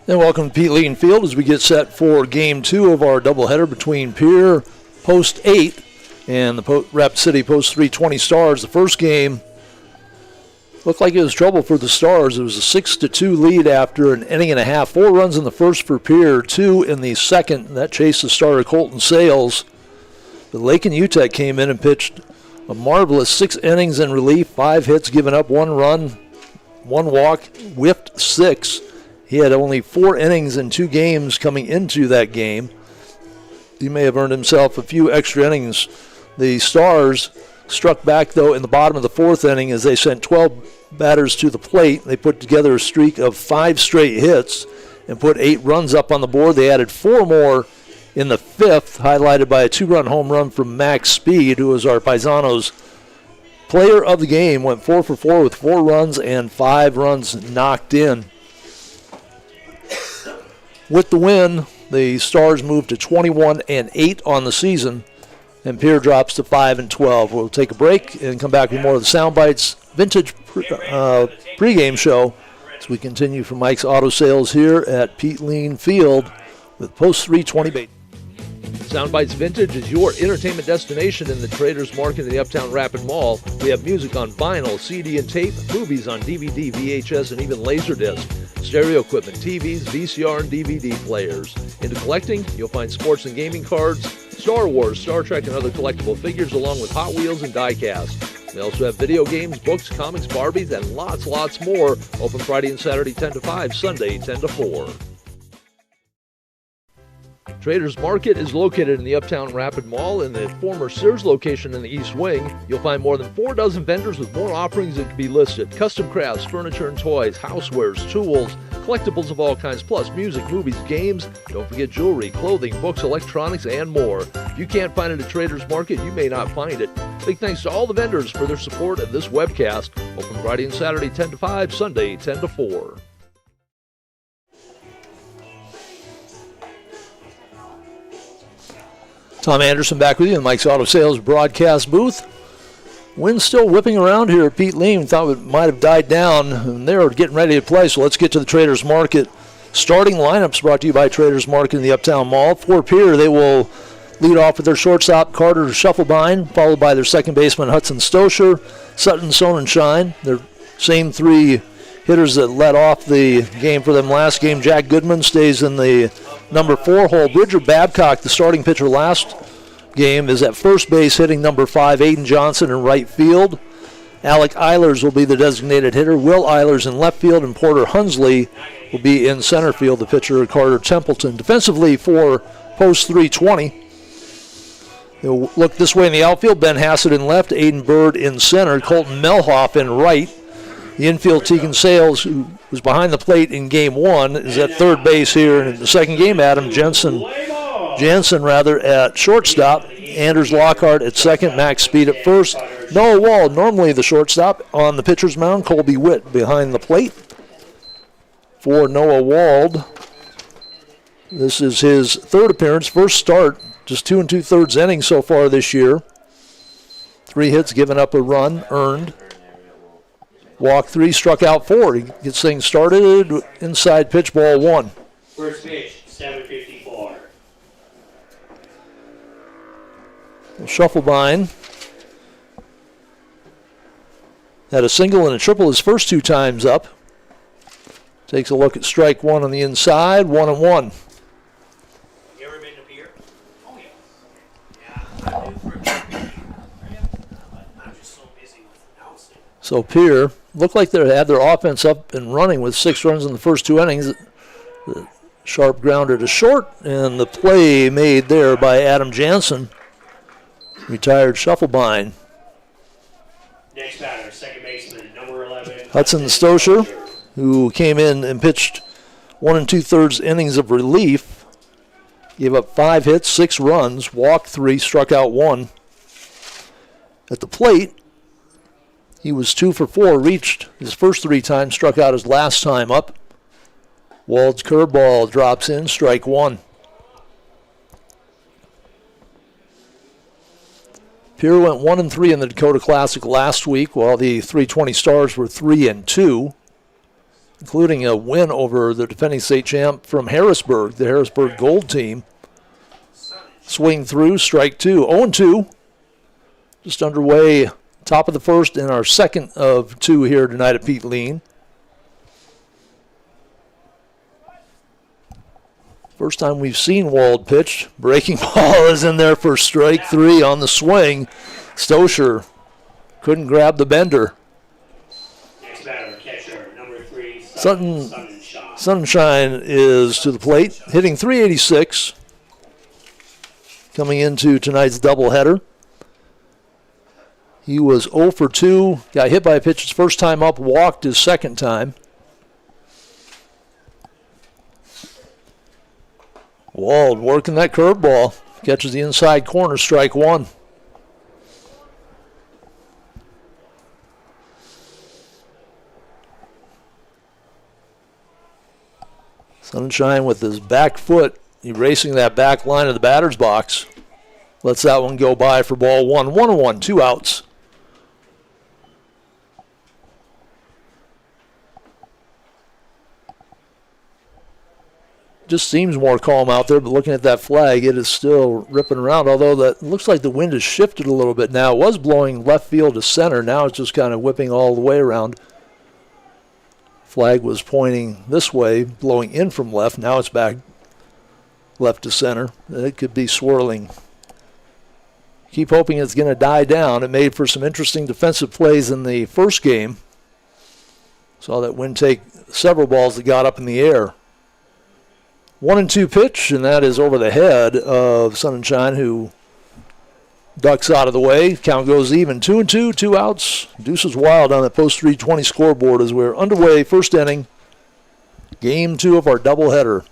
And welcome to Pete Lean Field as we get set for Game 2 of our doubleheader between Pierre Post 8 and the Rapid City Post 320 Stars. The first game looked like it was trouble for the Stars. It was a 6-2 lead after an inning and a half. 4 runs in the first for Pierre, 2 in the second. That chased the starter Colton Sales. But Lake and UTEC came in and pitched a marvelous 6 innings in relief, 5 hits, given up 1 run, 1 walk, whiffed 6. He had only 4 innings in 2 games coming into that game. He may have earned himself a few extra innings. The Stars struck back, though, in the bottom of the 4th inning as they sent 12 batters to the plate. They put together a streak of 5 straight hits and put 8 runs up on the board. They added 4 more in the 5th, highlighted by a 2-run home run from Max Speed, who was our Paisanos player of the game. Went 4 for 4 with 4 runs and 5 runs knocked in. With the win, the Stars moved to 21-8 on the season, and Pierre drops to 5-12. We'll take a break and come back with more of the Sound Bites Vintage pregame show as we continue from Mike's Auto Sales here at Pete Lean Field with Post 320 bait. Sound Bites Vintage is your entertainment destination in the Traders Market in the Uptown Rapid Mall. We have music on vinyl, CD and tape, movies on DVD, VHS, and even Laserdisc. Stereo equipment, TVs, VCR, and DVD players. Into collecting, you'll find sports and gaming cards, Star Wars, Star Trek, and other collectible figures, along with Hot Wheels and die-cast. We also have video games, books, comics, Barbies, and lots more. Open Friday and Saturday 10 to 5, Sunday 10 to 4. Traders Market is located in the Uptown Rapid Mall in the former Sears location in the East Wing. You'll find more than 4 dozen vendors with more offerings that can be listed. Custom crafts, furniture and toys, housewares, tools, collectibles of all kinds, plus music, movies, games. Don't forget jewelry, clothing, books, electronics, and more. If you can't find it at Traders Market, you may not find it. Big thanks to all the vendors for their support of this webcast. Open Friday and Saturday 10 to 5, Sunday 10 to 4. Tom Anderson back with you in Mike's Auto Sales broadcast booth. Wind's still whipping around here at Pete Lean. Thought it might have died down, and they're getting ready to play, so let's get to the Traders Market. Starting lineups brought to you by Traders Market in the Uptown Mall. For Pierre, they will lead off with their shortstop, Carter Shufflebine, followed by their second baseman, Hudson Stosher, Sutton Sonnenschein. Their same 3 hitters that led off the game for them last game. Jack Goodman stays in the number 4 hole. Bridger Babcock, the starting pitcher last game, is at first base hitting number 5. Aiden Johnson in right field. Alec Eilers will be the designated hitter. Will Eilers in left field, and Porter Hunsley will be in center field, the pitcher Carter Templeton. Defensively for Post 320, they'll look this way in the outfield. Ben Hassett in left, Aiden Bird in center, Colton Melhoff in right. The infield, Tegan Sales, who was behind the plate in game 1, is at third base here. And in the second game, Adam Jansen at shortstop. Anders Lockhart at second, Max Speed at first. Noah Wald, normally the shortstop, on the pitcher's mound. Colby Witt behind the plate for Noah Wald. This is his 3rd appearance, first start, just 2 2/3 innings so far this year. 3 hits, given up a run, earned. Walk 3, struck out 4. He gets things started. Inside pitch, ball 1. First pitch, 7:54. Shufflebine had a single and a triple his first 2 times up. Takes a look at strike 1 on the inside, 1-1. You ever been to Pierre? Oh, yeah. I'm just so busy with announcing. So Pierre looked like they had their offense up and running with 6 runs in the first 2 innings. The sharp grounder to short, and the play made there by Adam Jansen. Retired Shufflebine. Next batter, second baseman, number 11. Hudson Stosher, who came in and pitched 1 2/3 innings of relief. Gave up 5 hits, 6 runs, walked 3, struck out 1. At the plate, he was 2 for 4, reached his first 3 times, struck out his last time up. Wald's curveball drops in, strike 1. Pierre went 1-3 in the Dakota Classic last week, while the 320 Stars were 3-2. including a win over the defending state champ from Harrisburg, the Harrisburg Gold team. Swing through, strike two, 0-2. Just underway, top of the first, and our second of two here tonight at Pete Lean. First time we've seen Wald pitch. Breaking ball is in there for strike three on the swing. Stosher couldn't grab the bender. Next batter, catcher, number 3, Sunshine is to the plate, hitting .386. Coming into tonight's doubleheader. He was 0 for 2. Got hit by a pitch his first time up, walked his second time. Wald working that curveball. Catches the inside corner, strike one. Sunshine with his back foot erasing that back line of the batter's box. Lets that one go by for ball one. 1-1, 2 outs. Just seems more calm out there, but looking at that flag, it is still ripping around, although that looks like the wind has shifted a little bit now. It was blowing left field to center. Now it's just kind of whipping all the way around. Flag was pointing this way, blowing in from left. Now it's back left to center. It could be swirling. Keep hoping it's going to die down. It made for some interesting defensive plays in the first game. Saw that wind take several balls that got up in the air. 1-2 pitch, and that is over the head of Sunshine, who ducks out of the way. Count goes even. 2-2, 2 outs. Deuces wild on the post 320 scoreboard as we're underway. First inning, game 2 of our doubleheader.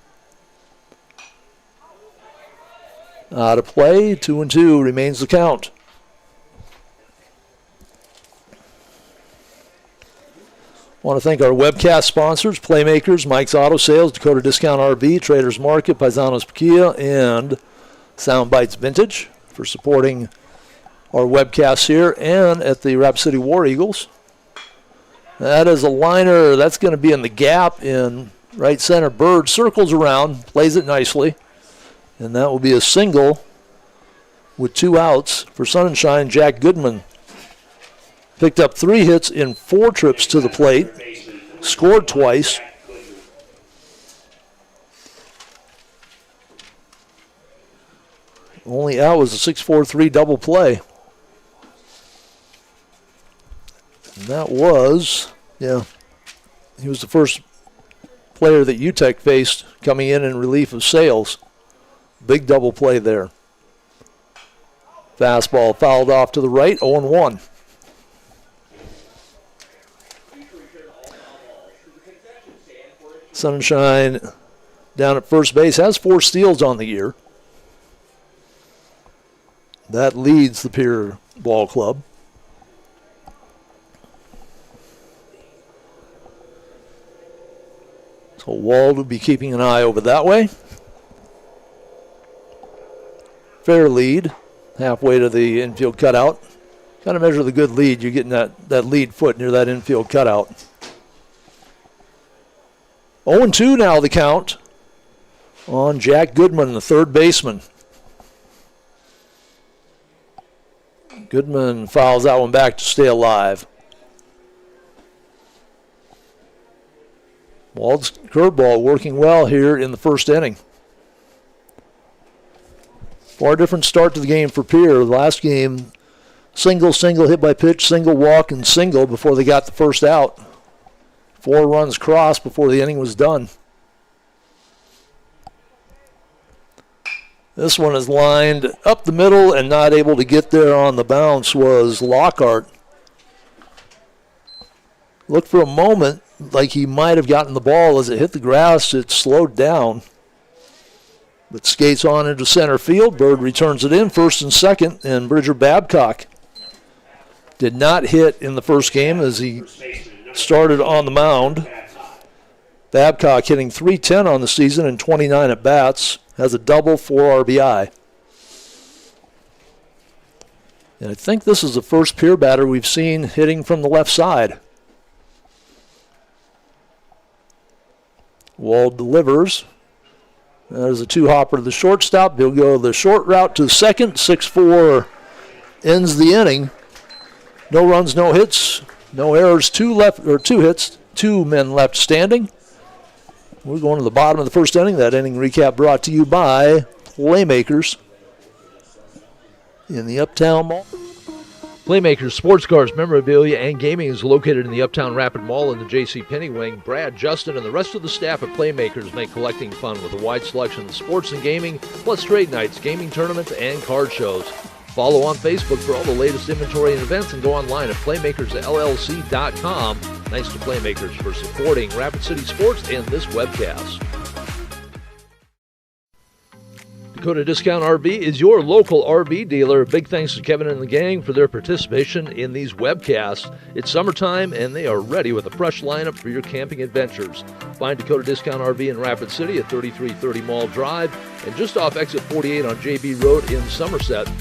Out of play, 2-2 remains the count. Want to thank our webcast sponsors, Playmakers, Mike's Auto Sales, Dakota Discount RV, Traders Market, Paisanos Paquilla, and Soundbites Vintage for supporting our webcasts here and at the Rapid City War Eagles. That is a liner. That's going to be in the gap in right center. Bird circles around, plays it nicely, and that will be a single with 2 outs for Sunshine. Jack Goodman picked up 3 hits in 4 trips to the plate, scored twice. Only out was a 6-4-3 double play. And that was, he was the first player that UTEC faced coming in relief of Sales. Big double play there. Fastball fouled off to the right, 0-1. Sunshine down at first base has 4 steals on the year. That leads the Pierre Ball Club. So Wald will be keeping an eye over that way. Fair lead, halfway to the infield cutout. Kind of measure the good lead. You're getting that lead foot near that infield cutout. 0-2 now the count on Jack Goodman, the third baseman. Goodman fouls that one back to stay alive. Wald's curveball working well here in the first inning. Far different start to the game for Pierre. The last game, single, hit by pitch, single walk, and single before they got the first out. 4 runs crossed before the inning was done. This one is lined up the middle and not able to get there on the bounce was Lockhart. Looked for a moment like he might have gotten the ball. As it hit the grass, it slowed down. But skates on into center field. Bird returns it in, first and second, and Bridger Babcock did not hit in the first game as he started on the mound. Babcock hitting .310 on the season and 29 at bats. Has a double, 4 RBI. And I think this is the first Pierre batter we've seen hitting from the left side. Wall delivers. There's a two-hopper to the shortstop. He'll go the short route to second. 6-4 ends the inning. No runs, no hits, no errors. Two hits, 2 men left standing. We're going to the bottom of the first inning. That inning recap brought to you by Playmakers in the Uptown Mall. Playmakers Sports Cars, Memorabilia, and Gaming is located in the Uptown Rapid Mall in the J.C. Penney wing. Brad, Justin, and the rest of the staff at Playmakers make collecting fun with a wide selection of sports and gaming, plus trade nights, gaming tournaments, and card shows. Follow on Facebook for all the latest inventory and events, and go online at playmakersllc.com. Thanks to Playmakers for supporting Rapid City Sports and this webcast. Dakota Discount RV is your local RV dealer. Big thanks to Kevin and the gang for their participation in these webcasts. It's summertime and they are ready with a fresh lineup for your camping adventures. Find Dakota Discount RV in Rapid City at 3330 Mall Drive and just off exit 48 on JB Road in Somerset.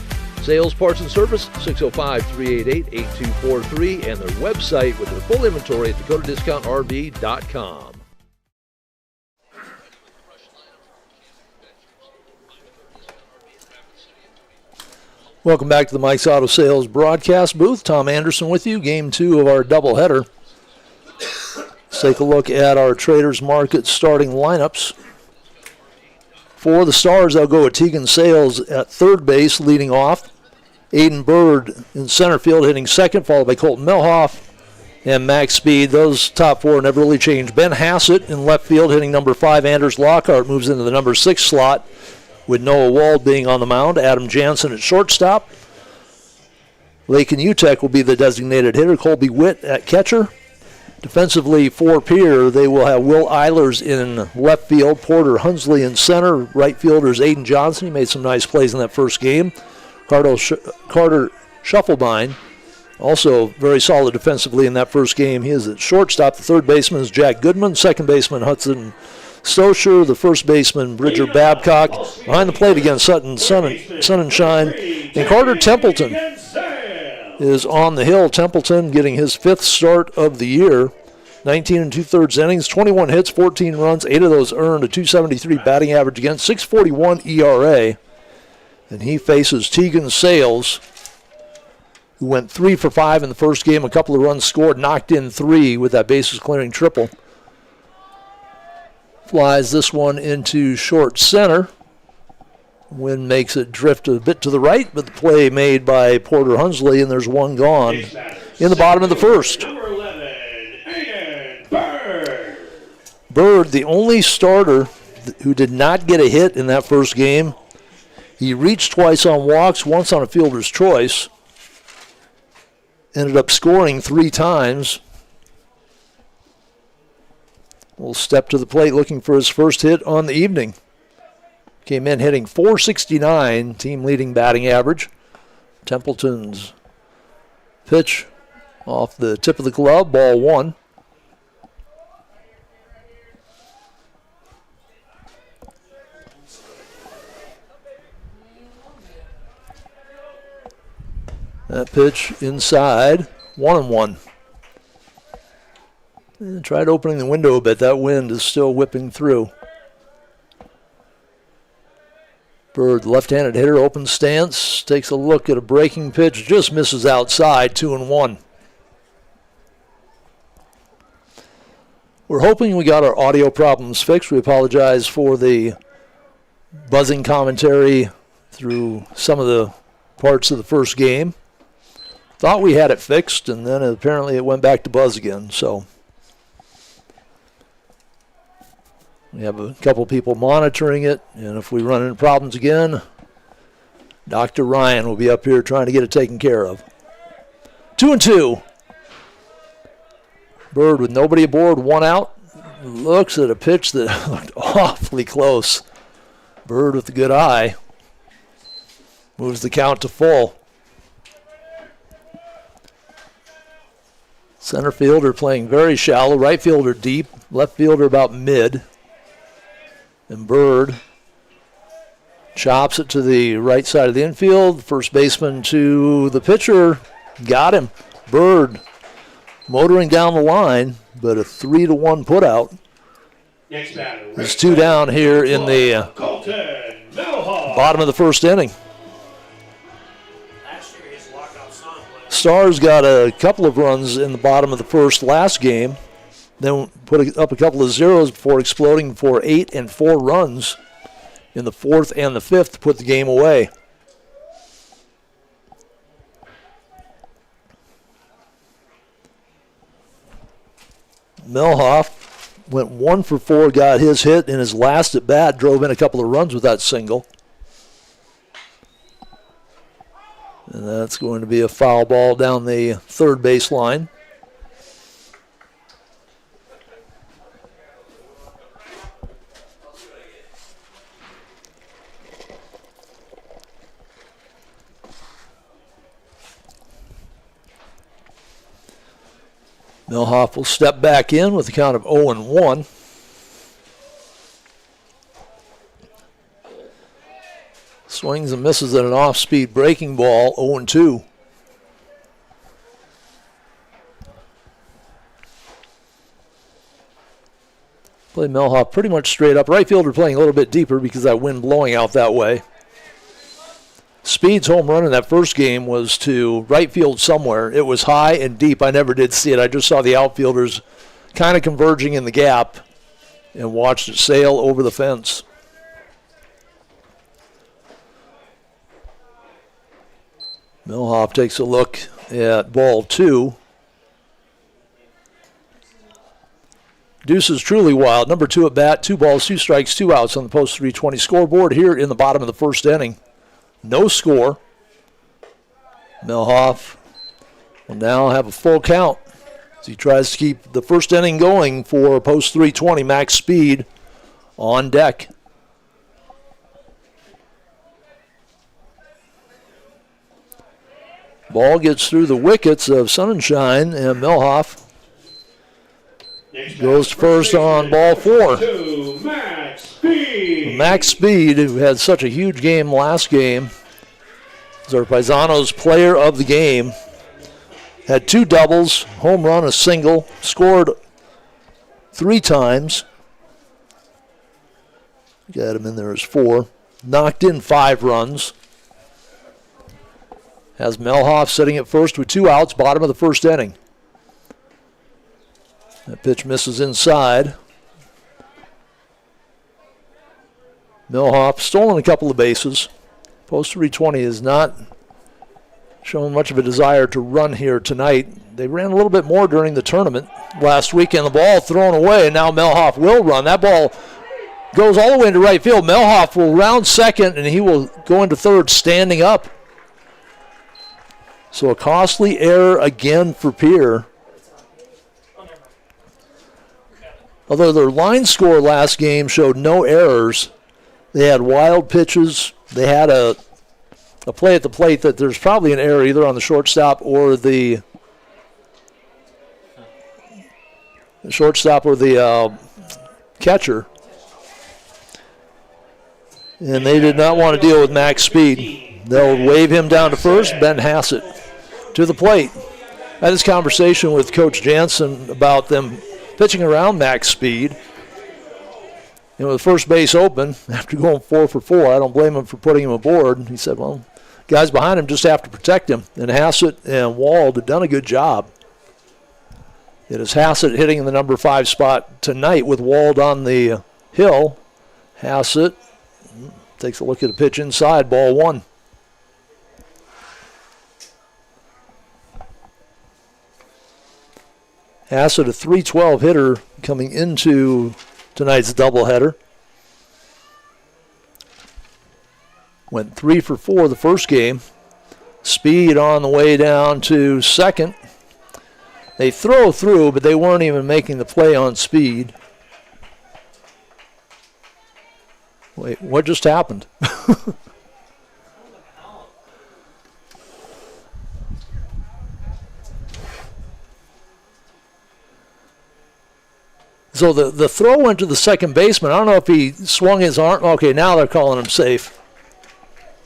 Sales, parts, and service, 605-388-8243, and their website with their full inventory at dakotadiscountrv.com. Welcome back to the Mike's Auto Sales broadcast booth. Tom Anderson with you. Game 2 of our doubleheader. Let's take a look at our Traders Market starting lineups. For the Stars, I'll go with Tegan Sales at third base, leading off. Aiden Bird in center field, hitting second, followed by Colton Melhoff and Max Speed. Those top 4 never really changed. Ben Hassett in left field, hitting number 5. Anders Lockhart moves into the number 6 slot, with Noah Wald being on the mound. Adam Jansen at shortstop. Lakin Utek will be the designated hitter. Colby Witt at catcher. Defensively for Pierre, they will have Will Eilers in left field, Porter Hunsley in center, right fielders Aiden Johnson. He made some nice plays in that first game. Carter Shufflebine, also very solid defensively in that first game. He is at shortstop. The third baseman is Jack Goodman. Second baseman Hudson Stosher, the first baseman Bridger Babcock. Behind the plate again, Sun and Shine. And Carter Templeton is on the hill. Templeton getting his 5th start of the year. 19 2/3 innings, 21 hits, 14 runs, 8 of those earned, a .273 batting average against, 6.41 ERA. And he faces Tegan Sales, who went 3 for 5 in the first game. A couple of runs scored, knocked in 3 with that bases clearing triple. Flies this one into short center. Wind makes it drift a bit to the right, but the play made by Porter Hunsley, and there's one gone in the bottom of the first. Number 11, Aiden Bird. Bird, the only starter who did not get a hit in that first game. He reached twice on walks, once on a fielder's choice. Ended up scoring 3 times. Will step to the plate looking for his first hit on the evening. Came in hitting .469, team leading batting average. Templeton's pitch off the tip of the glove, ball 1. That pitch inside, 1-1. And tried opening the window a bit. That wind is still whipping through. Bird, left-handed hitter, open stance, takes a look at a breaking pitch, just misses outside, 2-1. We're hoping we got our audio problems fixed. We apologize for the buzzing commentary through some of the parts of the first game. Thought we had it fixed, and then apparently it went back to buzz again. So we have a couple people monitoring it, and if we run into problems again, Dr. Ryan will be up here trying to get it taken care of. 2-2. Bird with nobody aboard, 1 out. Looks at a pitch that looked awfully close. Bird with a good eye. Moves the count to full. Center fielder playing very shallow. Right fielder deep. Left fielder about mid. And Bird chops it to the right side of the infield. First baseman to the pitcher. Got him. Bird motoring down the line, but a 3-1 put out. Next batter. There's two down here in the bottom of the first inning. Stars got a couple of runs in the bottom of the first last game, then put up a couple of zeros before exploding for 8 and 4 runs in the fourth and the fifth to put the game away. Melhoff went 1 for 4, got his hit in his last at bat, drove in a couple of runs with that single. And that's going to be a foul ball down the third base line. Melhoff will step back in with a count of 0-1. Swings and misses at an off-speed breaking ball, 0-2. Play Melhoff pretty much straight up. Right fielder playing a little bit deeper because that wind blowing out that way. Speed's home run in that first game was to right field somewhere. It was high and deep. I never did see it. I just saw the outfielders kind of converging in the gap and watched it sail over the fence. Melhoff takes a look at ball 2. Deuce is truly wild. Number 2 at bat, 2 balls, 2 strikes, 2 outs on the post 320 scoreboard here in the bottom of the first inning. No score. Melhoff will now have a full count as he tries to keep the first inning going for post 320. Max Speed on deck. Ball gets through the wickets of Sunshine, and Melhoff goes first on ball 4. Max Speed, who had such a huge game last game, is our Paisanos player of the game. Had 2 doubles, home run, a single, scored 3 times. Got him in there as 4. Knocked in 5 runs. Has Melhoff sitting at first with 2 outs, bottom of the first inning. That pitch misses inside. Melhoff stolen a couple of bases. Post 320 is not showing much of a desire to run here tonight. They ran a little bit more during the tournament last weekend. The ball thrown away, and now Melhoff will run. That ball goes all the way into right field. Melhoff will round second, and he will go into third standing up. So a costly error again for Pierre. Although their line score last game showed no errors, they had wild pitches. They had a play at the plate that there's probably an error either on the shortstop or the catcher. And they did not want to deal with Max Speed. They'll wave him down to first. Ben Hassett to the plate. I had this conversation with Coach Jansen about them pitching around Max Speed. With the first base open, after going 4 for 4, I don't blame him for putting him aboard. He said, well, guys behind him just have to protect him. And Hassett and Wald have done a good job. It is Hassett hitting in the number 5 spot tonight with Wald on the hill. Hassett takes a look at a pitch inside, ball 1. Hassett, a .312 hitter coming into tonight's doubleheader. Went 3 for 4 the first game. Speed on the way down to second. They throw through, but they weren't even making the play on Speed. Wait, what just happened? So the throw went to the second baseman. I don't know if he swung his arm. Okay, now they're calling him safe.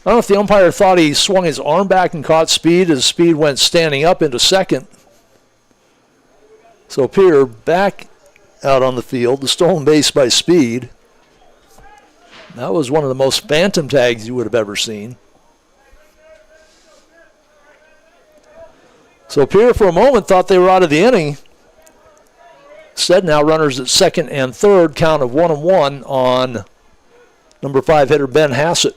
I don't know if the umpire thought he swung his arm back and caught Speed as Speed went standing up into second. So Pierre back out on the field. The stolen base by Speed. That was one of the most phantom tags you would have ever seen. So Pierre for a moment thought they were out of the inning. Instead now runners at second and third, count of 1-1 on number 5 hitter Ben Hassett.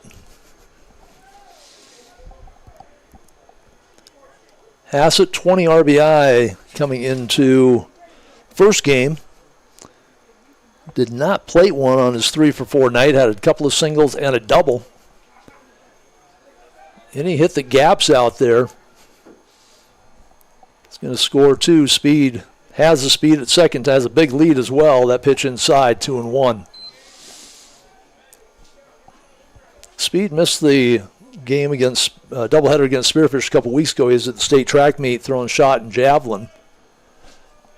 Hassett 20 RBI coming into first game. Did not plate one on his 3-for-4 night. Had a couple of singles and a double. And he hit the gaps out there. He's going to score 2. Speed has the speed at second. Has a big lead as well. That pitch inside, 2-1. Speed missed the game against doubleheader against Spearfish a couple weeks ago. He was at the state track meet throwing shot and javelin.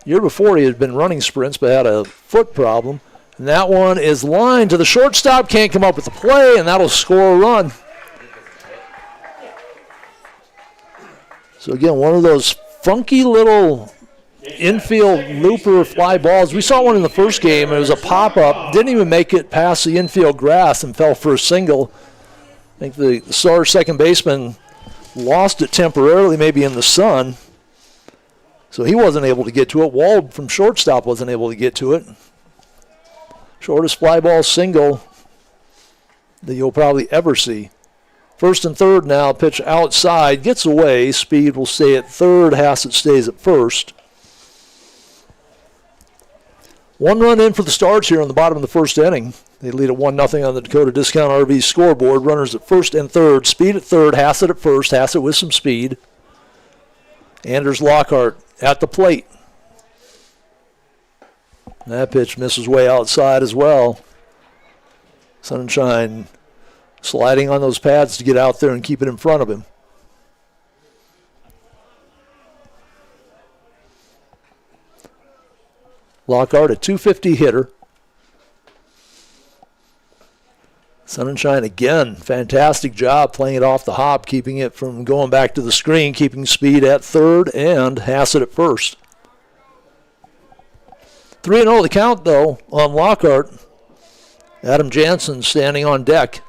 Year before he had been running sprints but had a foot problem. And that one is lined to the shortstop. Can't come up with the play, and that'll score a run. So again, one of those funky little infield looper fly balls. We saw one in the first game. It was a pop-up. Didn't even make it past the infield grass and fell for a single. I think the Stars second baseman lost it temporarily, maybe in the sun. So he wasn't able to get to it. Wald from shortstop wasn't able to get to it. Shortest fly ball single that you'll probably ever see. First and third now, pitch outside, gets away. Speed will stay at third. Hassett stays at first. 1 run in for the Stars here in the bottom of the first inning. They lead at 1-0 on the Dakota Discount RV scoreboard. Runners at first and third. Speed at third. Hassett at first. Hassett with some speed. Anders Lockhart at the plate. That pitch misses way outside as well. Sunshine sliding on those pads to get out there and keep it in front of him. Lockhart, a .250 hitter. Sunshine again, fantastic job playing it off the hop, keeping it from going back to the screen, keeping Speed at third and Hassett at first. 3-0 the count, though, on Lockhart. Adam Jansen standing on deck.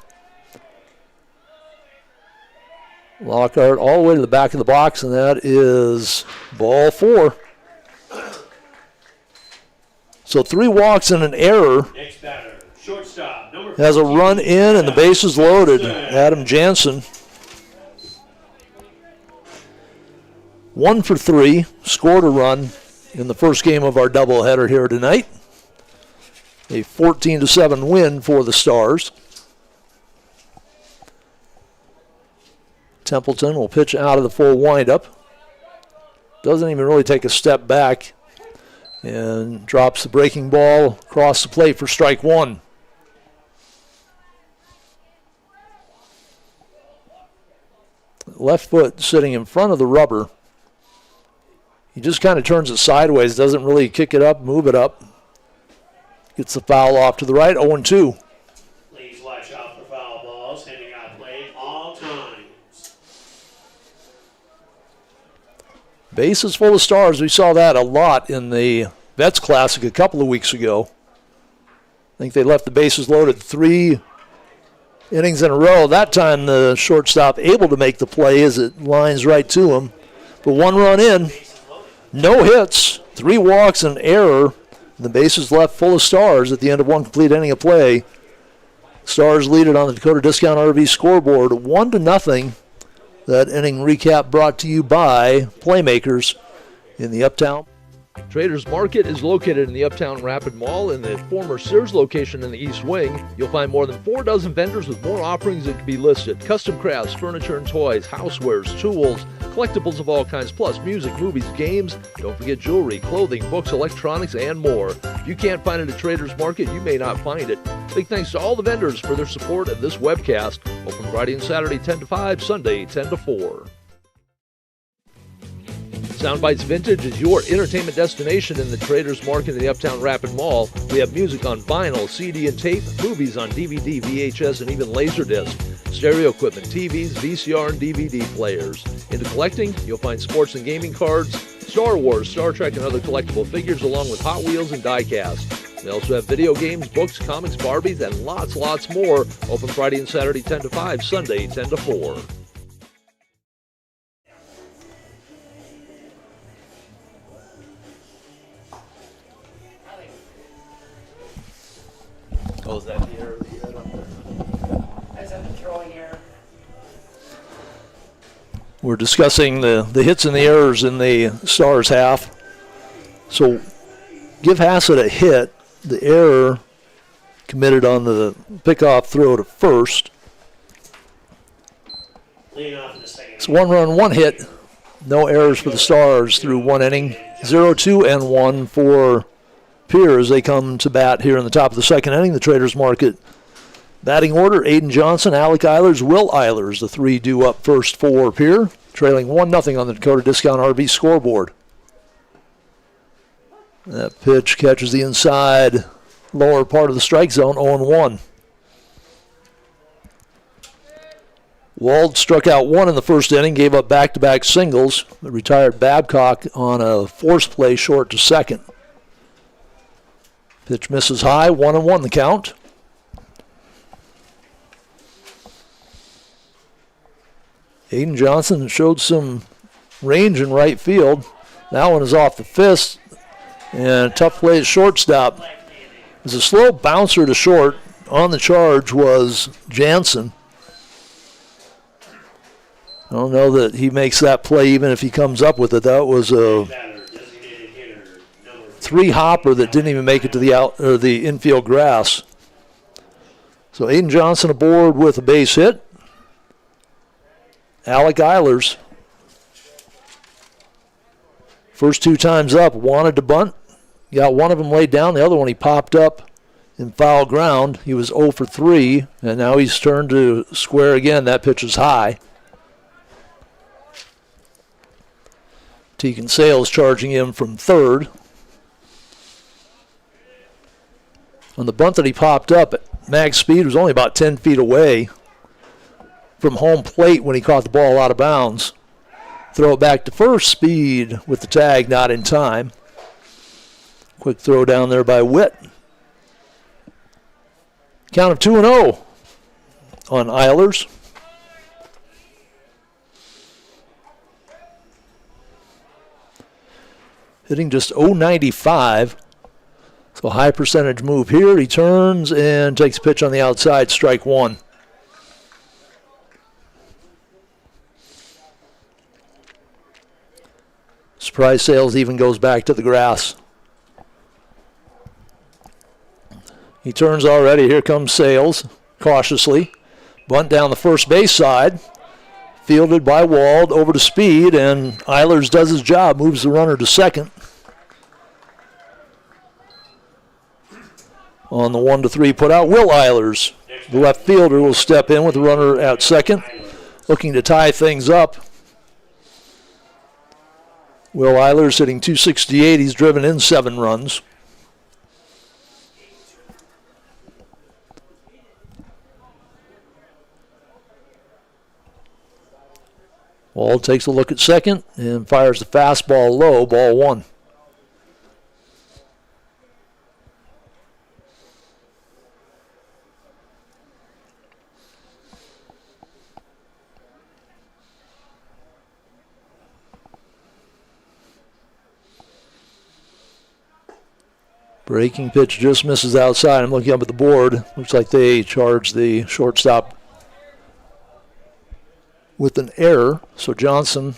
Lockhart all the way to the back of the box, and that is ball 4. So 3 walks and an error. Next batter, shortstop, number Has a run in, and the bases loaded. Adam Jansen. 1 for 3, scored a run in the first game of our doubleheader here tonight. A 14-7 win for the Stars. Templeton will pitch out of the full windup. Doesn't even really take a step back and drops the breaking ball across the plate for strike 1. Left foot sitting in front of the rubber. He just kind of turns it sideways, doesn't really kick it up, move it up. Gets the foul off to the right, 0-2. Please watch out for foul balls, handing out play all times. Bases full of Stars. We saw that a lot in the Vets Classic a couple of weeks ago. I think they left the bases loaded 3 innings in a row. That time the shortstop able to make the play as it lines right to him. But 1 run in, no hits, 3 walks and an error. The bases left full of Stars at the end of 1 complete inning of play. Stars lead it on the Dakota Discount RV scoreboard 1-0. That inning recap brought to you by Playmakers in the Uptown. Traders Market is located in the Uptown Rapid Mall in the former Sears location in the East Wing. You'll find more than 4 dozen vendors with more offerings that can be listed. Custom crafts, furniture and toys, housewares, tools, collectibles of all kinds, plus music, movies, games. Don't forget jewelry, clothing, books, electronics, and more. If you can't find it at Traders Market, you may not find it. Big thanks to all the vendors for their support of this webcast. Open Friday and Saturday 10 to 5, Sunday 10 to 4. Soundbites Vintage is your entertainment destination in the Traders Market in the Uptown Rapid Mall. We have music on vinyl, CD and tape, movies on DVD, VHS, and even Laserdisc, stereo equipment, TVs, VCR, and DVD players. Into collecting, you'll find sports and gaming cards, Star Wars, Star Trek, and other collectible figures, along with Hot Wheels and die-cast. They also have video games, books, comics, Barbies, and lots more. Open Friday and Saturday 10 to 5, Sunday 10 to 4. Oh, is that the error that you had up there? I was at the throwing error. We're discussing the hits and the errors in the Stars half. So give Hassett a hit. The error committed on the pickoff throw to first. Leading off in the second. It's 1 run, 1 hit. No errors for the Stars through 1 inning. 0-2 and 1 for Pierre as they come to bat here in the top of the second inning. The Traders Market batting order: Aiden Johnson, Alec Eilers, Will Eilers. The 3 due up first for Pierre, trailing 1-0 on the Dakota Discount RV scoreboard. That pitch catches the inside lower part of the strike zone, 0-1. Wald struck out 1 in the first inning, gave up back-to-back singles. The retired Babcock on a force play short to second. Pitch misses high, 1-1 the count. Aiden Johnson showed some range in right field. That one is off the fist, and a tough play at shortstop. It was a slow bouncer to short. On the charge was Jansen. I don't know that he makes that play even if he comes up with it. That was a 3-hopper that didn't even make it to the infield grass. So Aiden Johnson aboard with a base hit. Alec Eilers, first 2 times up, wanted to bunt. Got one of them laid down. The other one he popped up in foul ground. He was 0 for 3, and now he's turned to square again. That pitch is high. Tegan Sales charging him from third. On the bunt that he popped up, max speed was only about 10 feet away from home plate when he caught the ball out of bounds. Throw it back to first, speed with the tag, not in time. Quick throw down there by Witt. Count of 2-0 on Eilers. Hitting just .095. So high percentage move here. He turns and takes a pitch on the outside, strike 1. Surprise Sales even goes back to the grass. He turns already. Here comes Sales cautiously. Bunt down the first base side. Fielded by Wald over to speed, and Eilers does his job, moves the runner to second. On the 1-3 put out, Will Eilers. The left fielder will step in with the runner at second, looking to tie things up. Will Eilers hitting .268. He's driven in 7 runs. Wald takes a look at second and fires the fastball low, ball 1. Breaking pitch just misses outside. I'm looking up at the board. Looks like they charged the shortstop with an error. So Johnson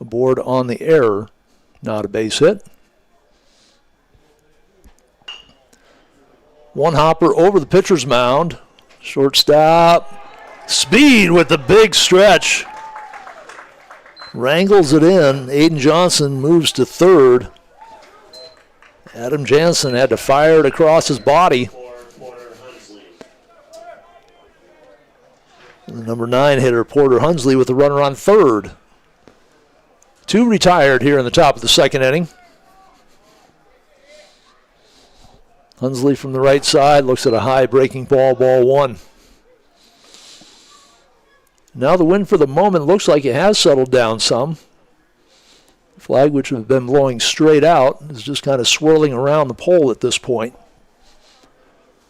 aboard on the error, not a base hit. 1 hopper over the pitcher's mound. Shortstop. Speed with the big stretch. Wrangles it in. Aiden Johnson moves to third. Adam Jansen had to fire it across his body. The number 9 hitter, Porter Hunsley, with the runner on third. 2 retired here in the top of the second inning. Hunsley from the right side looks at a high breaking ball, ball 1. Now the wind for the moment looks like it has settled down some. Flag, which has been blowing straight out, is just kind of swirling around the pole at this point.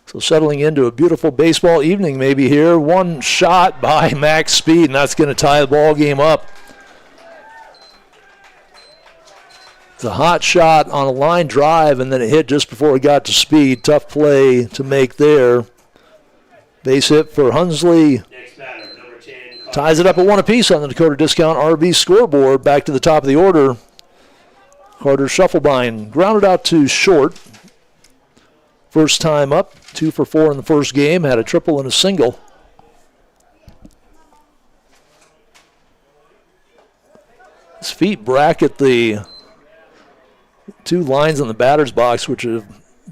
So settling into a beautiful baseball evening maybe here. One shot by max speed, and that's going to tie the ball game up. It's a hot shot on a line drive, and then it hit just before it got to speed. Tough play to make there. Base hit for Hunsley. Next batter, number 10. Ties it up at 1 apiece on the Dakota Discount RV scoreboard. Back to the top of the order. Carter Shufflebein grounded out to short. First time up, 2 for 4 in the first game. Had a triple and a single. His feet bracket the 2 lines on the batter's box, which have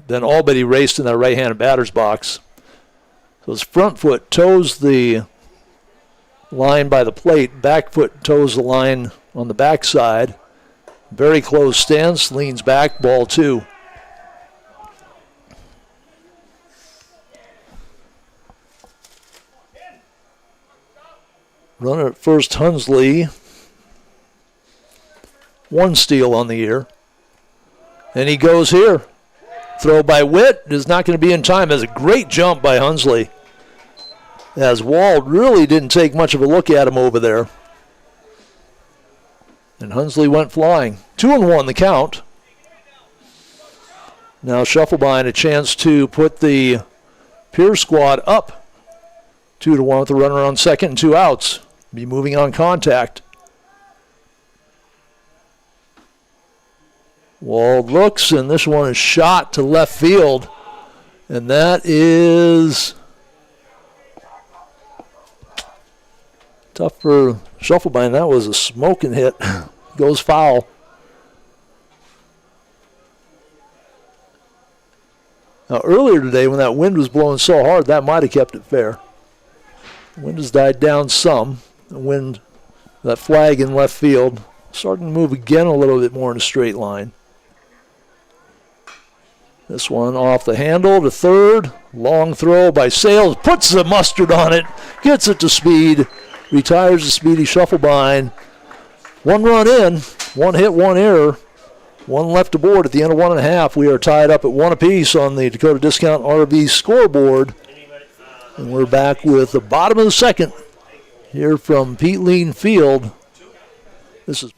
been all but erased in that right-handed batter's box. So his front foot toes the line by the plate. Back foot toes the line on the backside. Very close stance, leans back, ball 2. Runner at first, Hunsley. 1 steal on the year. And he goes here. Throw by Witt is not going to be in time. That's a great jump by Hunsley. As Wald really didn't take much of a look at him over there. And Hunsley went flying. 2-1 the count. Now Shufflebein a chance to put the Pierre squad up. 2-1 with the runner on second and 2 outs. Be moving on contact. Wald looks, and this one is shot to left field. And that is tough for Shufflebein. That was a smoking hit. Goes foul. Now earlier today when that wind was blowing so hard, that might have kept it fair. The wind has died down some. The wind, that flag in left field, starting to move again a little bit more in a straight line. This one off the handle to third. Long throw by Sales. Puts the mustard on it. Gets it to Speed. Retires the speedy Shufflebein. 1 run in. 1 hit, 1 error. 1 left to board at the end of 1.5. We are tied up at 1 apiece on the Dakota Discount RV scoreboard. And we're back with the bottom of the second here from Pete Lean Field. This is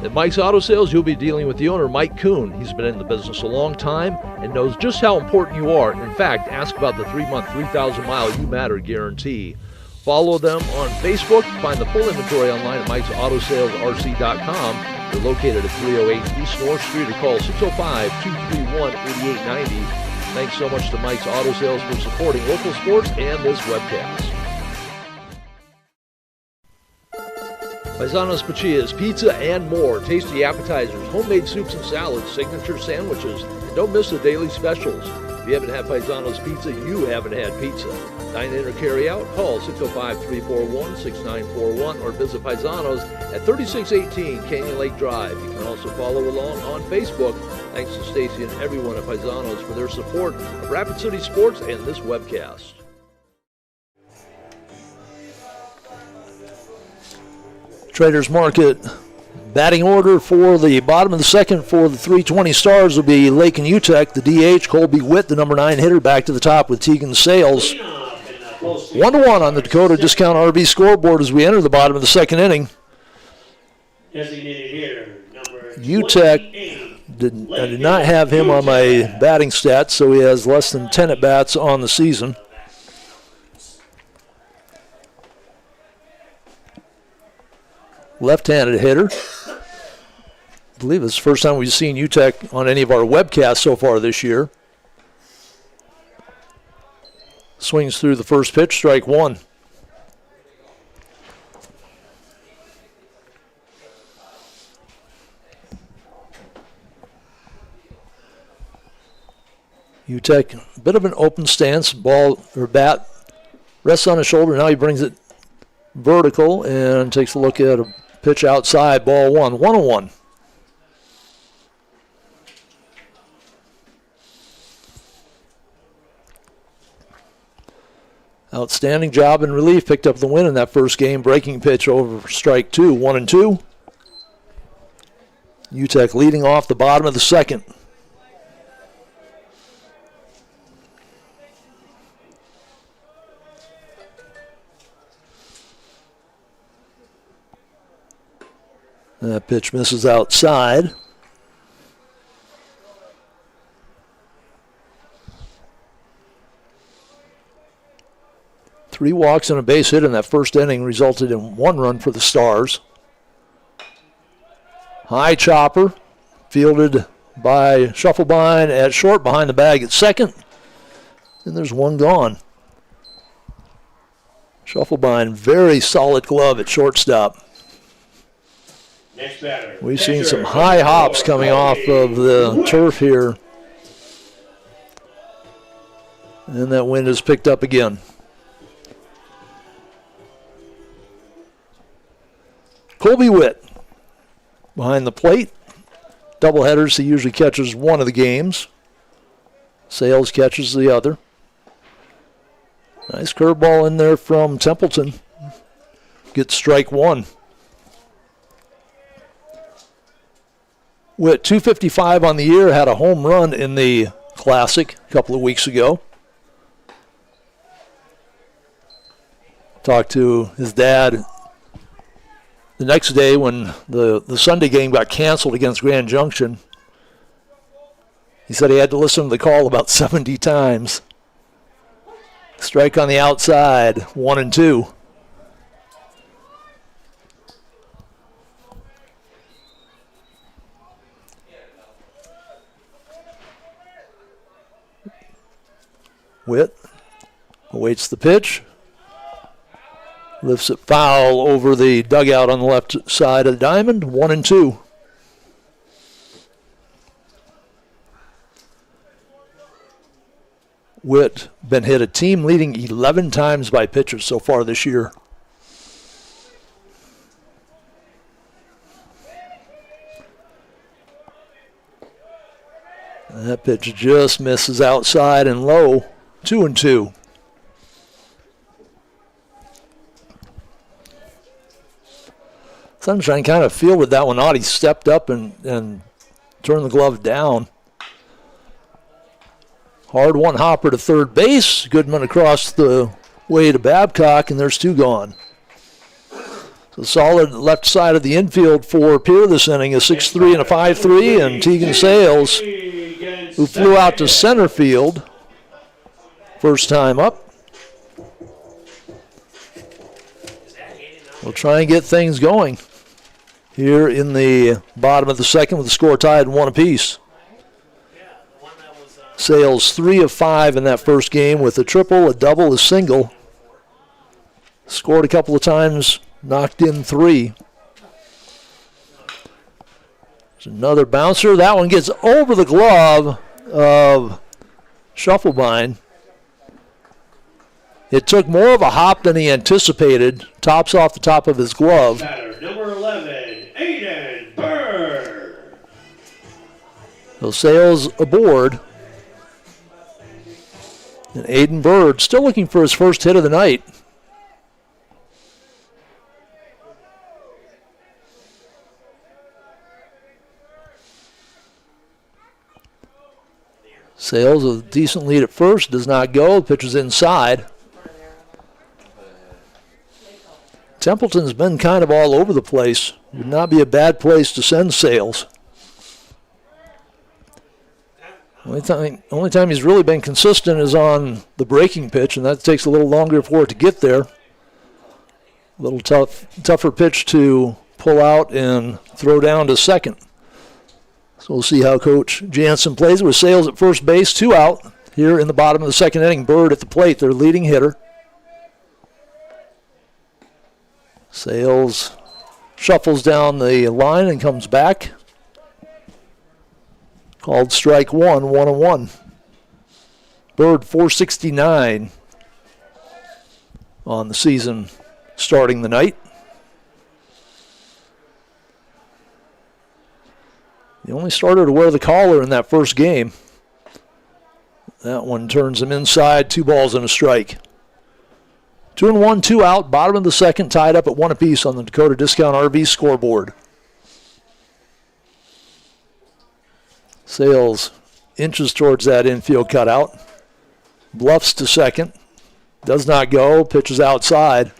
at Mike's Auto Sales. You'll be dealing with the owner, Mike Kuhn. He's been in the business a long time and knows just how important you are. In fact, ask about the 3-month, 3,000-mile You Matter guarantee. Follow them on Facebook. Find the full inventory online at Mike'sAutoSalesRC.com. They're located at 308 East North Street or call 605-231-8890. Thanks so much to Mike's Auto Sales for supporting local sports and this webcast. Paisano's Pachillas, pizza and more. Tasty appetizers, homemade soups and salads, signature sandwiches, and don't miss the daily specials. If you haven't had Paisano's Pizza, you haven't had pizza. Dine in or carry out, call 605-341-6941 or visit Paisanos at 3618 Canyon Lake Drive. You can also follow along on Facebook. Thanks to Stacy and everyone at Paisanos for their support of Rapid City Sports and this webcast. Traders Market batting order for the bottom of the second for the 320 Stars will be Lake and UTEC. The DH, Colby Witt, the number 9 hitter, back to the top with Tegan Sales. 1-1 on the Dakota Discount RV scoreboard as we enter the bottom of the second inning. Designated hitter, number UTEC, I did not have him on my batting stats, so he has less than 10 at-bats on the season. Left-handed hitter. I believe it's the first time we've seen UTEC on any of our webcasts so far this year. Swings through the first pitch, strike 1. UTEC, a bit of an open stance, ball or bat rests on his shoulder. Now he brings it vertical and takes a look at a pitch outside, ball 1, 1-1. Outstanding job in relief, picked up the win in that first game. Breaking pitch over strike 2, 1-2. UTEC leading off the bottom of the second. That pitch misses outside. Three walks and a base hit in that first inning resulted in 1 run for the Stars. High chopper, fielded by Shufflebein at short, behind the bag at second. And there's 1 gone. Shufflebein, very solid glove at shortstop. Next batter. We've seen some high hops coming off of the turf here. And that wind is picked up again. Colby Witt behind the plate. Doubleheaders, he usually catches one of the games. Sales catches the other. Nice curveball in there from Templeton. Gets strike 1. Witt, 255 on the year, had a home run in the Classic a couple of weeks ago. Talked to his dad the next day when the Sunday game got canceled against Grand Junction. He said he had to listen to the call about 70 times. Strike on the outside, 1-2. Witt awaits the pitch. Lifts it foul over the dugout on the left side of the diamond, 1-2. Witt been hit a team leading 11 times by pitchers so far this year. And that pitch just misses outside and low, 2-2. Sunshine kind of fielded that one out. He stepped up and turned the glove down. Hard one hopper to third base. Goodman across the way to Babcock, and there's 2 gone. So solid left side of the infield for Pierre this inning, a 6-3 and a 5-3, and Tegan Sales, who flew out to center field first time up. We'll try and get things going here in the bottom of the second with the score tied 1 apiece. Sales 3 of 5 in that first game with a triple, a double, a single. Scored a couple of times, knocked in 3. There's another bouncer. That one gets over the glove of Shufflebein. It took more of a hop than he anticipated. Tops off the top of his glove. Batter number 11, Aiden Bird. So Sales aboard. And Aiden Bird still looking for his first hit of the night. Sales a decent lead at first, does not go. The pitch is inside. Templeton's been kind of all over the place. Would not be a bad place to send Sales. Only time he's really been consistent is on the breaking pitch, and that takes a little longer for it to get there. A little tougher pitch to pull out and throw down to second. So we'll see how Coach Jansen plays it with Sales at first base, 2 out here in the bottom of the second inning. Bird at the plate, their leading hitter. Sales shuffles down the line and comes back. Called strike 1, 1-1. Bird 469 on the season starting the night. The only starter to wear the collar in that first game. That one turns him inside, 2 balls and a strike. 2-1, 2 out, bottom of the second, tied up at 1 apiece on the Dakota Discount RV scoreboard. Sales inches towards that infield cutout. Bluffs to second. Does not go. Pitches outside.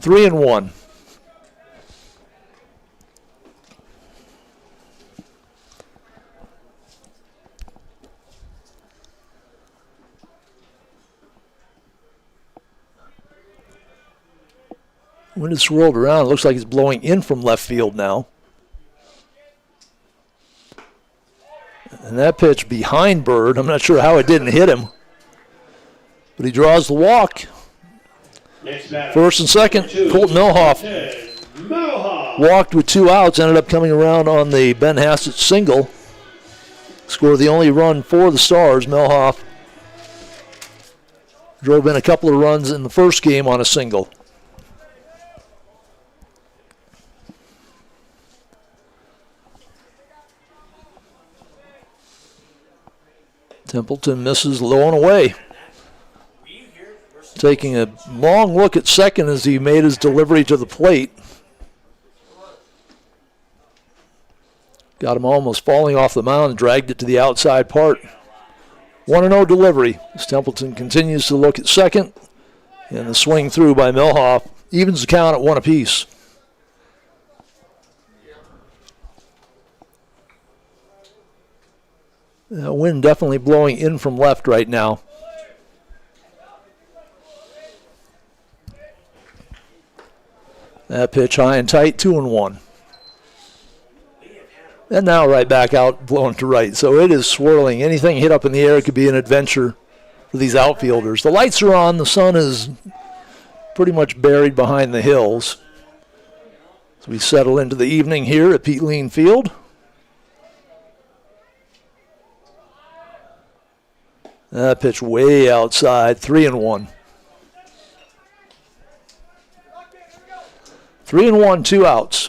3-1. Wind is swirled around. It looks like it's blowing in from left field now. And that pitch behind Bird. I'm not sure how it didn't hit him. But he draws the walk. First and second, Colton Milhoff walked with 2 outs, ended up coming around on the Ben Hassett single. Scored the only run for the Stars. Milhoff drove in a couple of runs in the first game on a single. Templeton misses low and away. Taking a long look at second as he made his delivery to the plate. Got him almost falling off the mound and dragged it to the outside part. 1-0 delivery as Templeton continues to look at second. And the swing through by Milhoff evens the count at 1 apiece. Wind definitely blowing in from left right now. That pitch high and tight, 2-1. And now right back out, blowing to right. So it is swirling. Anything hit up in the air could be an adventure for these outfielders. The lights are on. The sun is pretty much buried behind the hills. So we settle into the evening here at Pete Lean Field. That pitch way outside, 3-1. 3-1, 2 outs.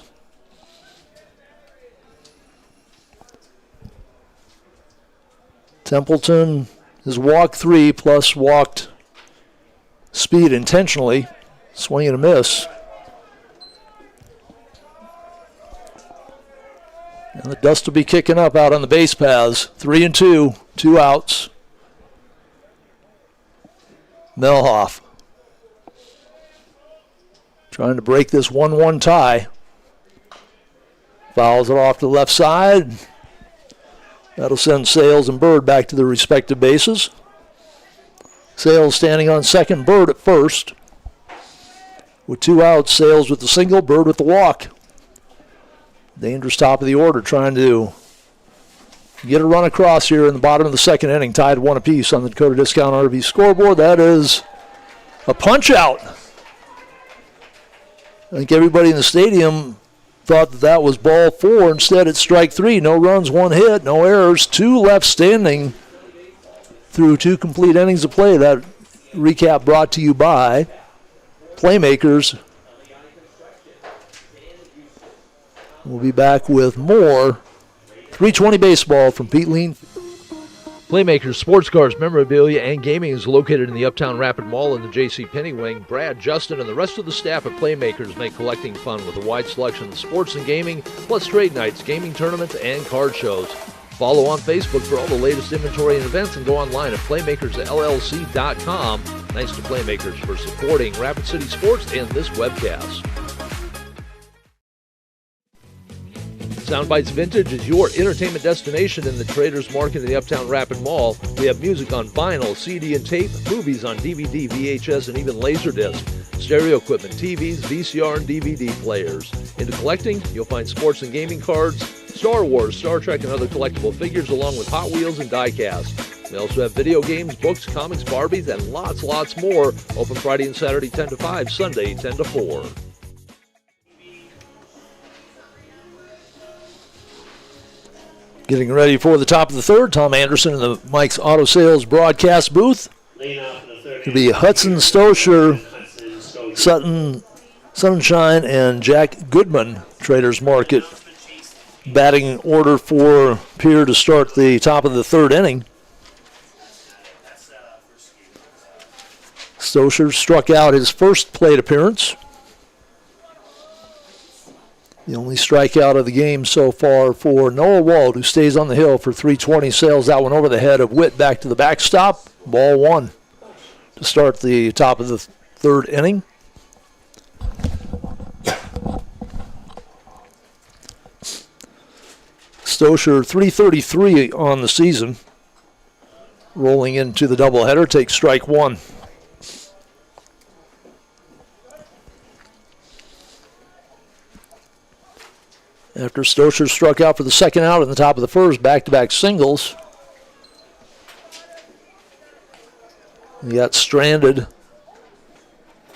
Templeton has walked 3 plus walked speed intentionally. Swing and a miss. And the dust will be kicking up out on the base paths. 3-2, 2 outs. Milhoff trying to break this 1-1 tie. Fouls it off to the left side. That'll send Sales and Bird back to their respective bases. Sales standing on second, Bird at first. With 2 outs, Sales with the single, Bird with the walk. Dangerous top of the order trying to get a run across here in the bottom of the second inning, tied 1 apiece on the Dakota Discount RV scoreboard. That is a punch out. I think everybody in the stadium thought that was ball 4. Instead, it's strike 3. No runs, 1 hit, no errors, 2 left standing through 2 complete innings of play. That recap brought to you by Playmakers. We'll be back with more 320 baseball from Pete Lean. Playmakers Sports Cars, Memorabilia, and Gaming is located in the Uptown Rapid Mall in the J.C. Penney wing. Brad, Justin, and the rest of the staff at Playmakers make collecting fun with a wide selection of sports and gaming, plus trade nights, gaming tournaments, and card shows. Follow on Facebook for all the latest inventory and events, and go online at playmakersllc.com. Thanks to Playmakers for supporting Rapid City Sports and this webcast. Soundbites Vintage is your entertainment destination in the Traders Market in the Uptown Rapid Mall. We have music on vinyl, CD and tape, movies on DVD, VHS, and even Laserdisc, stereo equipment, TVs, VCR, and DVD players. Into collecting, you'll find sports and gaming cards, Star Wars, Star Trek, and other collectible figures, along with Hot Wheels and die-cast. We also have video games, books, comics, Barbies, and lots more. Open Friday and Saturday 10 to 5, Sunday 10 to 4. Getting ready for the top of the third. Tom Anderson in the Mike's Auto Sales broadcast booth. It'll be Hudson Stosher, Sutton Sunshine, and Jack Goodman, Traders Market. Batting order for Pierre to start the top of the third inning. Stosher struck out his first plate appearance. The only strikeout of the game so far for Noah Wald, who stays on the hill for 320, sails that one over the head of Witt back to the backstop. Ball one to start the top of the third inning. Stosher 333 on the season. Rolling into the doubleheader, takes strike one. After Stosher struck out for the second out in the top of the first, back-to-back singles. He got stranded.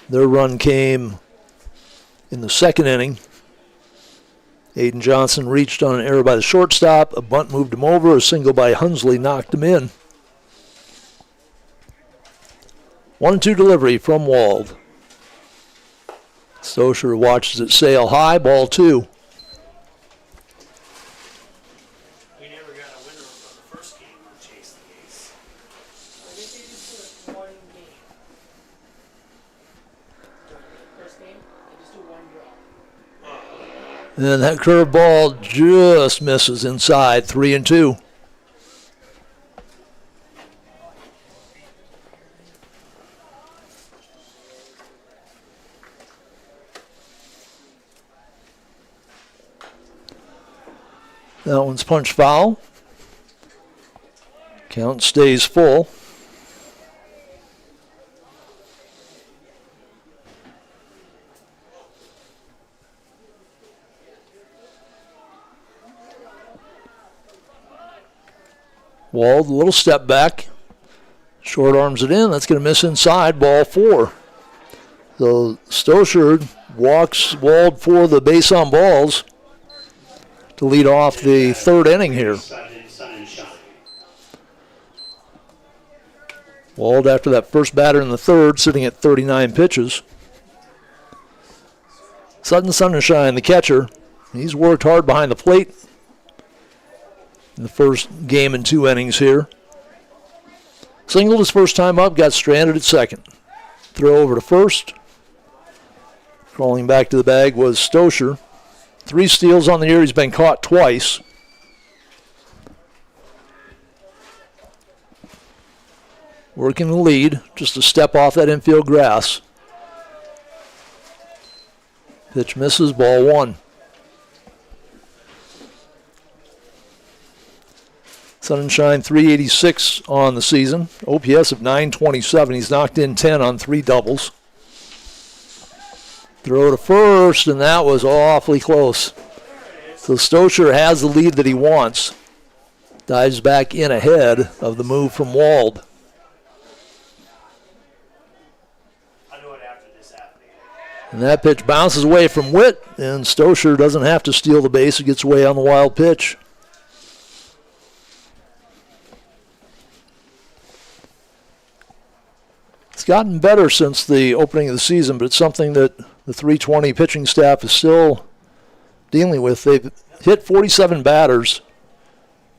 Their run came in the second inning. Aiden Johnson reached on an error by the shortstop. A bunt moved him over. A single by Hunsley knocked him in. 1-2 delivery from Wald. Stosher watches it sail high. Ball two. We never got a winner from the first game on Chase the Ace. I guess they just do it one game. First game, they just do one draw. And that curveball just misses inside. 3-2. That one's punched foul. Count stays full. Wald, a little step back. Short arms it in. That's going to miss inside. Ball four. So Stosher walks Wald for the base on balls to lead off the third inning here. Sun and shine. Wald, after that first batter in the third, sitting at 39 pitches. Sudden sun and shine, the catcher. He's worked hard behind the plate in the first game and 2 innings here. Singled his first time up, got stranded at second. Throw over to first. Crawling back to the bag was Stosher. 3 steals on the year. He's been caught twice. Working the lead, just a step off that infield grass. Pitch misses, ball one. Sunshine 386 on the season. OPS of 927. He's knocked in 10 on 3 doubles. Throw to first, and that was awfully close. So Stosher has the lead that he wants. Dives back in ahead of the move from Wald. I'll do it after this happening. And that pitch bounces away from Witt, and Stosher doesn't have to steal the base. It gets away on the wild pitch. It's gotten better since the opening of the season, but it's something that the 320 pitching staff is still dealing with. They've hit 47 batters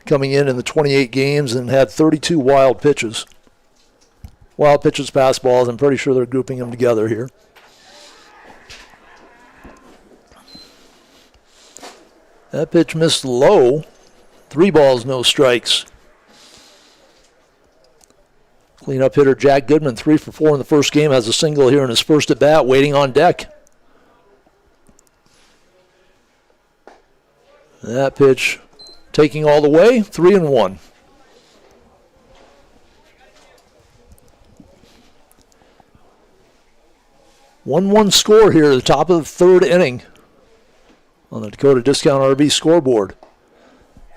coming in the 28 games and had 32 wild pitches. Wild pitches, pass balls. I'm pretty sure they're grouping them together here. That pitch missed low. 3 balls, no strikes. Cleanup hitter Jack Goodman, 3 for 4 in the first game, has a single here in his first at bat, waiting on deck. That pitch taking all the way, 3-1. One score here at the top of the third inning on the Dakota Discount RV scoreboard.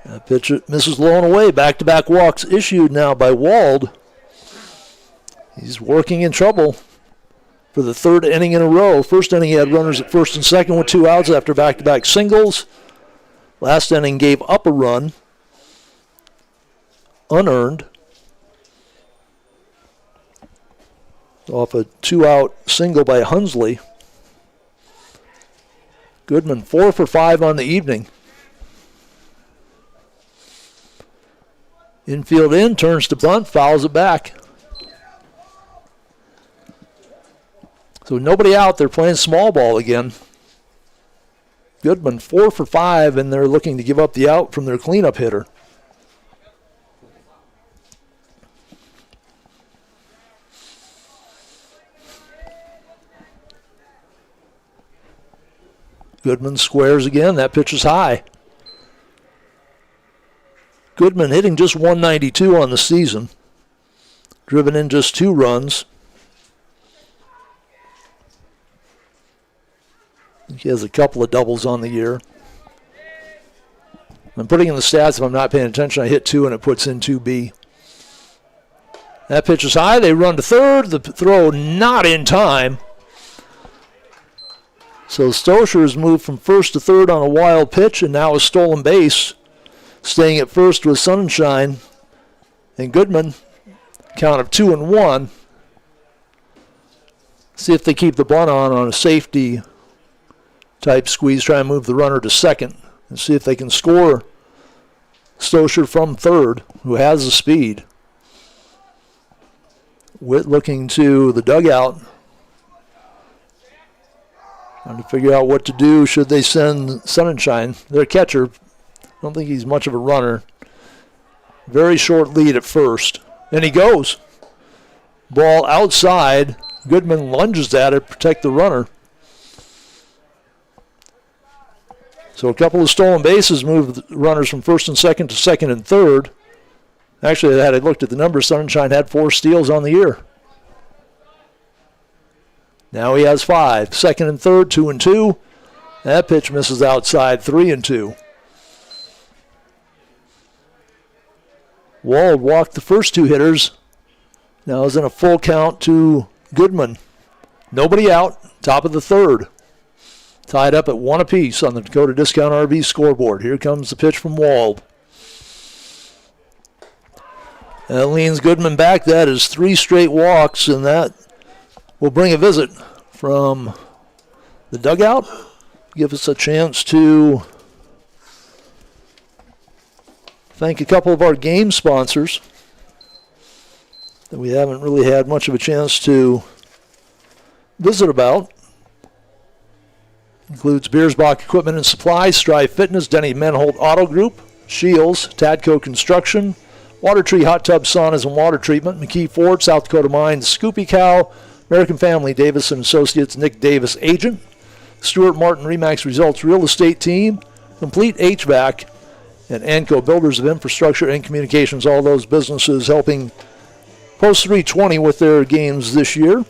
That pitch misses low and away. Back-to-back walks issued now by Wald. He's working in trouble for the third inning in a row. First inning he had runners at first and second with 2 outs after back-to-back singles. Last inning gave up a run, unearned, off a 2-out single by Hunsley. Goodman 4 for 5 on the evening. Infield in, turns to bunt, fouls it back. So nobody out, they're playing small ball again. Goodman 4 for 5, and they're looking to give up the out from their cleanup hitter. Goodman squares again. That pitch is high. Goodman hitting just 192 on the season. Driven in just 2 runs. He has a couple of doubles on the year. I'm putting in the stats. If I'm not paying attention, I hit 2 and it puts in 2B. That pitch is high. They run to third. The throw not in time. So Stoscher has moved from first to third on a wild pitch and now a stolen base. Staying at first with Sunshine. And Goodman, count of 2-1. See if they keep the bunt on a safety type squeeze. Try and move the runner to second and see if they can score Stoscher from third, who has the speed. Witt looking to the dugout, trying to figure out what to do. Should they send Sunshine, their catcher? I don't think he's much of a runner. Very short lead at first. And he goes. Ball outside. Goodman lunges at it, protect the runner. So a couple of stolen bases moved runners from first and second to second and third. Actually, had I looked at the numbers, Sunshine had 4 steals on the year. Now he has 5. Second and third, 2-2. That pitch misses outside, 3-2. Wald walked the first 2 hitters. Now is in a full count to Goodman. Nobody out, top of the third. Tied up at 1 apiece on the Dakota Discount RV scoreboard. Here comes the pitch from Wald. That leans Goodman back. That is 3 straight walks, and that will bring a visit from the dugout. Give us a chance to thank a couple of our game sponsors that we haven't really had much of a chance to visit about. Includes Beersbach Equipment and Supplies, Strive Fitness, Denny Menholt Auto Group, Shields, Tadco Construction, Water Tree Hot Tub Saunas and Water Treatment, McKee Ford, South Dakota Mines, Scoopy Cow, American Family, Davis and Associates, Nick Davis Agent, Stuart Martin Remax Results Real Estate Team, Complete HVAC, and Anco Builders of Infrastructure and Communications. All those businesses helping Post 320 with their games this year.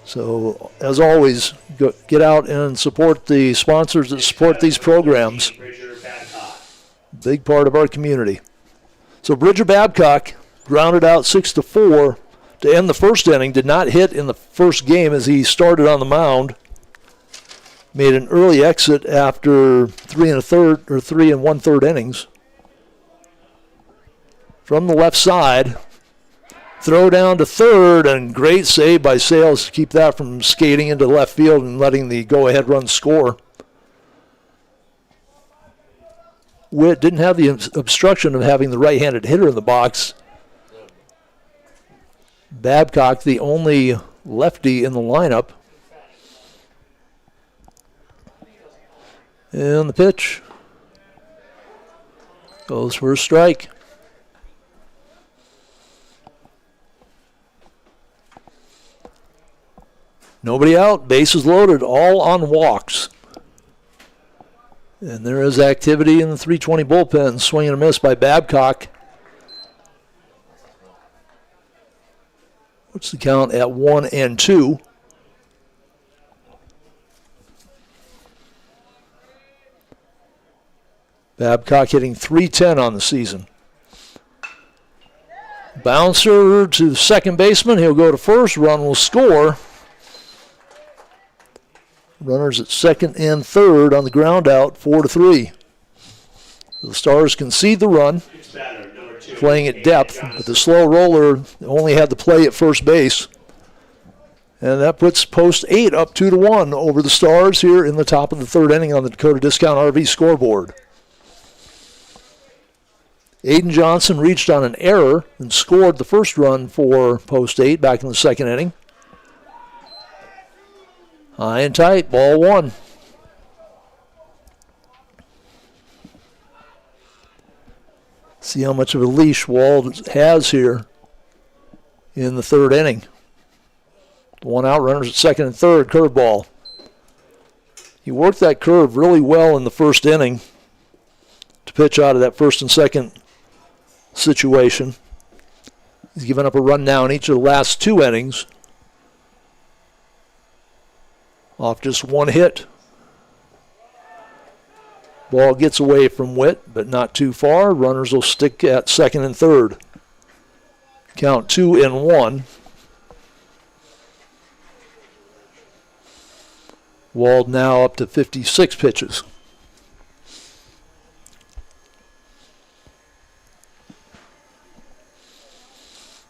So, as always, get out and support the sponsors that support these programs. Big part of our community. So, Bridger Babcock grounded out 6-4 to end the first inning. Did not hit in the first game as he started on the mound. Made an early exit after 3 1/3 innings. From the left side. Throw down to third, and great save by Sales to keep that from skating into left field and letting the go-ahead run score. Witt didn't have the obstruction of having the right-handed hitter in the box. Babcock, the only lefty in the lineup. And the pitch goes for a strike. Nobody out, bases loaded, all on walks. And there is activity in the 320 bullpen. Swing and a miss by Babcock. What's the count at 1-2? Babcock hitting .310 on the season. Bouncer to the second baseman. He'll go to first. Run will score. Runners at second and third on the ground out, 4-3. The Stars concede the run, playing at depth, but the slow roller only had the play at first base. And that puts Post 8 up 2-1 over the Stars here in the top of the third inning on the Dakota Discount RV scoreboard. Aiden Johnson reached on an error and scored the first run for Post 8 back in the second inning. High and tight, ball 1. See how much of a leash Wald has here in the third inning. One out, runners at second and third, curveball. He worked that curve really well in the first inning to pitch out of that first and second situation. He's given up a run now in each of the last two innings. Off just one hit. Ball gets away from Witt, but not too far. Runners will stick at second and third. Count 2-1. Wald now up to 56 pitches.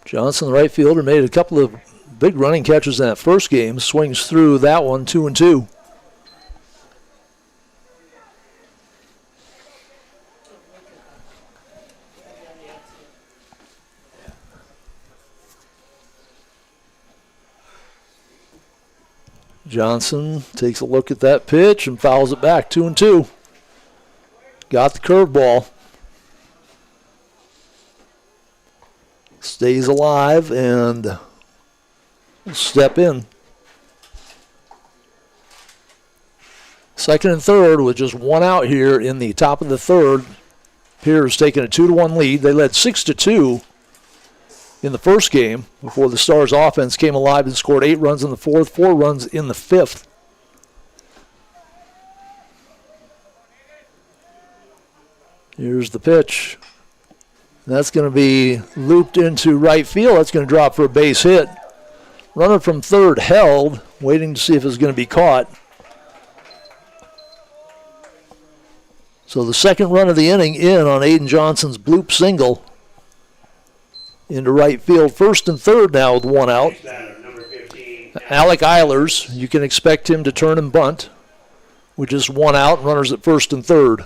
Johnson, the right fielder, made a couple of big running catches in that first game. Swings through that one, 2-2. Johnson takes a look at that pitch and fouls it back, 2-2. Got the curveball. Stays alive and will step in. Second and third with just one out here in the top of the third. Pierre's taking a 2-1 lead. They led 6-2 in the first game before the Stars offense came alive and scored 8 runs in the fourth, 4 runs in the fifth. Here's the pitch. That's going to be looped into right field. That's going to drop for a base hit. Runner from third held, waiting to see if it's going to be caught. So the second run of the inning in on Aiden Johnson's bloop single. Into right field, first and third now with one out. Alec Eilers, you can expect him to turn and bunt with just one out, runners at first and third.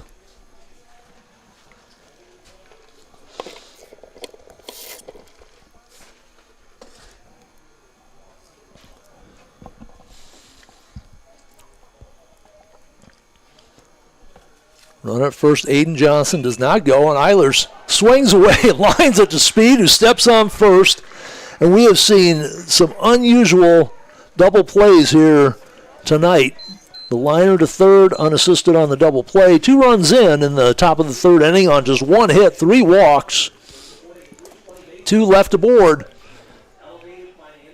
Runner at first, Aiden Johnson does not go, and Eilers swings away, lines it to Speed, who steps on first. And we have seen some unusual double plays here tonight. The liner to third, unassisted on the double play. 2 runs in the top of the third inning on just 1 hit, 3 walks. 2 left aboard.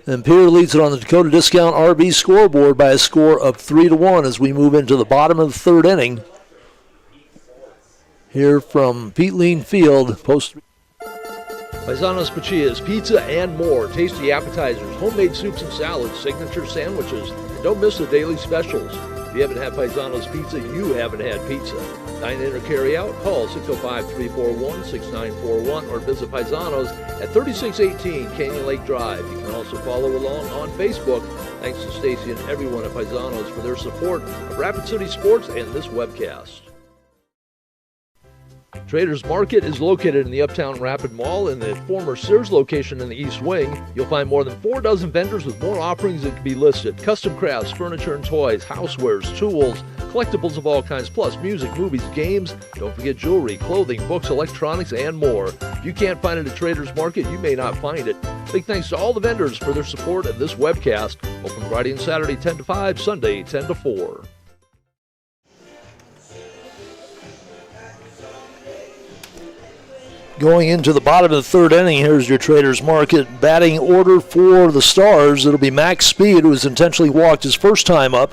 And Pierre leads it on the Dakota Discount RB scoreboard by a score of 3-1 as we move into the bottom of the third inning. Here from Pete Lean Field, post. Paisanos Pachias, pizza and more. Tasty appetizers, homemade soups and salads, signature sandwiches. And don't miss the daily specials. If you haven't had Paisanos Pizza, you haven't had pizza. Dine in or carry out, call 605-341-6941 or visit Paisanos at 3618 Canyon Lake Drive. You can also follow along on Facebook. Thanks to Stacy and everyone at Paisanos for their support of Rapid City Sports and this webcast. Traders Market is located in the Uptown Rapid Mall in the former Sears location in the East Wing. You'll find more than 4 dozen vendors with more offerings that can be listed. Custom crafts, furniture and toys, housewares, tools, collectibles of all kinds, plus music, movies, games. Don't forget jewelry, clothing, books, electronics, and more. If you can't find it at Traders Market, you may not find it. Big thanks to all the vendors for their support of this webcast. Open Friday and Saturday 10 to 5, Sunday 10 to 4. Going into the bottom of the third inning, here's your Traders Market batting order for the Stars. It'll be Max Speed, who was intentionally walked his first time up,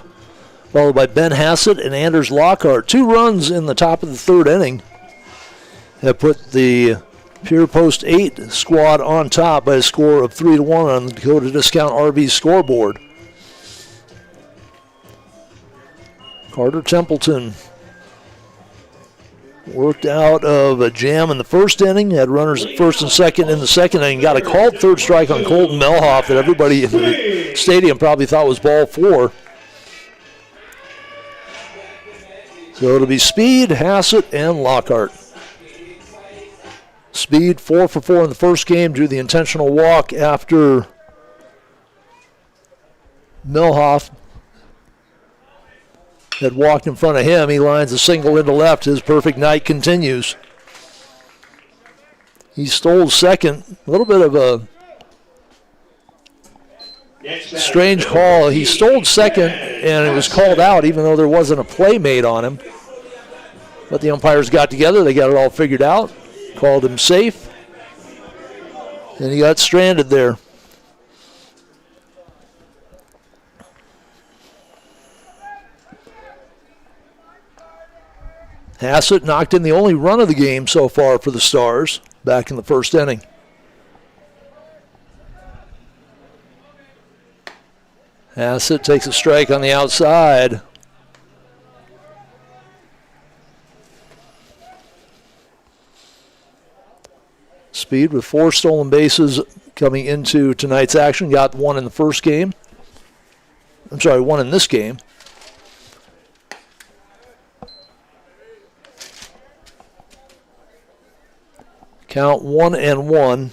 followed by Ben Hassett and Anders Lockhart. 2 runs in the top of the third inning have put the Pierre Post 8 squad on top by a score of 3-1 on the Dakota Discount RV scoreboard. Carter Templeton worked out of a jam in the first inning, had runners at first and second in the second inning, got a called third strike on Colton Melhoff that everybody in the stadium probably thought was ball 4. So it'll be Speed, Hassett, and Lockhart. Speed 4 for 4 in the first game, drew the intentional walk after Melhoff had walked in front of him. He lines a single into left. His perfect night continues. He stole second. A little bit of a strange call. He stole second, and it was called out even though there wasn't a play made on him. But the umpires got together. They got it all figured out. Called him safe. And he got stranded there. Hassett knocked in the only run of the game so far for the Stars back in the first inning. Hassett takes a strike on the outside. Speed with 4 stolen bases coming into tonight's action. Got one in the first game. I'm sorry, one in this game. Count 1-1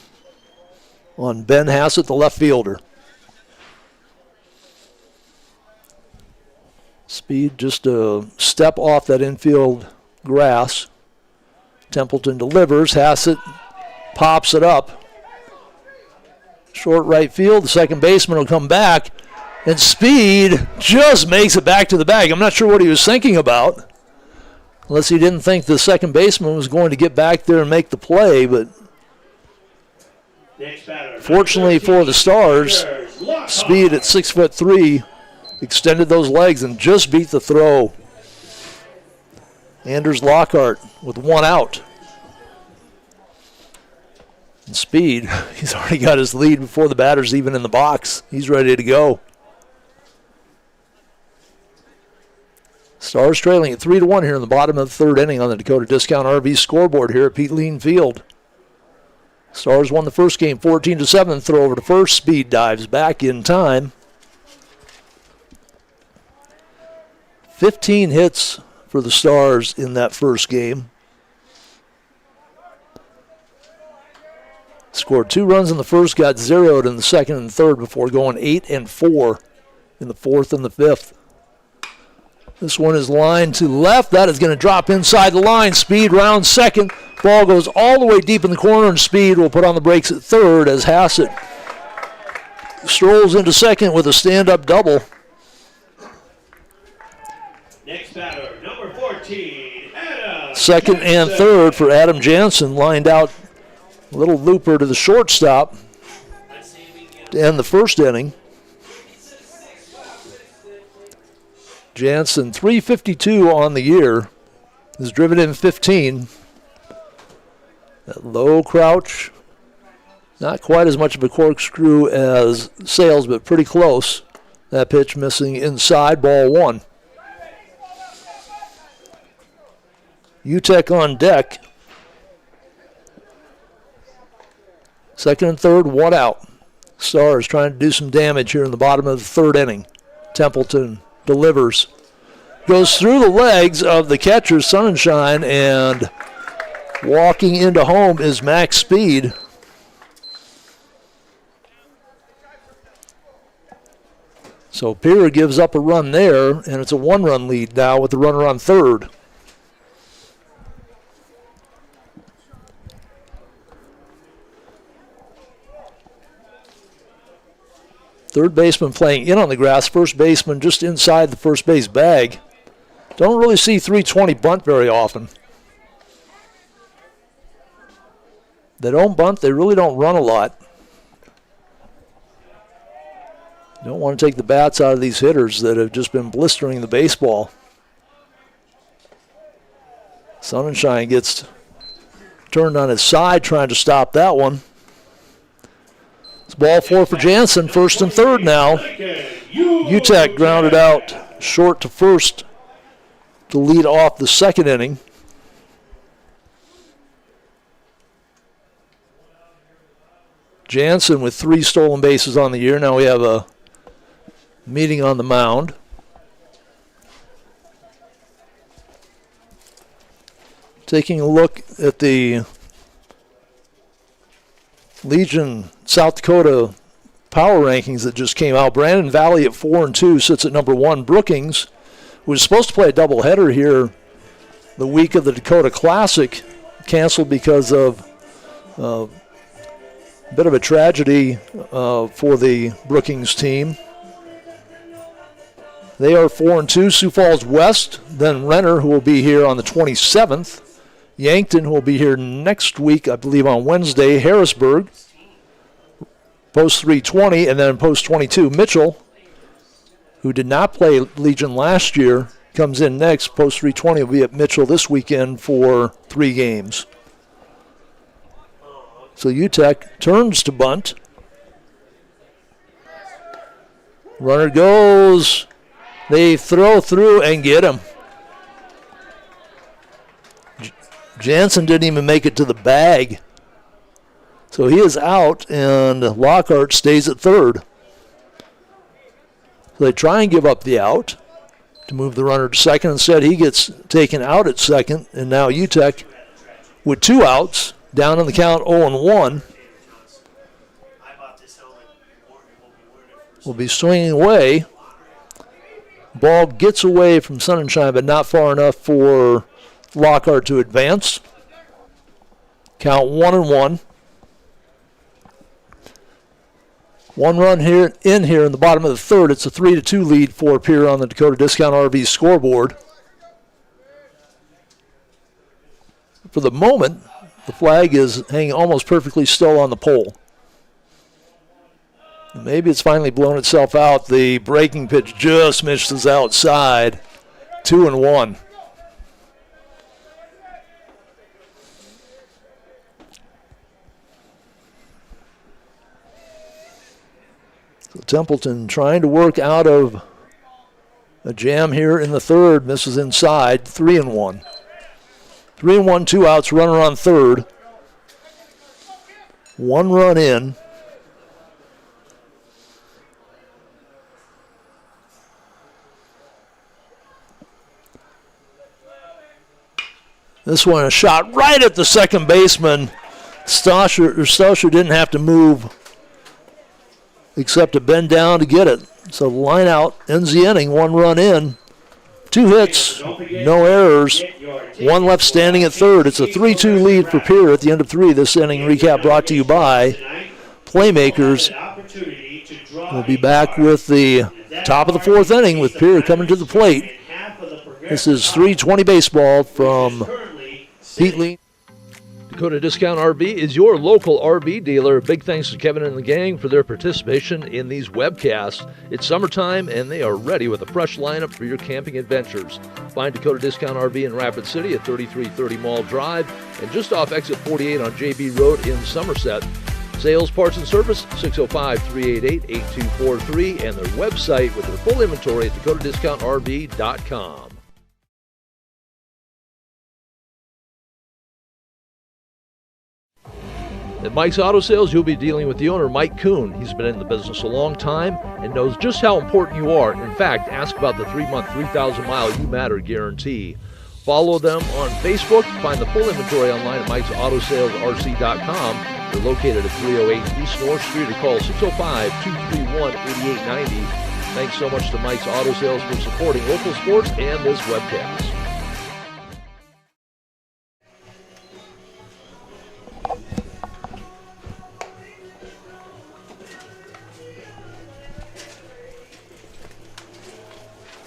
on Ben Hassett, the left fielder. Speed just a step off that infield grass. Templeton delivers. Hassett pops it up. Short right field. The second baseman will come back. And Speed just makes it back to the bag. I'm not sure what he was thinking about. Unless he didn't think the second baseman was going to get back there and make the play. But fortunately for the Stars, Speed at 6'3" extended those legs and just beat the throw. Anders Lockhart with 1 out. And Speed, he's already got his lead before the batter's even in the box. He's ready to go. Stars trailing at 3-1 here in the bottom of the third inning on the Dakota Discount RV scoreboard here at Pete Lean Field. Stars won the first game 14-7. Throw over to first. Speed dives back in time. 15 hits for the Stars in that first game. Scored 2 runs in the first, got zeroed in the second and third before going 8-4 in the fourth and the fifth. This one is lined to left. That is going to drop inside the line. Speed round second. Ball goes all the way deep in the corner, and Speed will put on the brakes at third as Hassett strolls into second with a stand-up double. Next batter, number 14, Adam. Second and third for Adam Jansen, lined out a little looper to the shortstop to end the first inning. Jansen, 352 on the year, has driven in 15. That low crouch, not quite as much of a corkscrew as Sales, but pretty close. That pitch missing inside, ball 1. UTEC on deck. Second and third, 1 out. Stars trying to do some damage here in the bottom of the third inning. Templeton delivers. Goes through the legs of the catcher, Sunshine, and walking into home is Max Speed. So Pierre gives up a run there, and it's a 1-run lead now with the runner on third. Third baseman playing in on the grass. First baseman just inside the first base bag. Don't really see 320 bunt very often. They don't bunt. They really don't run a lot. Don't want to take the bats out of these hitters that have just been blistering the baseball. Sunshine gets turned on his side trying to stop that one. It's ball 4 for Jansen, first and third now. UTEC grounded out short to first to lead off the second inning. Jansen with 3 stolen bases on the year. Now we have a meeting on the mound. Taking a look at the Legion South Dakota power rankings that just came out. Brandon Valley at 4-2 sits at number 1. Brookings, who was supposed to play a doubleheader here the week of the Dakota Classic, canceled because of Bit of a tragedy for the Brookings team. They are 4-2. Sioux Falls West, then Renner, who will be here on the 27th. Yankton, who will be here next week, I believe on Wednesday. Harrisburg, post 320, and then post 22. Mitchell, who did not play Legion last year, comes in next. Post 320 will be at Mitchell this weekend for 3 games. So UTEC turns to bunt. Runner goes. They throw through and get him. Jansen didn't even make it to the bag. So he is out, and Lockhart stays at third. So they try and give up the out to move the runner to second. Instead, he gets taken out at second, and now UTEC with 2 outs, down on the count 0-1. Will be swinging away. Ball gets away from Sunshine, but not far enough for Lockhart to advance. Count 1-1. 1 run here in the bottom of the third. It's a 3-2 lead for Pierre on the Dakota Discount RV scoreboard. For the moment, the flag is hanging almost perfectly still on the pole. Maybe it's finally blown itself out. The breaking pitch just misses outside. 2-1. So Templeton trying to work out of a jam here in the third. Misses inside. 3-1. 3-1, 2 outs, runner on third. 1 run in. This one, a shot right at the second baseman. Stasher didn't have to move except to bend down to get it. So line out, ends the inning, 1 run in. 2 hits, no errors. 1 left standing at third. It's a 3-2 lead for Pierre at the end of 3. This inning recap brought to you by Playmakers. We'll be back with the top of the 4th inning with Pierre coming to the plate. This is 3:20 baseball from Pete Lee. Dakota Discount RV is your local RV dealer. Big thanks to Kevin and the gang for their participation in these webcasts. It's summertime and they are ready with a fresh lineup for your camping adventures. Find Dakota Discount RV in Rapid City at 3330 Mall Drive and just off exit 48 on JB Road in Somerset. Sales, parts, and service, 605-388-8243, and their website with their full inventory at dakotadiscountrv.com. At Mike's Auto Sales, you'll be dealing with the owner, Mike Kuhn. He's been in the business a long time and knows just how important you are. In fact, ask about the 3-month, 3,000-mile You Matter guarantee. Follow them on Facebook. Find the full inventory online at Mike'sAutoSalesRC.com. They're located at 308 East North Street or call 605-231-8890. Thanks so much to Mike's Auto Sales for supporting local sports and this webcast.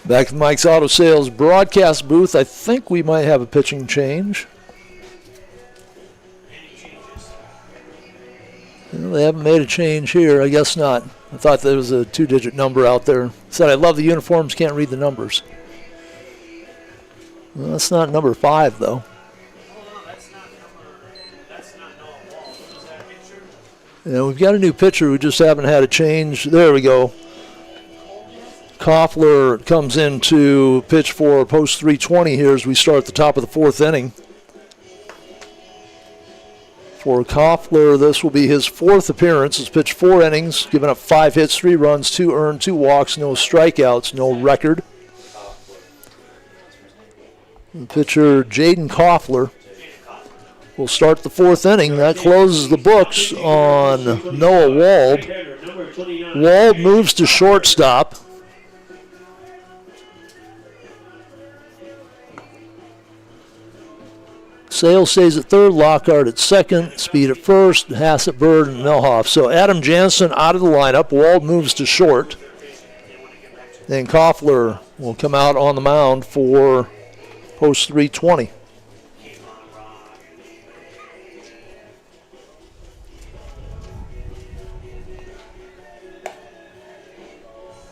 Back to Mike's Auto Sales broadcast booth. I think we might have a pitching change. Well, they haven't made a change here. I guess not. I thought there was a 2-digit number out there. Said I love the uniforms, can't read the numbers. Well, that's not number 5, though. Yeah, we've got a new pitcher. We just haven't had a change. There we go. Koffler comes in to pitch for post 320 here as we start the top of the 4th inning. For Koffler, this will be his 4th appearance. He's pitched 4 innings, given up 5 hits, 3 runs, 2 earned, 2 walks, no strikeouts, no record. The pitcher, Jaden Koffler, will start the 4th inning. That closes the books on Noah Wald. Wald moves to shortstop. Sales stays at third, Lockhart at second, Speed at first, Hassett, Bird, and Melhoff. So Adam Jansen out of the lineup. Wald moves to short. Then Koffler will come out on the mound for post 320.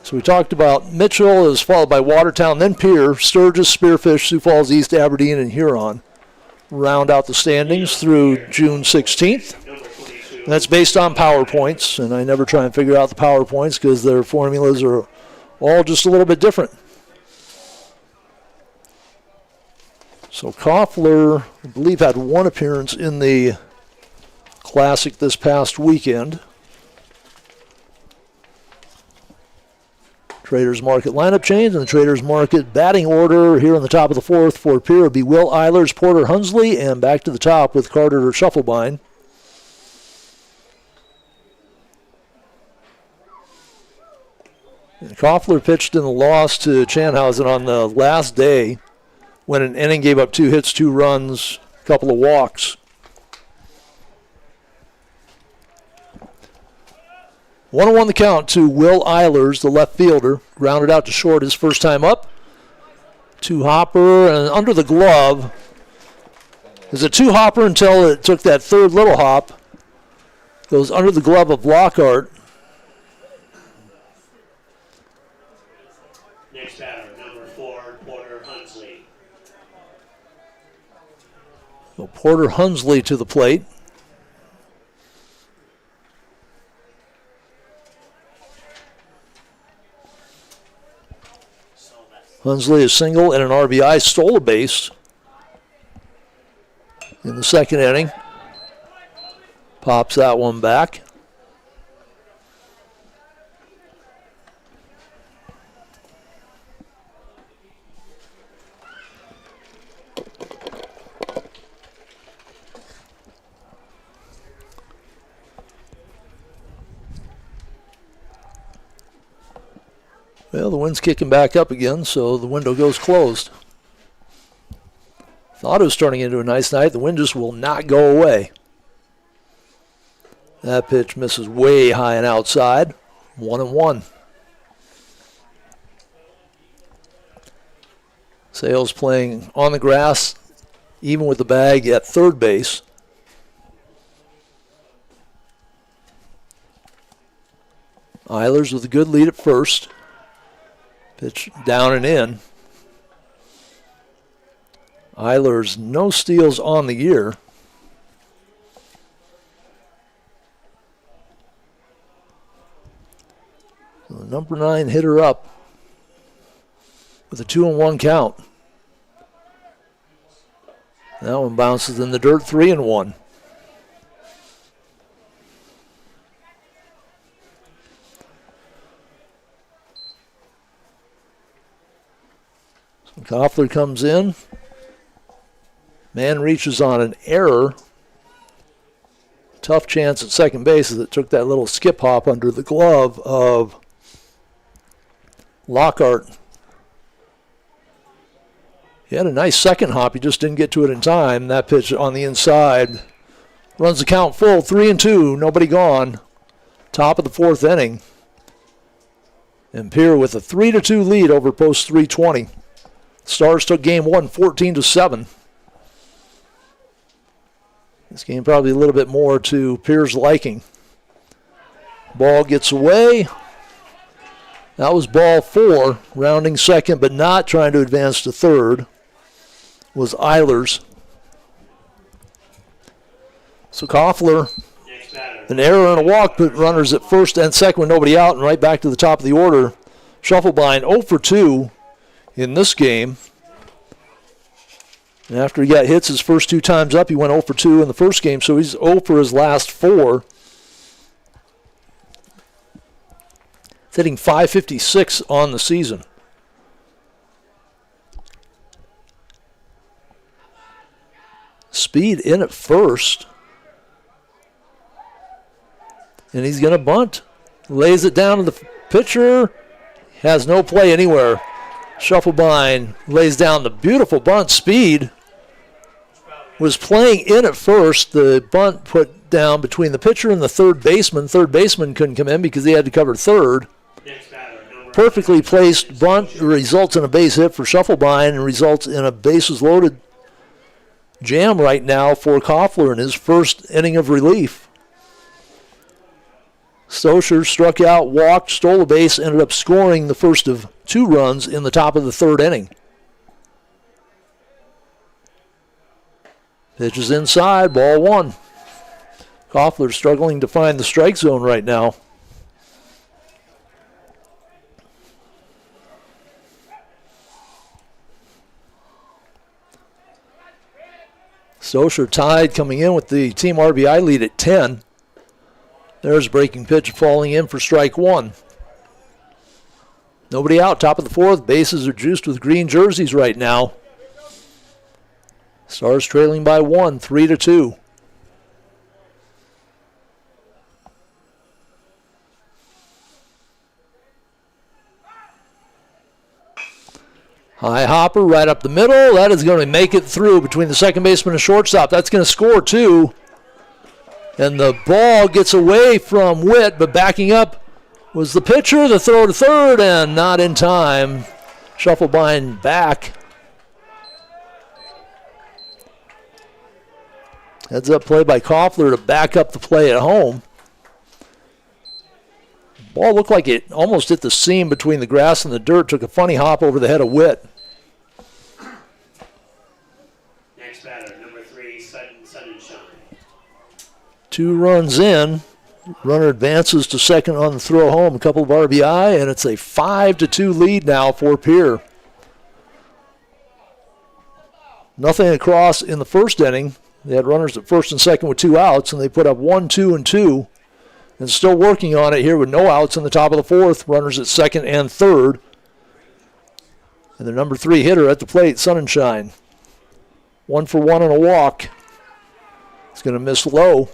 So we talked about Mitchell is followed by Watertown, then Pierre, Sturgis, Spearfish, Sioux Falls East, Aberdeen, and Huron. Round out the standings through June 16th. And that's based on PowerPoints, and I never try and figure out the PowerPoints because their formulas are all just a little bit different. So Koffler, I believe, had one appearance in the Classic this past weekend. Traders Market lineup change, and the Traders Market batting order here on the top of the fourth for Pierre would be Will Eilers, Porter Hunsley, and back to the top with Carter Shufflebein. And Koffler pitched in the loss to Chanhausen on the last day when an inning gave up 2 hits, 2 runs, a couple of walks. 1-1 the count to Will Eilers, the left fielder. Grounded out to short his first time up. Two-hopper and under the glove. It was a two-hopper until it took that third little hop. Goes under the glove of Lockhart. Next batter, number 4, Porter Hunsley. So Porter Hunsley to the plate. Hunsley is single and an RBI, stole a base in the second inning. Pops that one back. Well, the wind's kicking back up again, so the window goes closed. Thought it was turning into a nice night. The wind just will not go away. That pitch misses way high and outside. 1-1. Sales playing on the grass, even with the bag at third base. Eilers with a good lead at first. Pitch down and in. Eilers, no steals on the year. So the number 9 hitter up with a 2-1 count. That one bounces in the dirt, 3-1. Koffler comes in. Man reaches on an error. Tough chance at second base as it took that little skip hop under the glove of Lockhart. He had a nice second hop. He just didn't get to it in time. That pitch on the inside runs the count full. 3-2. Nobody gone. Top of the fourth inning. And Pierre with a 3-2 lead over post 320. Stars took game 1 14-7. This game probably a little bit more to Pierre's liking. Ball gets away. That was ball 4, rounding second, but not trying to advance to third, was Eilers. So Koffler, an error and a walk, put runners at first and second with nobody out, and right back to the top of the order. Shufflebein 0 for 2 in this game. And after he got hits his first 2 times up, he went 0 for 2 in the first game, so he's 0 for his last 4. He's hitting .556 on the season. Speed in at first. And he's going to bunt. Lays it down to the pitcher. Has no play anywhere. Shufflebein lays down the beautiful bunt. Speed was playing in at first. The bunt put down between the pitcher and the third baseman. Third baseman couldn't come in because he had to cover third. Next batter, number Perfectly placed bunt results in a base hit for Schuffelbein and results in a bases loaded jam right now for Koffler in his first inning of relief. Stoscher struck out, walked, stole a base, ended up scoring the first of 2 runs in the top of the 3rd inning. Pitch is inside, ball 1. Koffler struggling to find the strike zone right now. Stoscher tied coming in with the team RBI lead at 10. There's a breaking pitch falling in for strike 1. Nobody out, top of the 4th. Bases are juiced with green jerseys right now. Stars trailing by 1, 3-2. High hopper right up the middle. That is going to make it through between the second baseman and shortstop. That's going to score 2. And the ball gets away from Witt, but backing up was the pitcher. The throw to third, and not in time. Schuffelbein back. Heads up play by Koffler to back up the play at home. Ball looked like it almost hit the seam between the grass and the dirt. Took a funny hop over the head of Witt. Next batter, number 3, Sunshine. 2 runs in. Runner advances to second on the throw home. A couple of RBI, and it's a 5-2 lead now for Pierre. Nothing across in the first inning. They had runners at first and second with 2 outs, and they put up 1, 2, and 2. And still working on it here with no outs in the top of the 4th. Runners at second and third. And the number 3 hitter at the plate, Sunshine. 1 for 1 on a walk. It's going to miss low.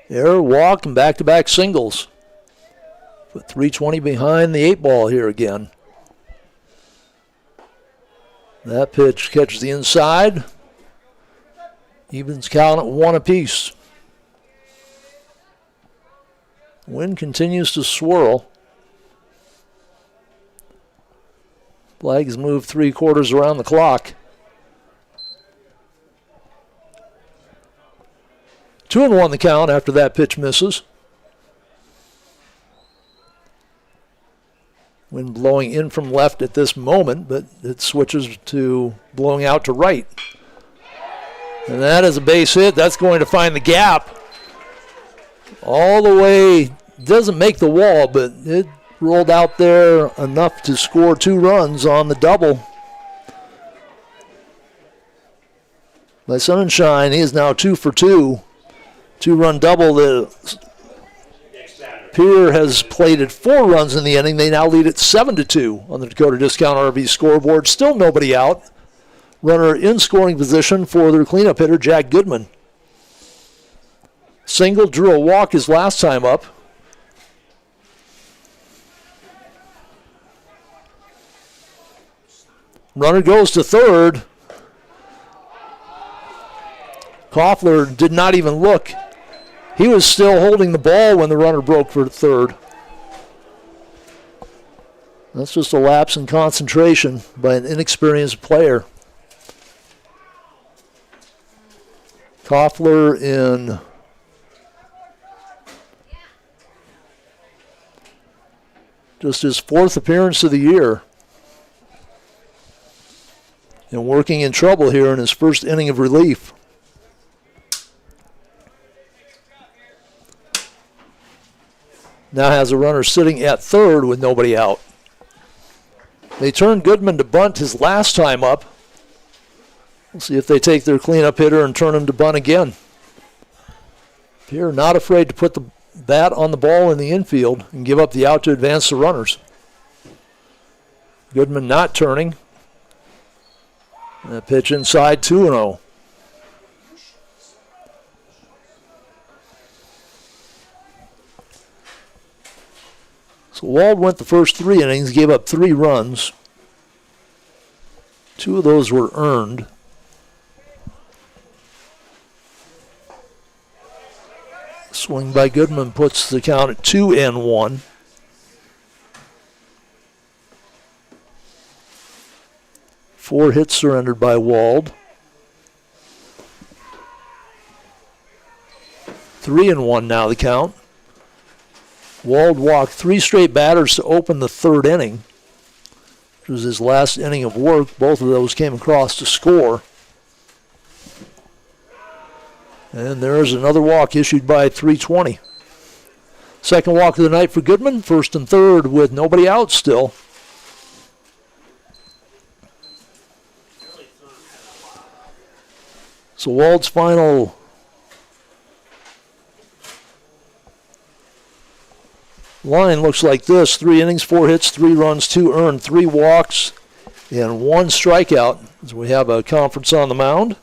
Error, walk, and back-to-back singles. Put 320 behind the 8 ball here again. That pitch catches the inside. Evens count at 1 apiece. Wind continues to swirl. Flags move 3/4 around the clock. 2-1 the count after that pitch misses. Wind blowing in from left at this moment, but it switches to blowing out to right. And that is a base hit. That's going to find the gap. All the way, doesn't make the wall, but it rolled out there enough to score 2 runs on the double. By Sunshine, he is now 2 for 2. 2-run double. The Pierre has plated 4 runs in the inning. They now lead at 7-2 on the Dakota Discount RV scoreboard. Still nobody out. Runner in scoring position for their cleanup hitter, Jack Goodman. Single, drew a walk his last time up. Runner goes to third. Koffler did not even look. He was still holding the ball when the runner broke for third. That's just a lapse in concentration by an inexperienced player. Koffler in just his 4th appearance of the year. And working in trouble here in his first inning of relief. Now has a runner sitting at third with nobody out. They turned Goodman to bunt his last time up. We'll see if they take their cleanup hitter and turn him to bunt again. Pierre not afraid to put the bat on the ball in the infield and give up the out to advance the runners. Goodman not turning. That pitch inside, 2-0. So Wald went the first 3 innings, gave up 3 runs. 2 of those were earned. Swing by Goodman puts the count at 2-1. Four hits surrendered by Wald. 3-1 now the count. Wald walked 3 straight batters to open the 3rd inning. It was his last inning of work. Both of those came across to score. And there's another walk issued by 320. Second walk of the night for Goodman. 1st and 3rd with nobody out still. So Wald's final line looks like this. 3 innings, 4 hits, 3 runs, 2 earned, 3 walks, and 1 strikeout as we have a conference on the mound.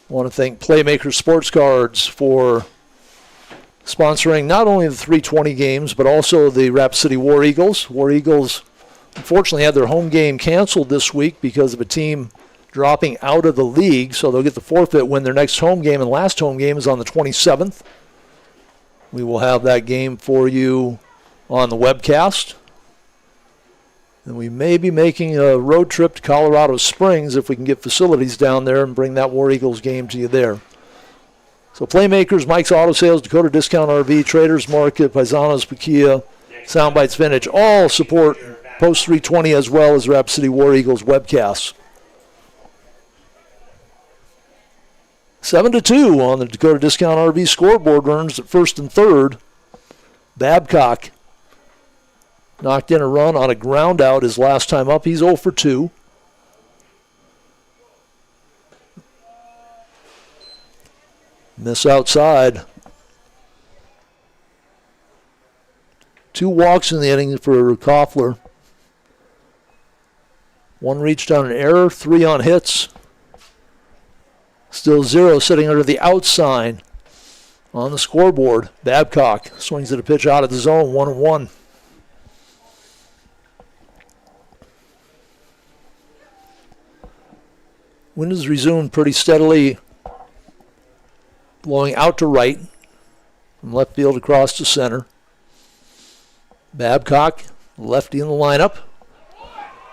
I want to thank Playmaker Sports Cards for sponsoring not only the 320 games, but also the Rapid City War Eagles. War Eagles unfortunately had their home game canceled this week because of a team dropping out of the league, so they'll get the forfeit when their next home game and last home game is on the 27th. We will have that game for you on the webcast. And we may be making a road trip to Colorado Springs if we can get facilities down there and bring that War Eagles game to you there. So Playmakers, Mike's Auto Sales, Dakota Discount RV, Traders Market, Paisanos, Pakia, Soundbites Vintage, all support Post 320 as well as Rapid City War Eagles webcasts. 7-2 on the Dakota Discount RV scoreboard. Runners at 1st and 3rd. Babcock knocked in a run on a ground out his last time up. He's 0 for 2. Miss outside. 2 walks in the inning for Koffler. 1 reached on an error, 3 on hits. Still 0 sitting under the out sign on the scoreboard. Babcock swings at a pitch out of the zone, 1-1. Wind has resumed pretty steadily, blowing out to right from left field across to center. Babcock, lefty in the lineup,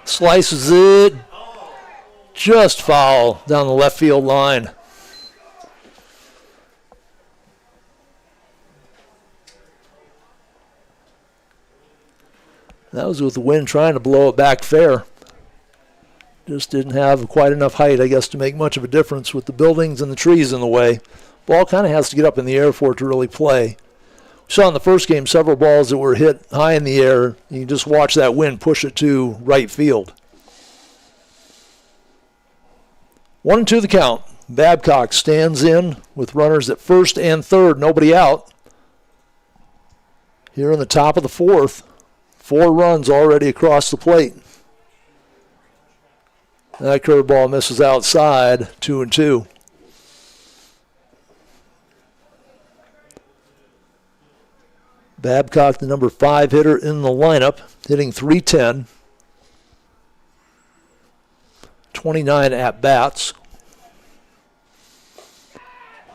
slices it just foul down the left field line. That was with the wind trying to blow it back fair. Just didn't have quite enough height, I guess, to make much of a difference with the buildings and the trees in the way. Ball kind of has to get up in the air for it to really play. We saw in the first game several balls that were hit high in the air. You can just watch that wind push it to right field. 1-2 the count. Babcock stands in with runners at 1st and 3rd, nobody out. Here in the top of the 4th, 4 runs already across the plate. That curveball misses outside, 2-2. Babcock, the number 5 hitter in the lineup, hitting .310. 29 at-bats.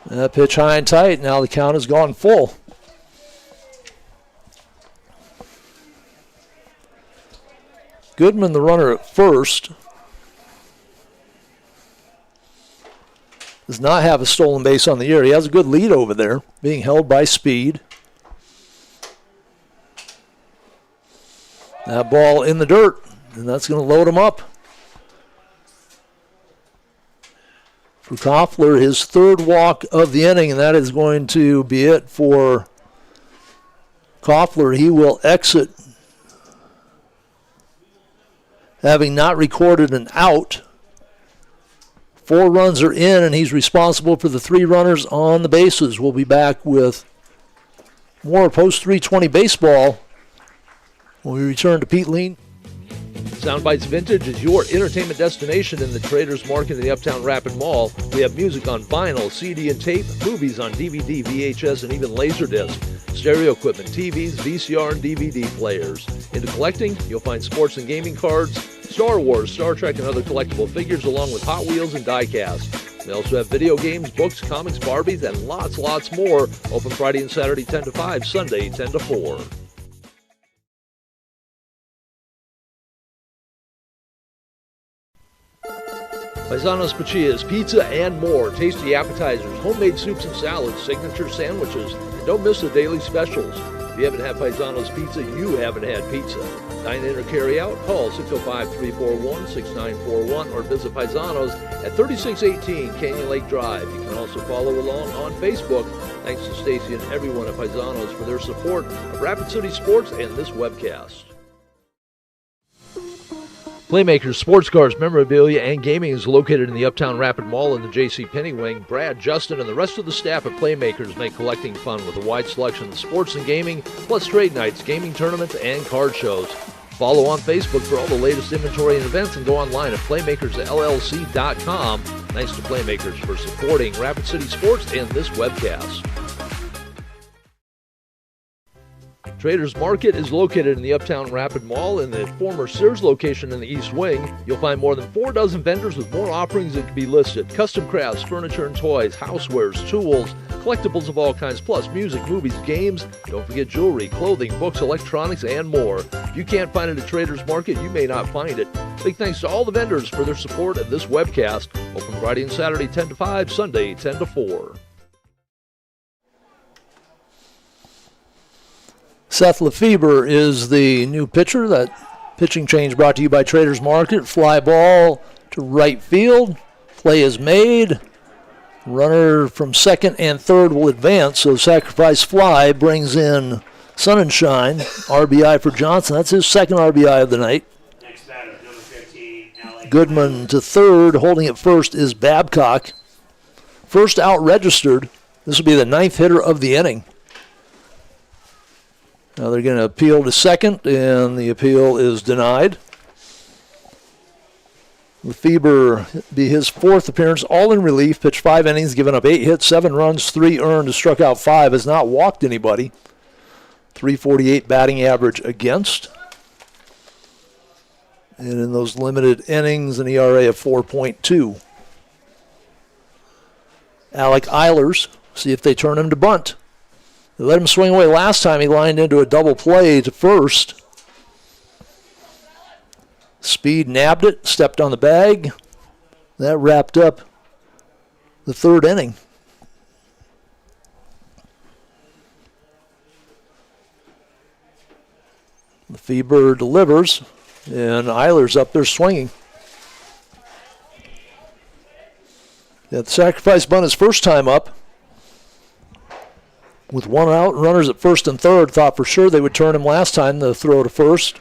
That pitch high and tight. Now the count has gone full. Goodman, the runner at 1st, does not have a stolen base on the year. He has a good lead over there, being held by Speed. That ball in the dirt, and that's going to load him up. For Koffler, his 3rd walk of the inning, and that is going to be it for Koffler. He will exit having not recorded an out. 4 runs are in, and he's responsible for the 3 runners on the bases. We'll be back with more Post 320 baseball when we return to Pete Lean. Soundbites Vintage is your entertainment destination in the Traders Market in the Uptown Rapid Mall. We have music on vinyl, CD and tape, movies on DVD, VHS, and even Laserdisc, stereo equipment, TVs, VCR, and DVD players. Into collecting, you'll find sports and gaming cards, Star Wars, Star Trek, and other collectible figures, along with Hot Wheels and die-cast. We also have video games, books, comics, Barbies, and lots more. Open Friday and Saturday 10 to 5, Sunday 10 to 4. Paisanos Pachias, pizza and more, tasty appetizers, homemade soups and salads, signature sandwiches, and don't miss the daily specials. If you haven't had Paisanos Pizza, you haven't had pizza. Dine in or carry out, call 605-341-6941 or visit Paisanos at 3618 Canyon Lake Drive. You can also follow along on Facebook. Thanks to Stacy and everyone at Paisanos for their support of Rapid City Sports and this webcast. Playmakers Sports Cars, Memorabilia, and Gaming is located in the Uptown Rapid Mall in the J.C. Penney wing. Brad, Justin, and the rest of the staff at Playmakers make collecting fun with a wide selection of sports and gaming, plus trade nights, gaming tournaments, and card shows. Follow on Facebook for all the latest inventory and events, and go online at playmakersllc.com. Thanks to Playmakers for supporting Rapid City Sports and this webcast. Traders Market is located in the Uptown Rapid Mall in the former Sears location in the East Wing. You'll find more than 4 dozen vendors with more offerings that can be listed. Custom crafts, furniture and toys, housewares, tools, collectibles of all kinds, plus music, movies, games. Don't forget jewelry, clothing, books, electronics, and more. If you can't find it at Traders Market, you may not find it. Big thanks to all the vendors for their support of this webcast. Open Friday and Saturday 10 to 5, Sunday 10 to 4. Seth Lefebvre is the new pitcher. That pitching change brought to you by Traders Market. Fly ball to right field. Play is made. Runner from second and third will advance. So sacrifice fly brings in Sonnenschein. RBI for Johnson. That's his second RBI of the night. Next batter, number 15, Alex. Goodman to third. Holding it first is Babcock. First out registered. This will be the 9th hitter of the inning. Now they're going to appeal to second, and the appeal is denied. Lefebvre be his 4th appearance, all in relief. Pitched 5 innings, given up 8 hits, 7 runs, 3 earned, struck out 5. Has not walked anybody. .348 batting average against. And in those limited innings, an ERA of 4.2. Alec Eilers, see if they turn him to bunt. They let him swing away last time. He lined into a double play to first. Speed nabbed it, stepped on the bag. That wrapped up the 3rd inning. Lefebvre delivers, and Eiler's up there swinging. The sacrifice bunt his first time up. With 1 out, runners at first and third, thought for sure they would turn him last time, the throw to first.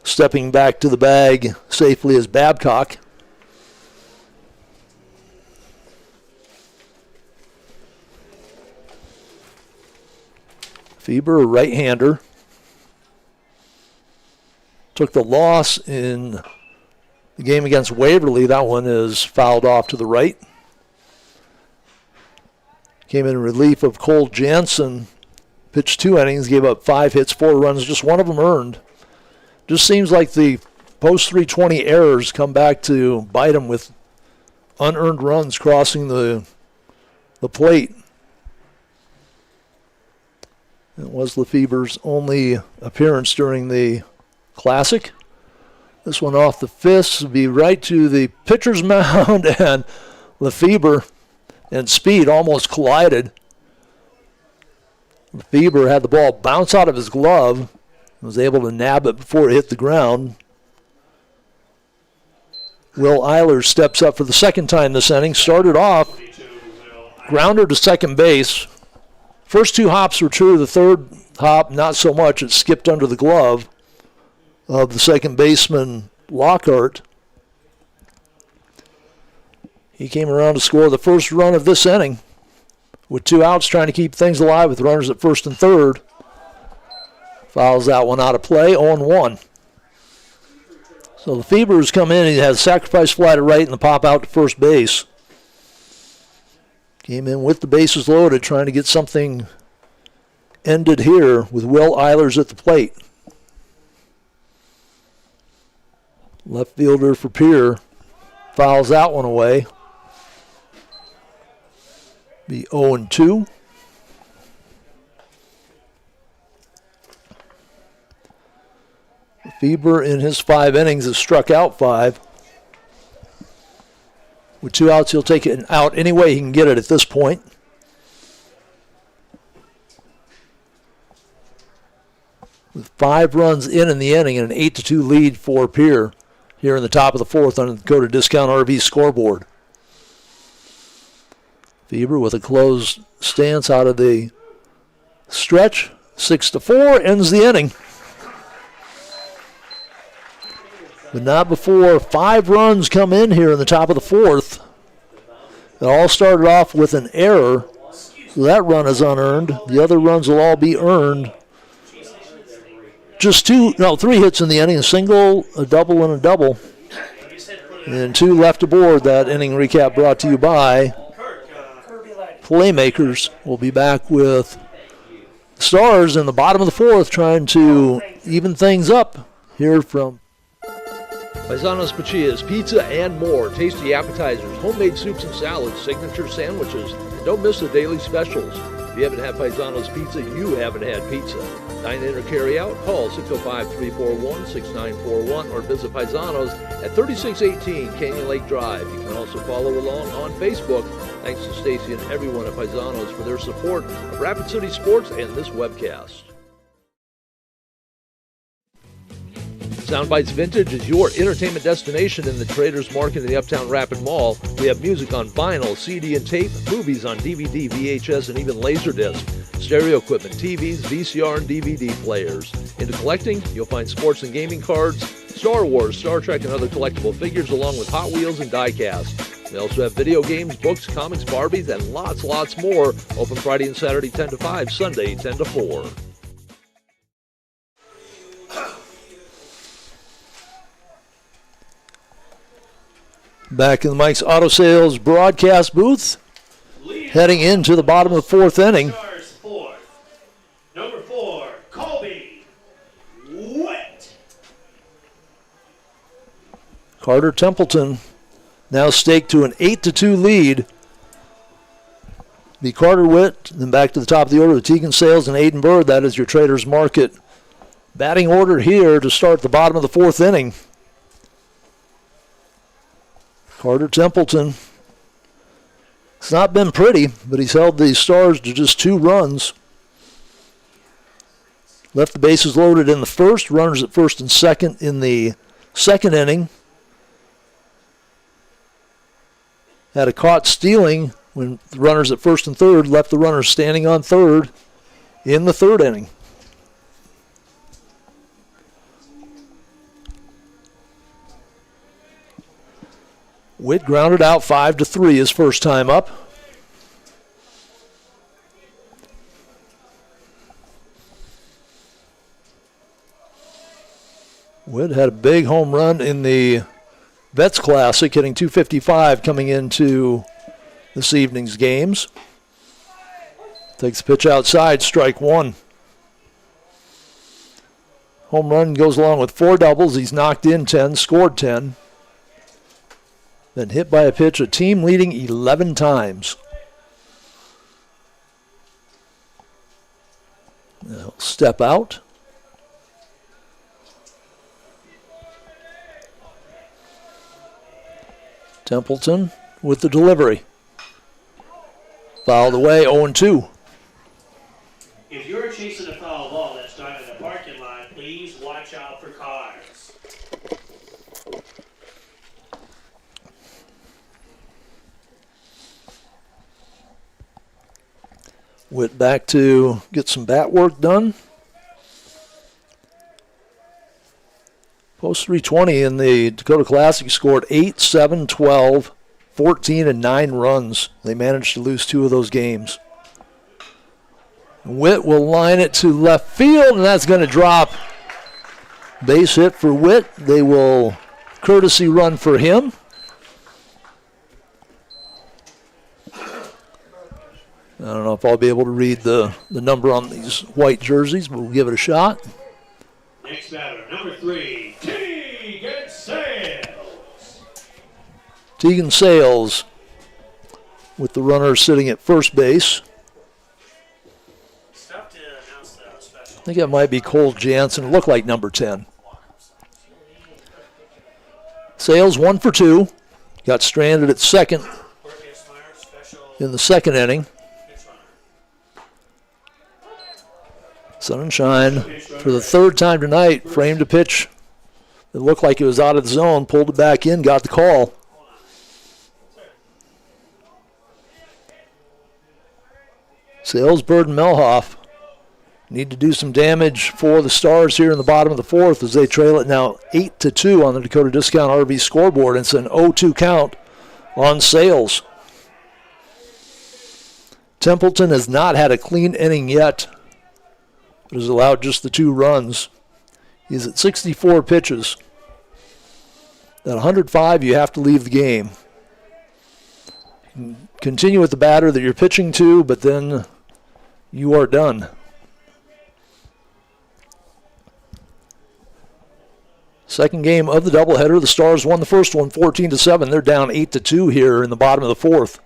Stepping back to the bag safely is Babcock. Lefebvre, a right-hander. Took the loss in the game against Waverly. That one is fouled off to the right. Came in relief of Cole Jansen. Pitched 2 innings, gave up 5 hits, 4 runs, just one of them earned. Just seems like the post-320 errors come back to bite him with unearned runs crossing the plate. It was Lefebvre's only appearance during the Classic. This one off the fists will be right to the pitcher's mound, and Lefebvre and Speed almost collided. Lefebvre had the ball bounce out of his glove, was able to nab it before it hit the ground. Will Eilers steps up for the second time this inning. Started off, grounder to second base. First 2 hops were true. The third hop, not so much. It skipped under the glove of the second baseman, Lockhart. He came around to score the first run of this inning with 2 outs, trying to keep things alive with runners at first and third. Fouls that one out of play, 0-1. So the Fevers come in. He has a sacrifice fly to right and the pop out to first base. Came in with the bases loaded, trying to get something ended here with Will Eilers at the plate. Left fielder for Pierre fouls that one away. Be 0-2. Feber in his 5 innings has struck out 5. With 2 outs, he'll take it out any way he can get it at this point. With 5 runs in the inning and an 8-2 lead for Pierre here in the top of the 4th on the Dakota Discount RV scoreboard. Feber with a closed stance out of the stretch. 6-4 ends the inning. But not before 5 runs come in here in the top of the 4th. It all started off with an error, so that run is unearned. The other runs will all be earned. Just 3 hits in the inning, a single, a double, and a double. And 2 left aboard. That inning recap brought to you by Playmakers. We'll be back with Stars in the bottom of the 4th trying to even things up here from Paisanos Pachillas, pizza and more, tasty appetizers, homemade soups and salads, signature sandwiches, and don't miss the daily specials. If you haven't had Paisanos Pizza, you haven't had pizza. Dine in or carry out, call 605-341-6941 or visit Paisanos at 3618 Canyon Lake Drive. You can also follow along on Facebook. Thanks to Stacy and everyone at Paisanos for their support of Rapid City Sports and this webcast. Soundbites Vintage is your entertainment destination in the Traders Market in the Uptown Rapid Mall. We have music on vinyl, CD and tape, movies on DVD, VHS, and even Laserdisc, stereo equipment, TVs, VCR, and DVD players. Into collecting, you'll find sports and gaming cards, Star Wars, Star Trek, and other collectible figures, along with Hot Wheels and die-cast. We also have video games, books, comics, Barbies, and lots more. Open Friday and Saturday 10 to 5, Sunday 10 to 4. Back in the Mike's Auto Sales broadcast booth, heading into the bottom of the 4th inning. Number 4, Colby Witt. Carter Templeton now staked to an 8-2 lead. Be Carter Witt, then back to the top of the order with Tegan Sales and Aiden Bird. That is your Traders Market batting order here to start the bottom of the 4th inning. Carter Templeton, it's not been pretty, but he's held the Stars to just 2 runs. Left the bases loaded in the 1st, runners at 1st and 2nd in the 2nd inning. Had a caught stealing when the runners at 1st and 3rd left the runners standing on 3rd in the 3rd inning. Witt grounded out 5-3 his first time up. Witt had a big home run in the Vets Classic, hitting .255 coming into this evening's games. Takes the pitch outside, strike 1. Home run goes along with 4 doubles. He's knocked in 10, scored 10. Been hit by a pitch, a team leading 11 times. Now step out. Templeton with the delivery. Fouled away, 0-2. If you're chasing a foul ball that's done in the parking lot, please watch out for cars. Witt back to get some bat work done. Post 320 in the Dakota Classic, scored 8, 7, 12, 14, and 9 runs. They managed to lose 2 of those games. Witt will line it to left field, and that's going to drop. Base hit for Witt. They will courtesy run for him. I don't know if I'll be able to read the number on these white jerseys, but we'll give it a shot. Next batter, number 3, Tegan Sales. Tegan Sales with the runner sitting at first base. Stuff to announce the special. I think that might be Cole Jansen. It looked like number 10. Sales 1 for 2. Got stranded at second in the second inning. Sunshine, for the third time tonight, framed a pitch that looked like it was out of the zone, pulled it back in, got the call. Sales, Bird, and Melhoff need to do some damage for the Stars here in the bottom of the fourth as they trail it now 8-2 on the Dakota Discount RV scoreboard. It's an 0-2 count on Sales. Templeton has not had a clean inning yet, but has allowed just the 2 runs. He's at 64 pitches. At 105, you have to leave the game. Continue with the batter that you're pitching to, but then you are done. Second game of the doubleheader. The Stars won the first one 14-7. They're down 8-2 here in the bottom of the fourth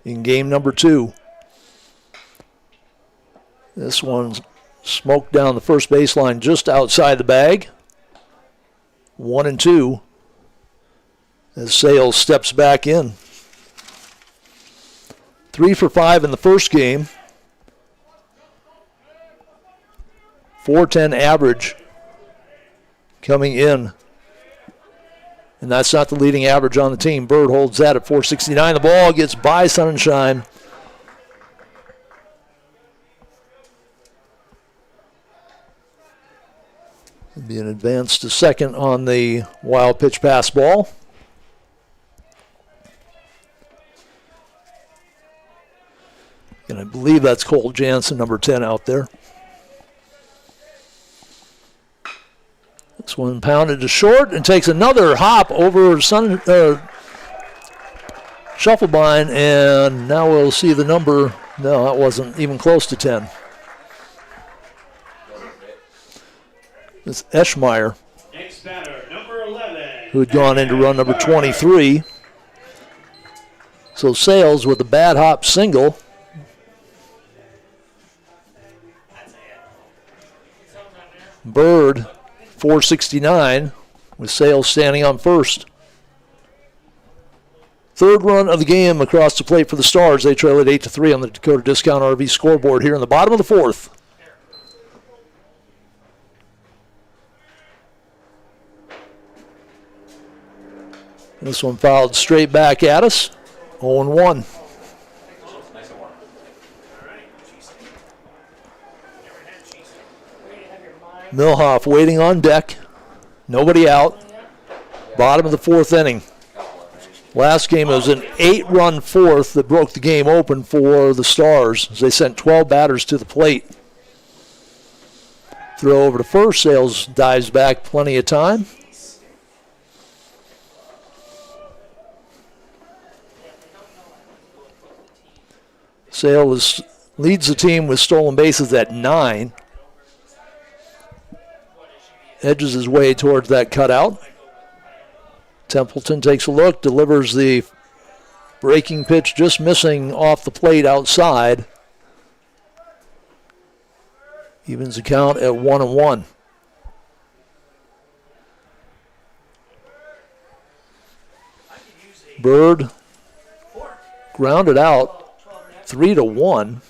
in game number 2. This one's smoked down the first baseline just outside the bag. 1-2 as Sales steps back in. 3 for 5 in the first game. .410 average coming in. And that's not the leading average on the team. Bird holds that at .469. The ball gets by Sunshine. It'll be an advance to second on the wild pitch pass ball. And I believe that's Cole Jansen, number 10, out there. This one pounded to short and takes another hop over Shufflebine, and now we'll see the number. No, that wasn't even close to 10. It's Eschmeyer, Next batter, number 11. who had gone into run number 23. So Sales with a bad hop single. Bird, .469, with Sales standing on first. Third run of the game across the plate for the Stars. They trail at 8-3 on the Dakota Discount RV scoreboard here in the bottom of the fourth. This one fouled straight back at us. 0-1. Milhoff waiting on deck. Nobody out. Bottom of the fourth inning. Last game, it was an 8-run fourth that broke the game open for the Stars as they sent 12 batters to the plate. Throw over to first. Sales dives back plenty of time. Sales leads the team with stolen bases at 9. Edges his way towards that cutout. Templeton takes a look, delivers the breaking pitch, just missing off the plate outside. Evens the count at 1-1. Bird grounded out. 3-1.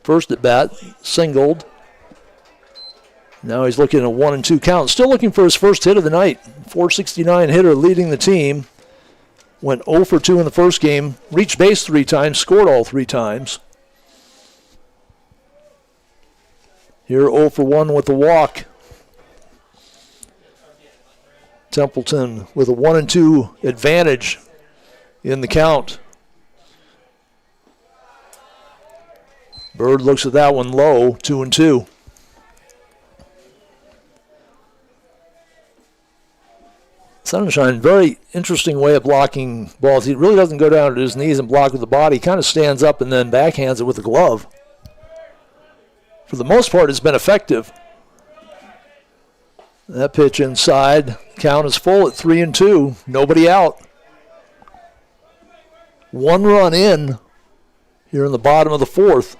First at bat, singled. Now he's looking at a 1-2 count. Still looking for his first hit of the night. .469 hitter leading the team. Went 0 for 2 in the first game. Reached base 3 times, scored all 3 times. Here 0 for 1 with the walk. Templeton with a 1-2 advantage in the count. Bird looks at that one low, 2-2. Sunshine, very interesting way of blocking balls. He really doesn't go down to his knees and block with the body. He kind of stands up and then backhands it with the glove. For the most part, it's been effective. That pitch inside. Count is full at 3-2. Nobody out. 1 run in here in the bottom of the 4th.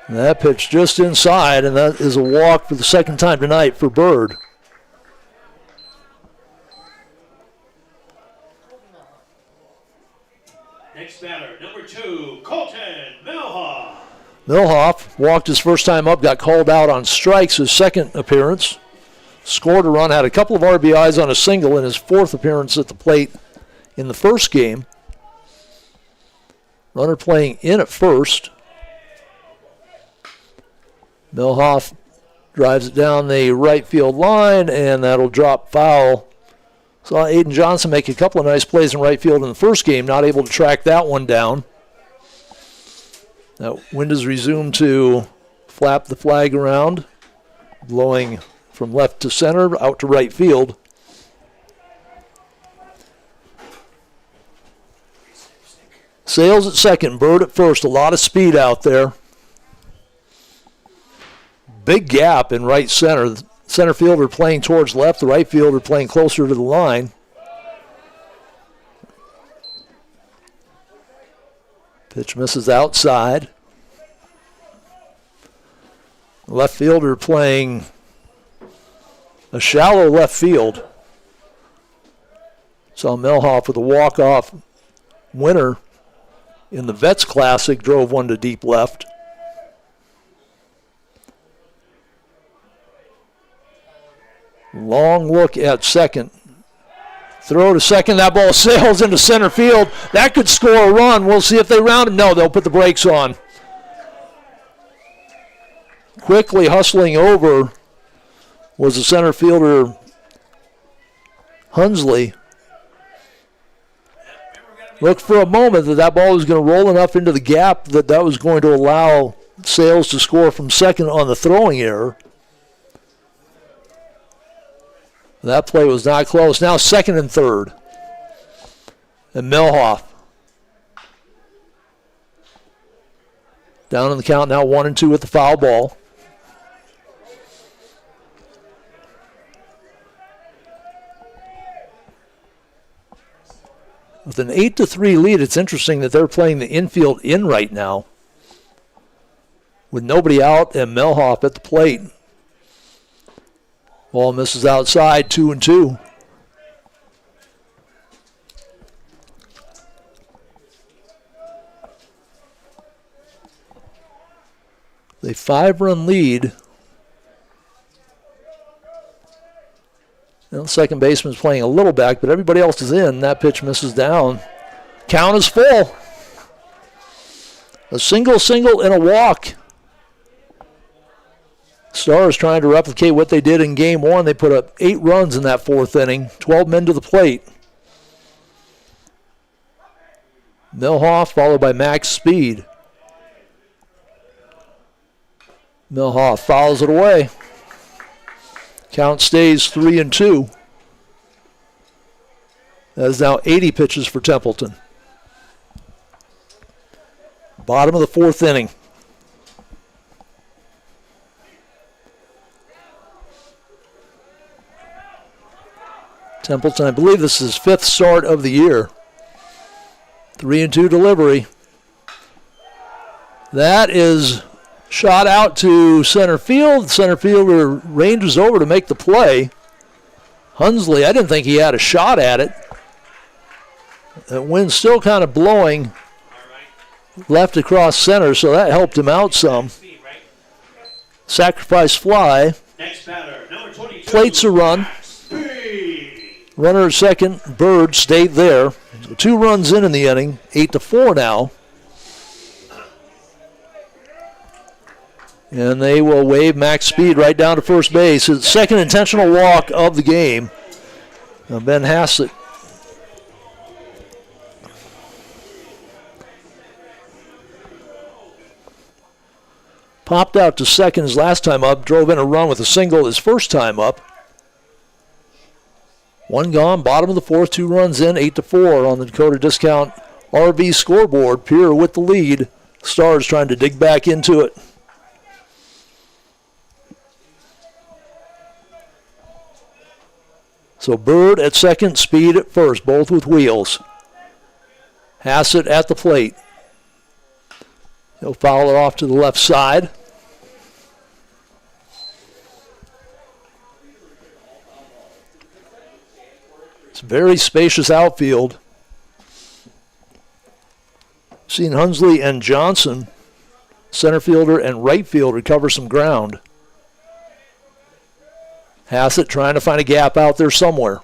And that pitch just inside, and that is a walk for the second time tonight for Bird. Next batter, number 2, Colton Milhoff. Milhoff walked his first time up, got called out on strikes his second appearance. Scored a run, had a couple of RBIs on a single in his 4th appearance at the plate in the first game. Runner playing in at first. Milhoff drives it down the right field line, and that'll drop foul. Saw Aiden Johnson make a couple of nice plays in right field in the first game, not able to track that one down. That wind has resumed to flap the flag around, blowing from left to center, out to right field. Sales at second, Bird at first, a lot of speed out there. Big gap in right center. The center fielder playing towards left, the right fielder playing closer to the line. Pitch misses outside. Left fielder playing a shallow left field. Saw Milhoff with a walk-off winner in the Vets Classic, drove one to deep left. Long look at second. Throw to second. That ball sails into center field. That could score a run. We'll see if they round him. No, they'll put the brakes on. Quickly hustling over was the center fielder, Hunsley. Looked for a moment that ball was going to roll enough into the gap that was going to allow Sales to score from second on the throwing error. That play was not close. Now second and third. And Milhoff down in the count now 1-2 with the foul ball. With an 8-3 lead, it's interesting that they're playing the infield in right now with nobody out and Milhoff at the plate. Ball misses outside, 2-2. The 5-run lead. Now, the second baseman's playing a little back, but everybody else is in. That pitch misses down. Count is full. A single, and a walk. Stars trying to replicate what they did in game 1. They put up 8 runs in that 4th inning, 12 men to the plate. Milhoff followed by Max Speed. Milhoff fouls it away. Count stays 3-2. That is now 80 pitches for Templeton. Bottom of the 4th inning. Templeton, I believe this is his 5th start of the year. 3-2 delivery. That is shot out to center field. Center fielder ranges over to make the play. Hunsley, I didn't think he had a shot at it. The wind's still kind of blowing left across center, so that helped him out some. Sacrifice fly. Next batter, number 22. Plates a run. Runner at second, Bird stayed there. So 2 runs in the inning, 8-4 now. And they will wave Max Speed right down to first base. His second intentional walk of the game. Now Ben Hassett Popped out to second his last time up, drove in a run with a single his first time up. One gone, bottom of the fourth, 2 runs in, 8-4 on the Dakota Discount RV scoreboard. Pierre with the lead. Stars trying to dig back into it. So Bird at second, Speed at first, both with wheels. Hassett at the plate. He'll foul it off to the left side. It's a very spacious outfield. Seen Hunsley and Johnson, center fielder and right field, recover some ground. Hassett trying to find a gap out there somewhere.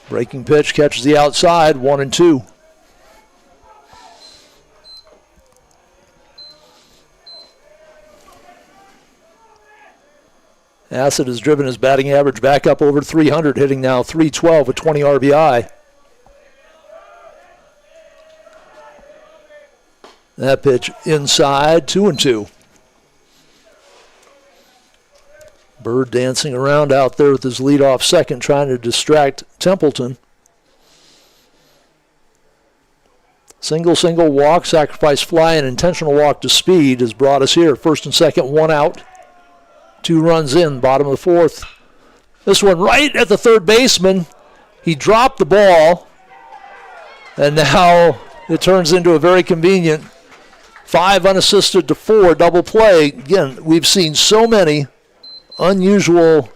Breaking pitch catches the outside, 1-2. Hassett has driven his batting average back up over 300, hitting now .312 with 20 RBI. That pitch inside, 2-2. Bird dancing around out there with his leadoff second, trying to distract Templeton. Single walk, sacrifice fly, and intentional walk to Speed has brought us here. First and second, 1 out. 2 runs in, bottom of the fourth. This one right at the third baseman. He dropped the ball, and now it turns into a very convenient 5 unassisted to 4 double play. Again, we've seen so many unusual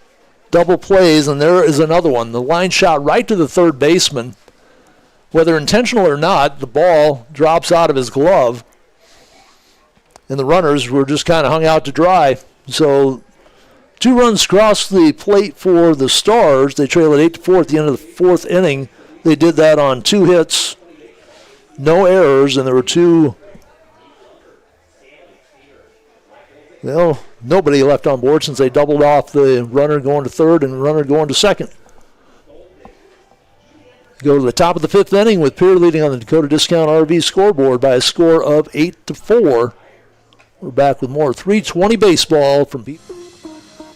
double plays, and there is another one. The line shot right to the third baseman. Whether intentional or not, the ball drops out of his glove, and the runners were just kind of hung out to dry. So 2 runs crossed the plate for the Stars. They trail at 8-4 at the end of the fourth inning. They did that on 2 hits, no errors, and there were 2. Well, nobody left on board since they doubled off the runner going to third and the runner going to second. Go to the top of the 5th inning with Pierre leading on the Dakota Discount RV scoreboard by a score of 8-4. We're back with more 320 baseball from Pete.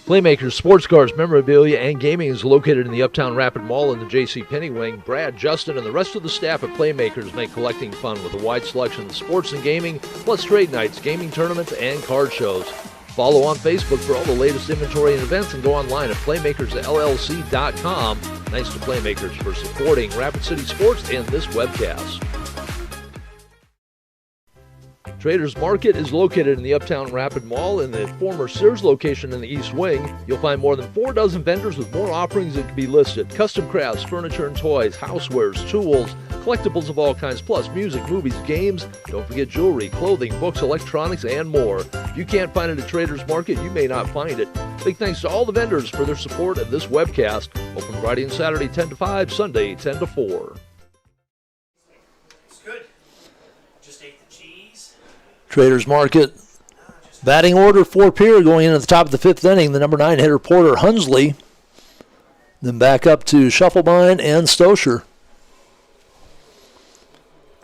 Playmakers Sports Cars, Memorabilia, and Gaming is located in the Uptown Rapid Mall in the J.C. Penney wing. Brad, Justin, and the rest of the staff at Playmakers make collecting fun with a wide selection of sports and gaming, plus trade nights, gaming tournaments, and card shows. Follow on Facebook for all the latest inventory and events, and go online at playmakersllc.com. Thanks to Playmakers for supporting Rapid City Sports and this webcast. Traders Market is located in the Uptown Rapid Mall in the former Sears location in the East Wing. You'll find more than 4 dozen vendors with more offerings that can be listed. Custom crafts, furniture and toys, housewares, tools, collectibles of all kinds, plus music, movies, games. Don't forget jewelry, clothing, books, electronics, and more. If you can't find it at Traders Market, you may not find it. Big thanks to all the vendors for their support of this webcast. Open Friday and Saturday 10 to 5, Sunday 10 to 4. It's good. Just ate the cheese. Traders Market batting order for Pierre going into the top of the 5th inning. The number 9 hitter, Porter Hunsley. Then back up to Schuffelbein and Stoscher.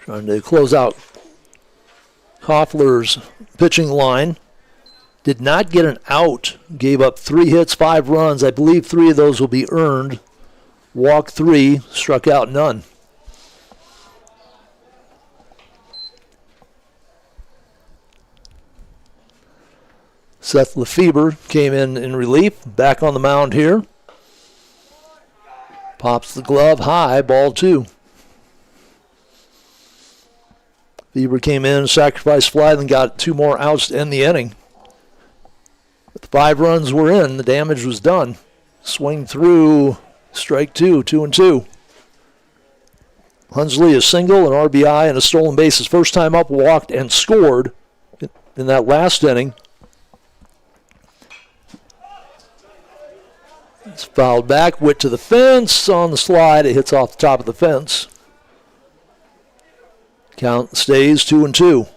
Trying to close out Hoffler's pitching line. Did not get an out. Gave up 3 hits, 5 runs. I believe 3 of those will be earned. Walked 3, struck out none. Seth Lefebvre came in relief. Back on the mound here. Pops the glove high, ball 2. Fever came in, sacrificed fly, then got 2 more outs to end the inning. But the 5 runs were in, the damage was done. Swing through, strike 2, 2-2. Hunsley a single, an RBI, and a stolen base. His first time up, walked and scored in that last inning. It's fouled back, went to the fence on the slide. It hits off the top of the fence. Count stays 2-2.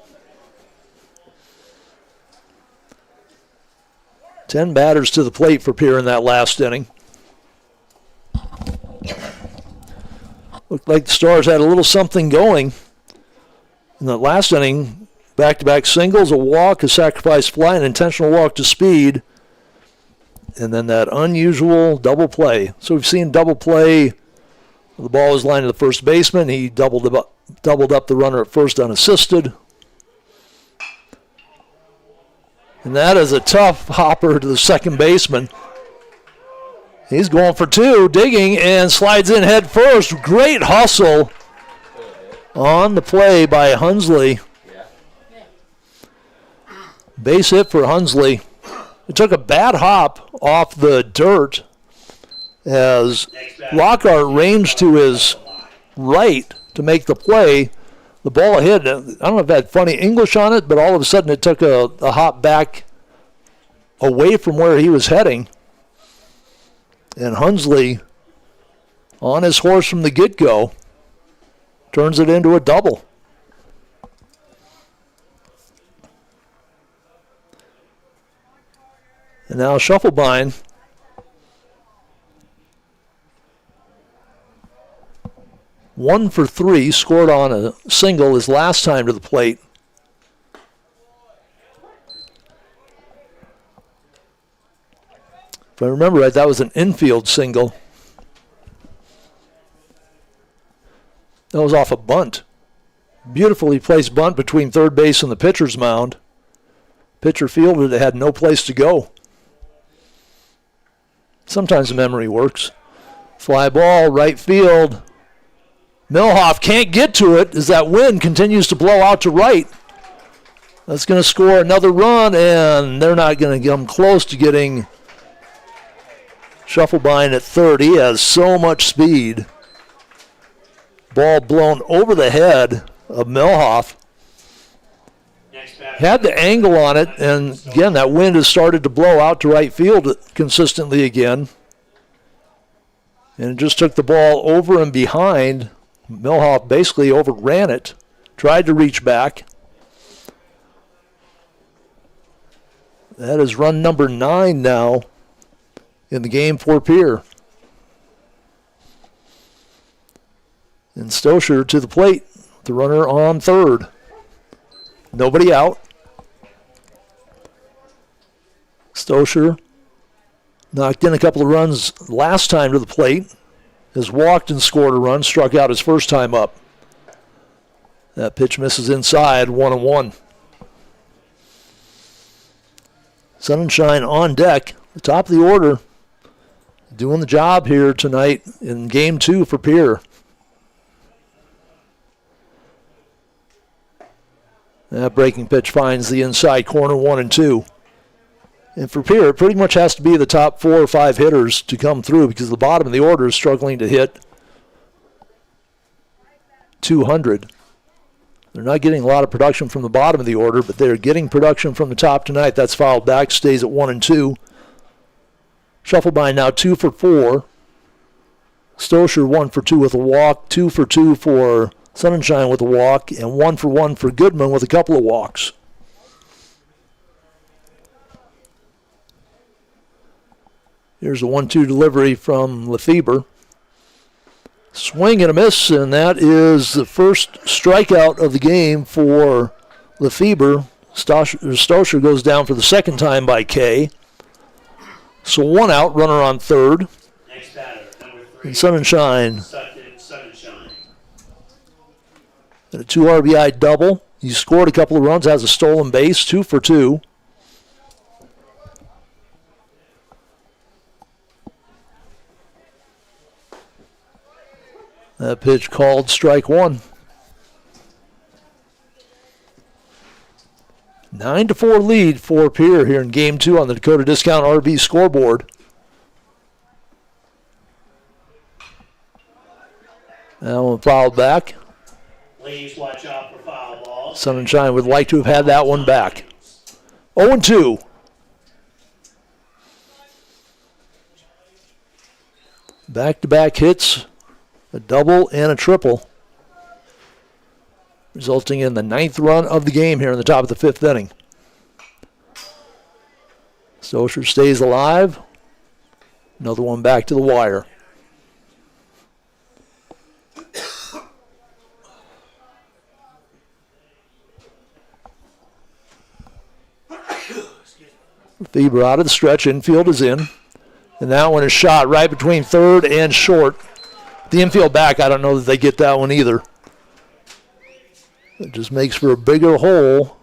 10 batters to the plate for Pierre in that last inning. Looked like the Stars had a little something going in that last inning. Back-to-back singles, a walk, a sacrifice fly, an intentional walk to speed, and then that unusual double play. So we've seen double play. The ball was lined to the first baseman. He doubled up the runner at first unassisted. And that is a tough hopper to the second baseman. He's going for two, digging, and slides in head first. Great hustle on the play by Hunsley. Base hit for Hunsley. It took a bad hop off the dirt as Lockhart ranged to his right to make the play. The ball hit. I don't know if it had funny English on it, but all of a sudden it took a hop back away from where he was heading. And Hunsley, on his horse from the get-go, turns it into a double. And now Shufflebein. One for three, scored on a single his last time to the plate. If I remember right, that was an infield single. That was off a bunt. Beautifully placed bunt between third base and the pitcher's mound. Pitcher fielded it, had no place to go. Sometimes the memory works. Fly ball, right field. Milhoff can't get to it as that wind continues to blow out to right. That's going to score another run, and they're not going to come close to getting Shufflebein at third. He has so much speed. Ball blown over the head of Milhoff. Had the angle on it, and again, that wind has started to blow out to right field consistently again. And it just took the ball over and behind. Milhoff basically overran it, tried to reach back. That is run number 9 now in the game for Pierre. And Stosher to the plate, the runner on third. Nobody out. Stosher knocked in a couple of runs last time to the plate. Has walked and scored a run, struck out his first time up. That pitch misses inside, 1-1. Sunshine on deck, the top of the order, doing the job here tonight in game 2 for Pierre. That breaking pitch finds the inside corner, 1-2. And for Pierre, it pretty much has to be the top 4 or 5 hitters to come through because the bottom of the order is struggling to hit 200. They're not getting a lot of production from the bottom of the order, but they're getting production from the top tonight. That's fouled back, stays at 1-2. Shufflebein now 2 for 4. Stosher 1 for 2 with a walk, 2 for 2 for Sunshine with a walk, and 1 for 1 for Goodman with a couple of walks. Here's a 1-2 delivery from Lefebvre. Swing and a miss, and that is the first strikeout of the game for Lefebvre. Stosher goes down for the second time by K. So 1 out, runner on third. Next batter, number 3. And Sunshine. Sunshine. And a 2 RBI double. He scored a couple of runs, has a stolen base, 2 for 2. That pitch called strike 1. 9-4 lead for Pierre here in game 2 on the Dakota Discount RV scoreboard. That one fouled back. Please watch out for foul balls. Sunshine would like to have had that one back. 0-2. Back-to-back hits, a double and a triple, resulting in the 9th run of the game here in the top of the 5th inning. Stosher stays alive. Another one back to the wire. Bieber out of the stretch. Infield is in. And that one is shot right between third and short. The infield back, I don't know that they get that one either. It just makes for a bigger hole.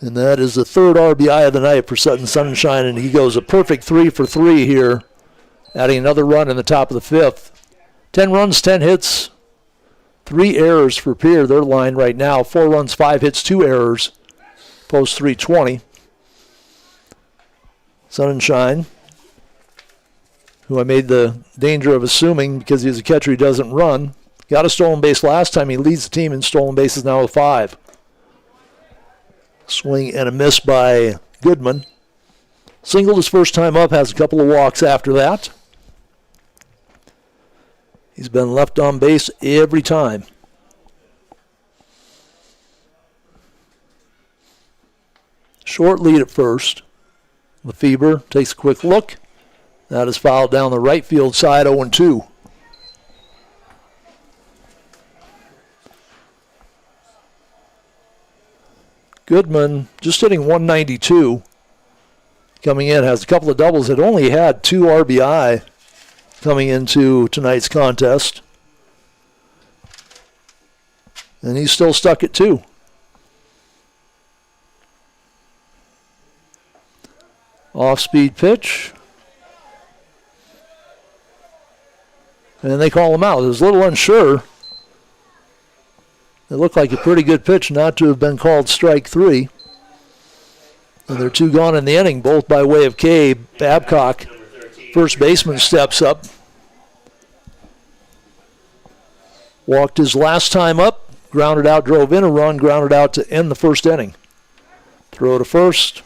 And that is the third RBI of the night for Sutton Sunshine, and he goes a perfect 3 for 3 here, adding another run in the top of the fifth. 10 runs, 10 hits, 3 errors for Pierre. Their line right now, 4 runs, 5 hits, 2 errors, post 320. Sunshine, who I made the danger of assuming because he's a catcher he doesn't run, got a stolen base last time. He leads the team in stolen bases now with 5. Swing and a miss by Goodman. Singled his first time up, has a couple of walks after that. He's been left on base every time. Short lead at first. Lefebvre takes a quick look. That is fouled down the right field side, 0-2. Goodman just hitting 192. Coming in, has a couple of doubles. Had only had 2 RBI coming into tonight's contest. And he's still stuck at 2. Off-speed pitch. And they call him out. It was a little unsure. It looked like a pretty good pitch not to have been called strike 3. And they're 2 gone in the inning, both by way of K. Babcock, first baseman, steps up. Walked his last time up, grounded out, drove in a run, grounded out to end the first inning. Throw to first,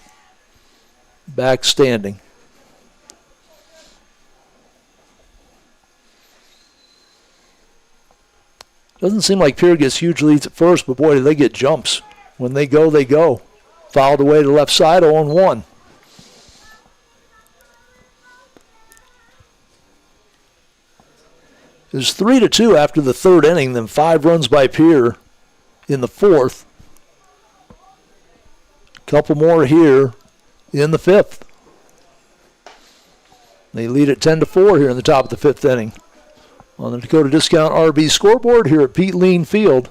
back standing. Doesn't seem like Pierre gets huge leads at first, but boy, do they get jumps. When they go, they go. Fouled away to the left side, 0-1. It was 3-2 after the third inning, then 5 runs by Pierre in the fourth. Couple more here in the fifth. They lead at 10-4 here in the top of the fifth inning. On the Dakota Discount RB scoreboard here at Pete Lean Field.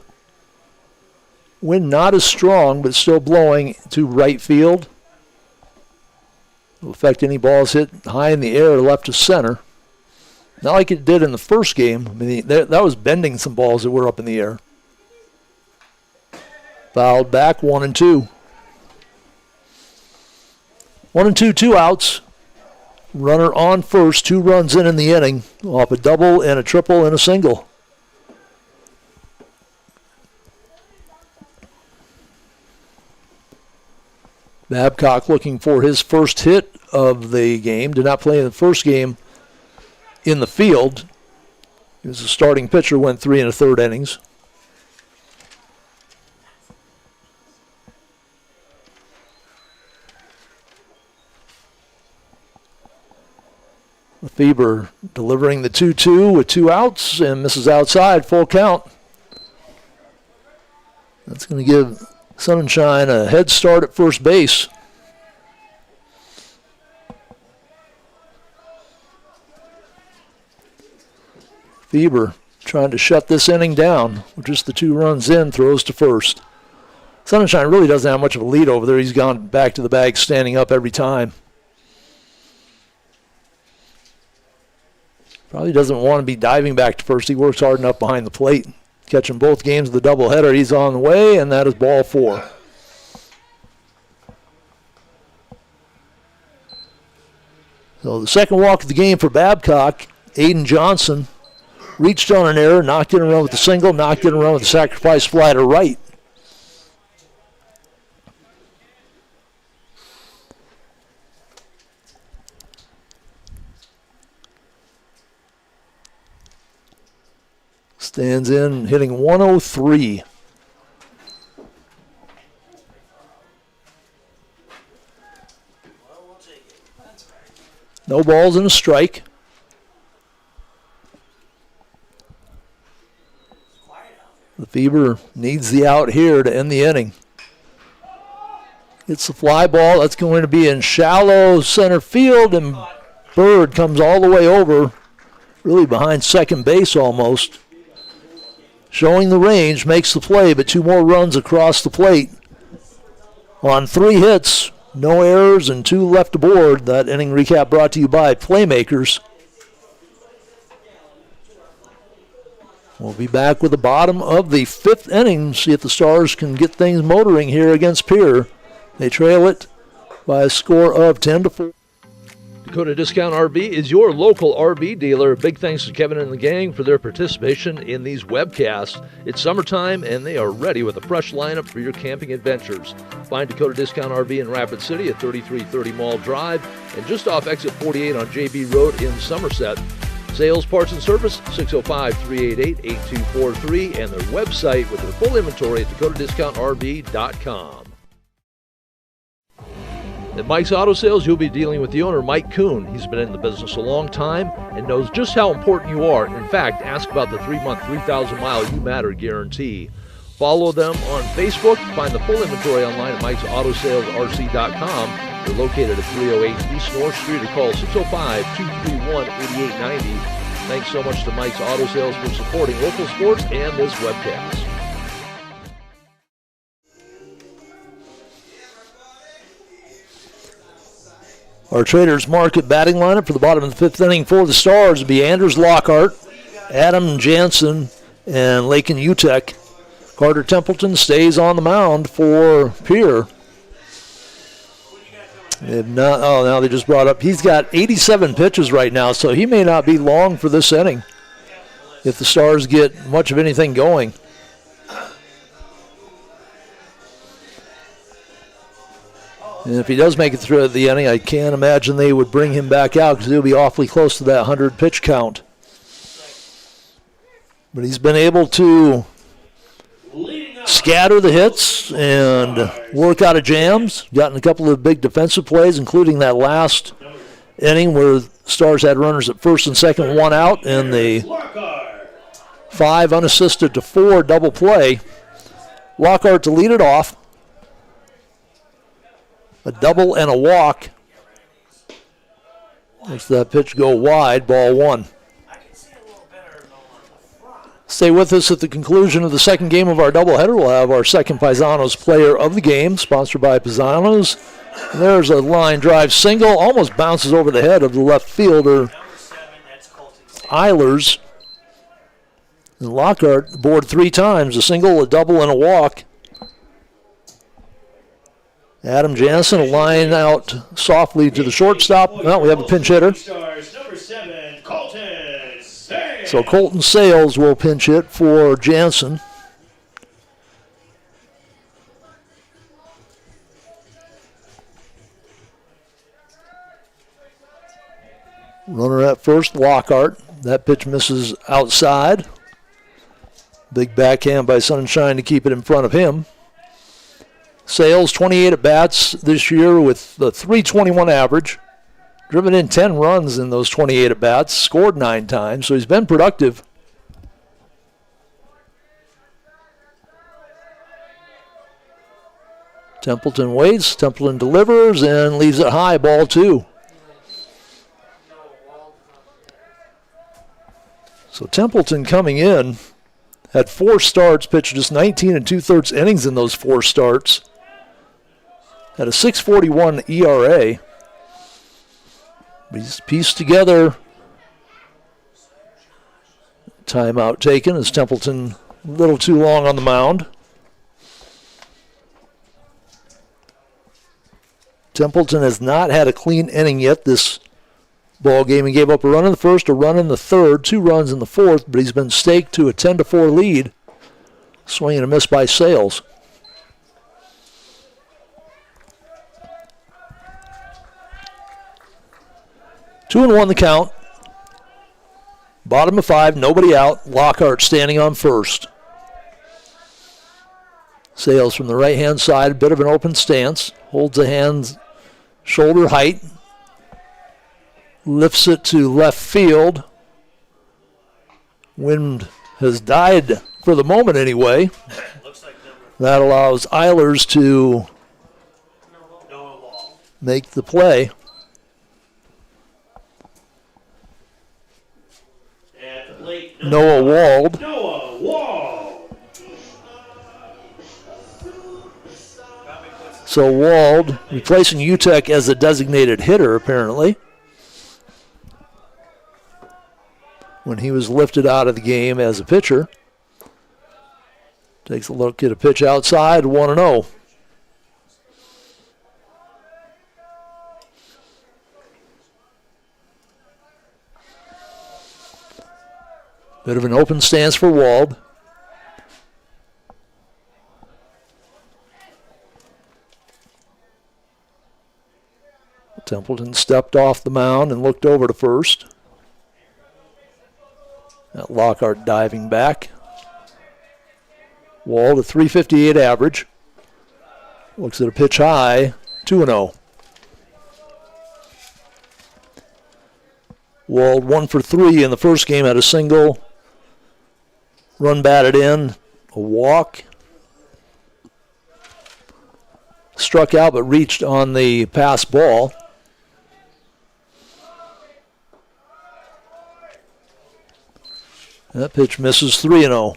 Wind not as strong, but still blowing to right field. Will affect any balls hit high in the air or left to center. Not like it did in the first game. I mean, that was bending some balls that were up in the air. Fouled back, 1-2. 1-2, 2 outs. Runner on first, 2 runs in the inning, off a double and a triple and a single. Babcock looking for his first hit of the game. Did not play in the first game in the field. He was a starting pitcher, went 3 1/3 innings. Lefebvre delivering the 2-2 with 2 outs and misses outside, full count. That's going to give Sunshine a head start at first base. Lefebvre trying to shut this inning down with just the 2 runs in, throws to first. Sunshine really doesn't have much of a lead over there. He's gone back to the bag standing up every time. Probably doesn't want to be diving back to first. He works hard enough behind the plate. Catching both games of the doubleheader. He's on the way, and that is ball 4. So the second walk of the game for Babcock. Aiden Johnson reached on an error, knocked in a run with the single, knocked in a run with the sacrifice fly to right. Stands in, hitting 103. No balls and a strike. Lefebvre needs the out here to end the inning. It's the fly ball. That's going to be in shallow center field, and Bird comes all the way over, really behind second base almost. Showing the range, makes the play, but 2 more runs across the plate. On 3 hits, no errors, and 2 left aboard. That inning recap brought to you by Playmakers. We'll be back with the bottom of the 5th inning, see if the Stars can get things motoring here against Pierre. They trail it by a score of 10-4. Dakota Discount RV is your local RV dealer. Big thanks to Kevin and the gang for their participation in these webcasts. It's summertime, and they are ready with a fresh lineup for your camping adventures. Find Dakota Discount RV in Rapid City at 3330 Mall Drive and just off exit 48 on JB Road in Somerset. Sales, parts, and service, 605-388-8243, and their website with their full inventory at dakotadiscountrv.com. At Mike's Auto Sales, you'll be dealing with the owner, Mike Kuhn. He's been in the business a long time and knows just how important you are. In fact, ask about the 3-month, 3,000-mile You Matter guarantee. Follow them on Facebook. Find the full inventory online at Mike'sAutoSalesRC.com. They're located at 308 East North Street, or call 605-231-8890. Thanks so much to Mike's Auto Sales for supporting local sports and this webcast. Our Traders Market batting lineup for the bottom of the 5th inning for the Stars would be Anders Lockhart, Adam Jansen, and Lakin Utek. Carter Templeton stays on the mound for Pierre. Now they just brought up, he's got 87 pitches right now, so he may not be long for this inning if the Stars get much of anything going. And if he does make it through the inning, I can't imagine they would bring him back out because he'll be awfully close to that 100 pitch count. But he's been able to scatter the hits and work out of jams. Gotten a couple of big defensive plays, including that last inning where Stars had runners at first and second, 1 out, and the 5 unassisted to 4 double play. Lockhart to lead it off. A double and a walk. Makes that pitch go wide, ball 1. Stay with us at the conclusion of the second game of our doubleheader. We'll have our second Paisanos player of the game, sponsored by Paisanos. There's a line drive single, almost bounces over the head of the left fielder, Eilers. And Lockhart aboard 3 times, a single, a double, and a walk. Adam Jansen, a line out softly to the shortstop. Well, we have a pinch hitter. So Colton Sales will pinch hit for Jansen. Runner at first, Lockhart. That pitch misses outside. Big backhand by Sunshine to keep it in front of him. Sales, 28 at-bats this year with the .321 average. Driven in 10 runs in those 28 at-bats. Scored 9 times, so he's been productive. Templeton waits. Templeton delivers and leaves it high, ball 2. So Templeton coming in had 4 starts, pitched just 19 2/3 innings in those 4 starts. Had a 6.41 ERA. He's pieced together. Timeout taken as Templeton a little too long on the mound. Templeton has not had a clean inning yet this ball game. He gave up a run in the first, a run in the third, 2 runs in the fourth, but he's been staked to a 10-4 lead. Swing and a miss by Sales. Two and 1 the count. Bottom of 5, nobody out. Lockhart standing on first. Sales from the right-hand side, a bit of an open stance. Holds the hands shoulder height. Lifts it to left field. Wind has died for the moment anyway. That allows Eilers to make the play. At the plate, Noah Wald. Noah Wald. So Wald replacing Utek as a designated hitter, apparently, when he was lifted out of the game as a pitcher. Takes a look at a pitch outside, 1-0. Bit of an open stance for Wald. Templeton stepped off the mound and looked over to first. That Lockhart diving back. Wald, a 358 average. Looks at a pitch high, 2-0. Wald 1 for 3 in the first game, had a single. Run batted in, a walk. Struck out but reached on the pass ball. That pitch misses, 3-0.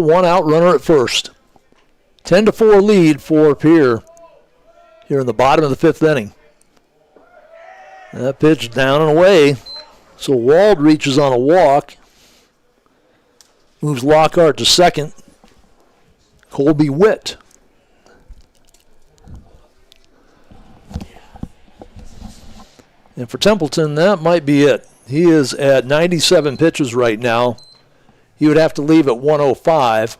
One out runner at first. 10-4 lead for Pierre here in the bottom of the fifth inning. That pitch down and away. So Wald reaches on a walk. Moves Lockhart to second. Colby Witt. And for Templeton, that might be it. He is at 97 pitches right now. He would have to leave at 105.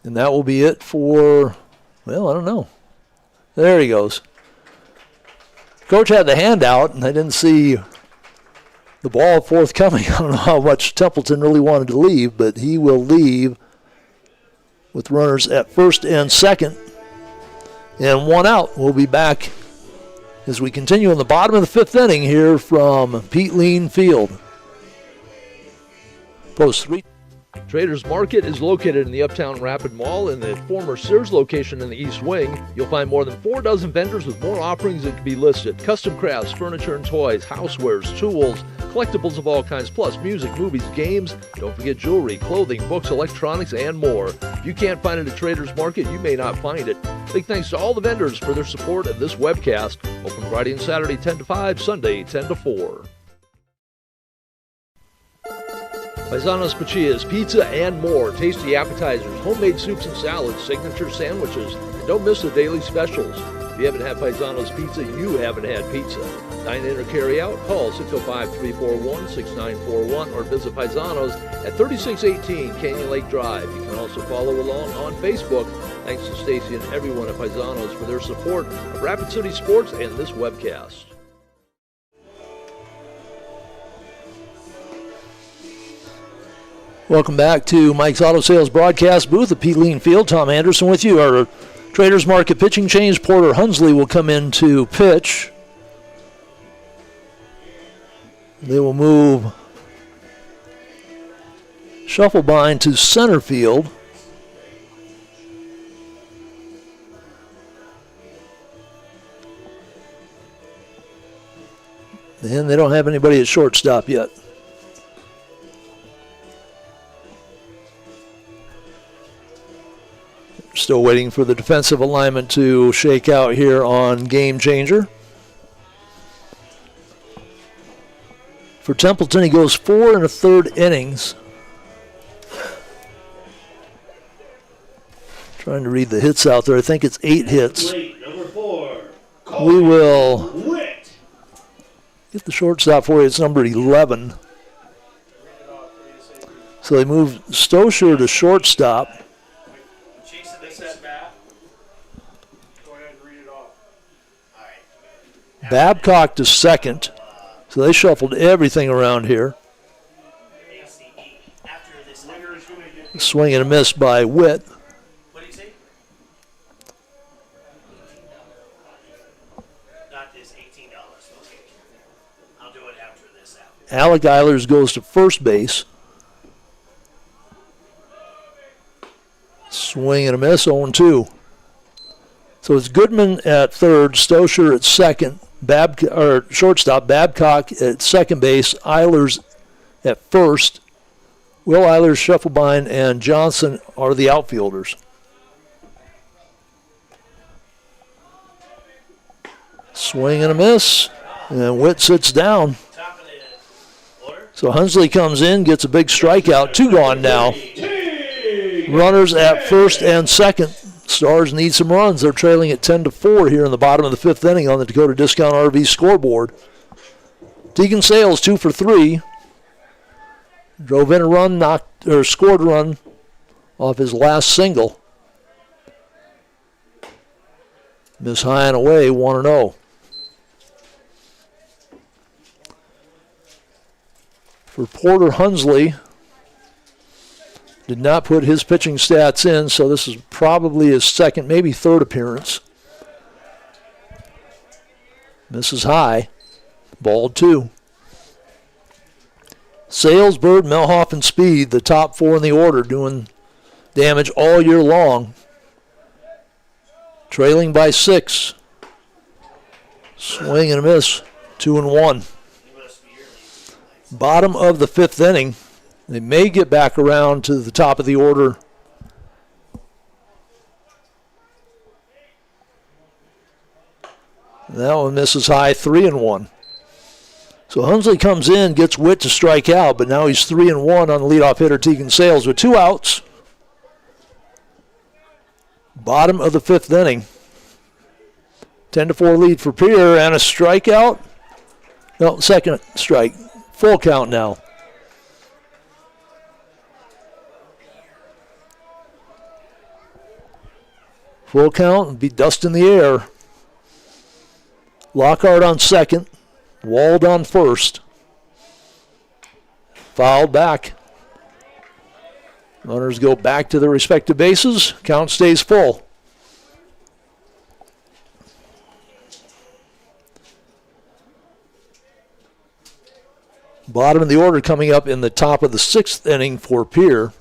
And that will be it for, well, I don't know. There he goes. Coach had the handout, and I didn't see the ball forthcoming. I don't know how much Templeton really wanted to leave, but he will leave with runners at first and second. And 1 out. We'll be back as we continue in the bottom of the fifth inning here from Pete Lean Field. Post 3. Traders Market is located in the Uptown Rapid Mall in the former Sears location in the East Wing. You'll find more than 4 dozen vendors with more offerings that can be listed. Custom crafts, furniture and toys, housewares, tools, collectibles of all kinds, plus music, movies, games. Don't forget jewelry, clothing, books, electronics, and more. If you can't find it at Traders Market, you may not find it. Big thanks to all the vendors for their support of this webcast. Open Friday and Saturday 10 to 5, Sunday 10 to 4. Paisanos Pachias, pizza and more, tasty appetizers, homemade soups and salads, signature sandwiches, and don't miss the daily specials. If you haven't had Paisanos Pizza, you haven't had pizza. Dine in or carry out, call 605-341-6941 or visit Paisanos at 3618 Canyon Lake Drive. You can also follow along on Facebook. Thanks to Stacy and everyone at Paisanos for their support of Rapid City Sports and this webcast. Welcome back to Mike's Auto Sales broadcast booth at Pete Lean Field. Tom Anderson with you. Our Traders Market pitching change. Porter Hunsley will come in to pitch. They will move Shufflebind to center field. And they don't have anybody at shortstop yet. Still waiting for the defensive alignment to shake out here on Game Changer. For Templeton, he goes 4 1/3 innings. Trying to read the hits out there. I think it's 8 hits. Number 4. We will Witt. get the shortstop for you. It's number 11. So they move Stosher to shortstop. Babcock to second. So they shuffled everything around here. Swing and a miss by Witt. What do you say? Not this $18. Alec Eilers goes to first base. Swing and a miss, 0-2. So it's Goodman at third, Stosher at second, shortstop, Babcock at second base, Eilers at first. Will Eilers, Scheffelbein, and Johnson are the outfielders. Swing and a miss, and Witt sits down. So Hunsley comes in, gets a big strikeout, 2 gone now. Runners at first and second. Stars need some runs. They're trailing at 10-4 here in the bottom of the 5th inning on the Dakota Discount RV scoreboard. Tegan Sales 2 for 3. Drove in a run, scored a run off his last single. Miss high and away, 1-0. For Porter Hunsley, did not put his pitching stats in, so this is probably his second, maybe third appearance. Misses high. Ball 2. Sales, Bird, Melhoff, and Speed, the top 4 in the order, doing damage all year long. Trailing by 6. Swing and a miss. 2-1. Bottom of the 5th inning. They may get back around to the top of the order. That one misses high, 3-1. So Hunsley comes in, gets Witt to strike out, but now he's 3-1 on the leadoff hitter Tegan Sales with 2 outs. Bottom of the 5th inning. 10-4 lead for Pierre and a strikeout. No, second strike. Full count now. Full count and be dust in the air. Lockhart on second. Wald on first. Fouled back. Runners go back to their respective bases. Count stays full. Bottom of the order coming up in the top of the 6th inning for Pierre.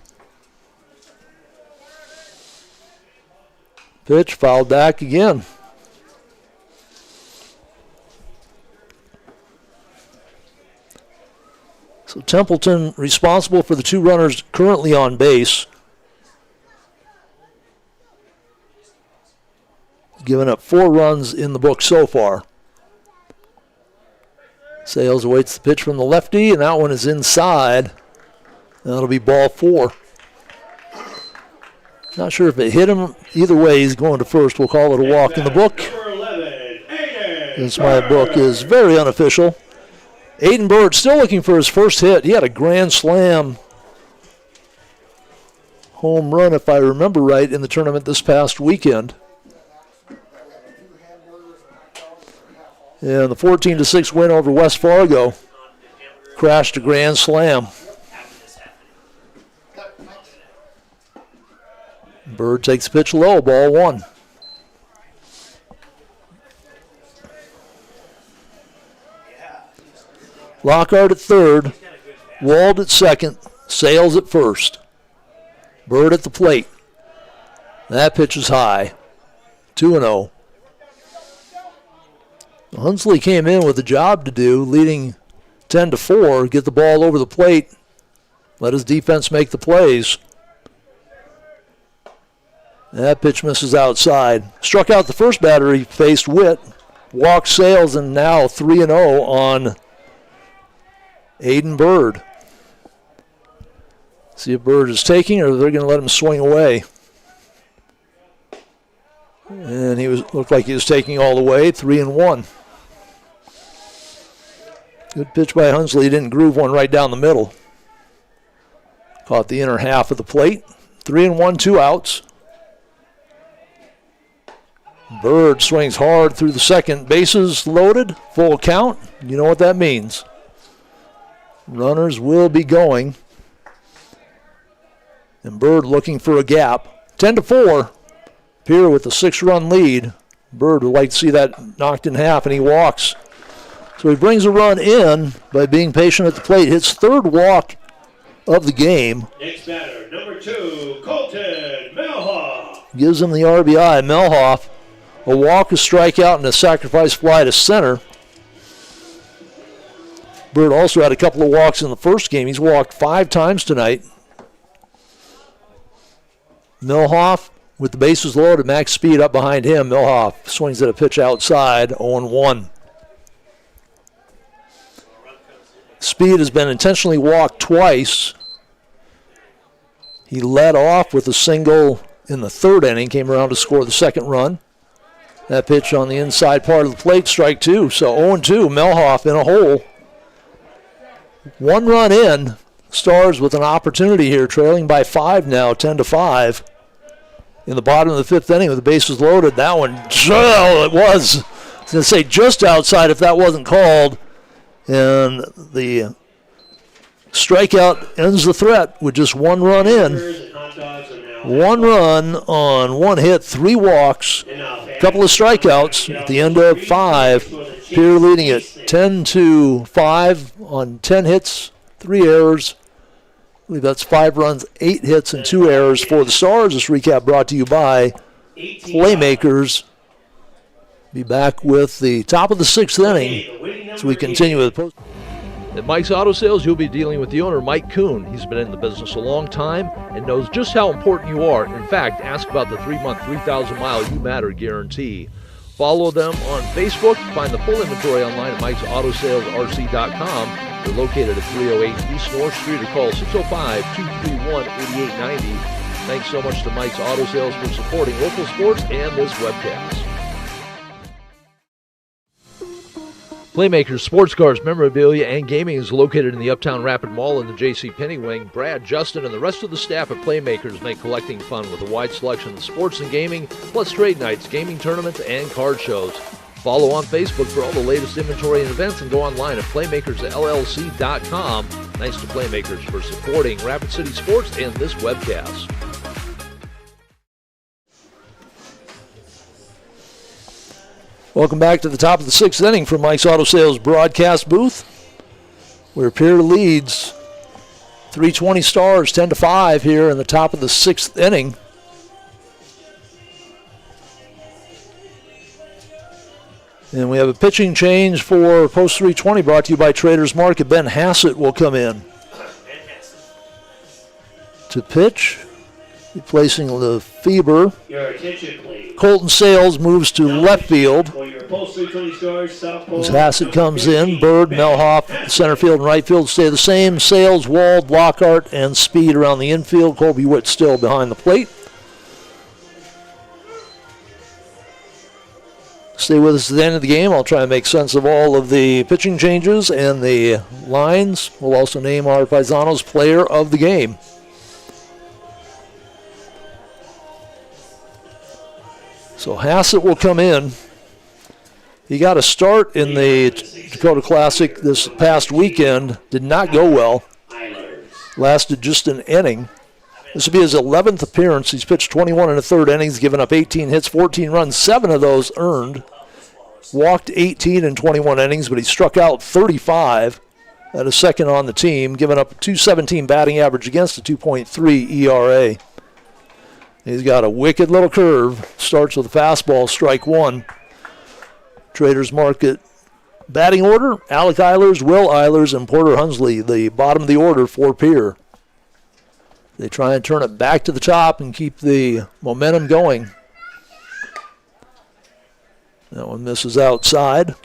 Pitch fouled back again. So Templeton responsible for the 2 runners currently on base. Given up 4 runs in the book so far. Sales awaits the pitch from the lefty, and that one is inside. That'll be ball 4. Not sure if it hit him. Either way, he's going to first. We'll call it a walk in the book. Since my book is very unofficial. Aiden Bird still looking for his first hit. He had a grand slam home run, if I remember right, in the tournament this past weekend. And the 14-6 win over West Fargo crashed a grand slam. Bird takes the pitch low, ball 1. Lockhart at third, Wald at second, Sales at first. Bird at the plate. That pitch is high, 2-0. Hunsley came in with a job to do, leading 10-4, get the ball over the plate, let his defense make the plays. That pitch misses outside. Struck out the first batter he faced, Witt. Walked Sales, and now 3-0 on Aiden Bird. See if Bird is taking, or they're going to let him swing away. And looked like he was taking all the way, 3-1. Good pitch by Hunsley. He didn't groove one right down the middle. Caught the inner half of the plate. 3-1, 2 outs. Bird swings hard through the second. Bases loaded, full count. You know what that means. Runners will be going. And Bird looking for a gap. 10-4. Pierre with a 6-run lead. Bird would like to see that knocked in half, and he walks. So he brings a run in by being patient at the plate. Hits third walk of the game. Next batter, number 2, Colton Melhoff. Gives him the RBI. Melhoff, a walk, a strikeout, and a sacrifice fly to center. Bird also had a couple of walks in the first game. He's walked 5 times tonight. Melhoff with the bases loaded, max speed up behind him. Melhoff swings at a pitch outside, 0-1. Speed has been intentionally walked twice. He led off with a single in the third inning, came around to score the second run. That pitch on the inside part of the plate, strike 2. So 0-2, Melhoff in a hole. 1 run in. Stars with an opportunity here, trailing by 5 now, 10-5. In the bottom of the 5th inning with the bases loaded. That one, it was. I was going to say just outside if that wasn't called. And the strikeout ends the threat with just 1 run in. 1 run on 1 hit, 3 walks, a couple of strikeouts at the end of 5. Pierre leading it 10-5 on 10 hits, 3 errors. I believe that's 5 runs, 8 hits, and 2 errors for the Stars. This recap brought to you by Playmakers. Be back with the top of the 6th inning as we continue with the post. At Mike's Auto Sales, you'll be dealing with the owner, Mike Kuhn. He's been in the business a long time and knows just how important you are. In fact, ask about the 3-month, 3,000-mile You Matter guarantee. Follow them on Facebook. Find the full inventory online at Mike'sAutoSalesRC.com. They're located at 308 East North Street or call 605-231-8890. Thanks so much to Mike's Auto Sales for supporting local sports and this webcast. Playmakers Sports Cars, Memorabilia, and Gaming is located in the Uptown Rapid Mall in the JCPenney wing. Brad, Justin, and the rest of the staff at Playmakers make collecting fun with a wide selection of sports and gaming, plus trade nights, gaming tournaments, and card shows. Follow on Facebook for all the latest inventory and events and go online at PlaymakersLLC.com. Thanks to Playmakers for supporting Rapid City Sports and this webcast. Welcome back to the top of the 6th inning from Mike's Auto Sales broadcast booth, where Pierre leads 320 Stars 10-5 here in the top of the 6th inning. And we have a pitching change for Post 320 brought to you by Traders Market. Ben Hassett will come in to pitch, replacing Lefebvre. Your attention, please. Colton Sales moves to left field. For your Post 320 Stars, South Pole. As Hassett comes in, Bird, Melhoff, center field and right field stay the same. Sales, Wald, Lockhart, and Speed around the infield. Colby Witt still behind the plate. Stay with us at the end of the game. I'll try and make sense of all of the pitching changes and the lines. We'll also name our Paisanos player of the game. So Hassett will come in. He got a start in the Dakota Classic this past weekend. Did not go well. Lasted just an inning. This will be his 11th appearance. He's pitched 21 1/3 innings, given up 18 hits, 14 runs, 7 of those earned. Walked 18 in 21 innings, but he struck out 35 at a second on the team, giving up a .217 batting average against a 2.3 ERA. He's got a wicked little curve. Starts with a fastball, strike 1. Traders Market batting order, Alec Eilers, Will Eilers, and Porter Hunsley, the bottom of the order for Pierre. They try and turn it back to the top and keep the momentum going. That one misses outside.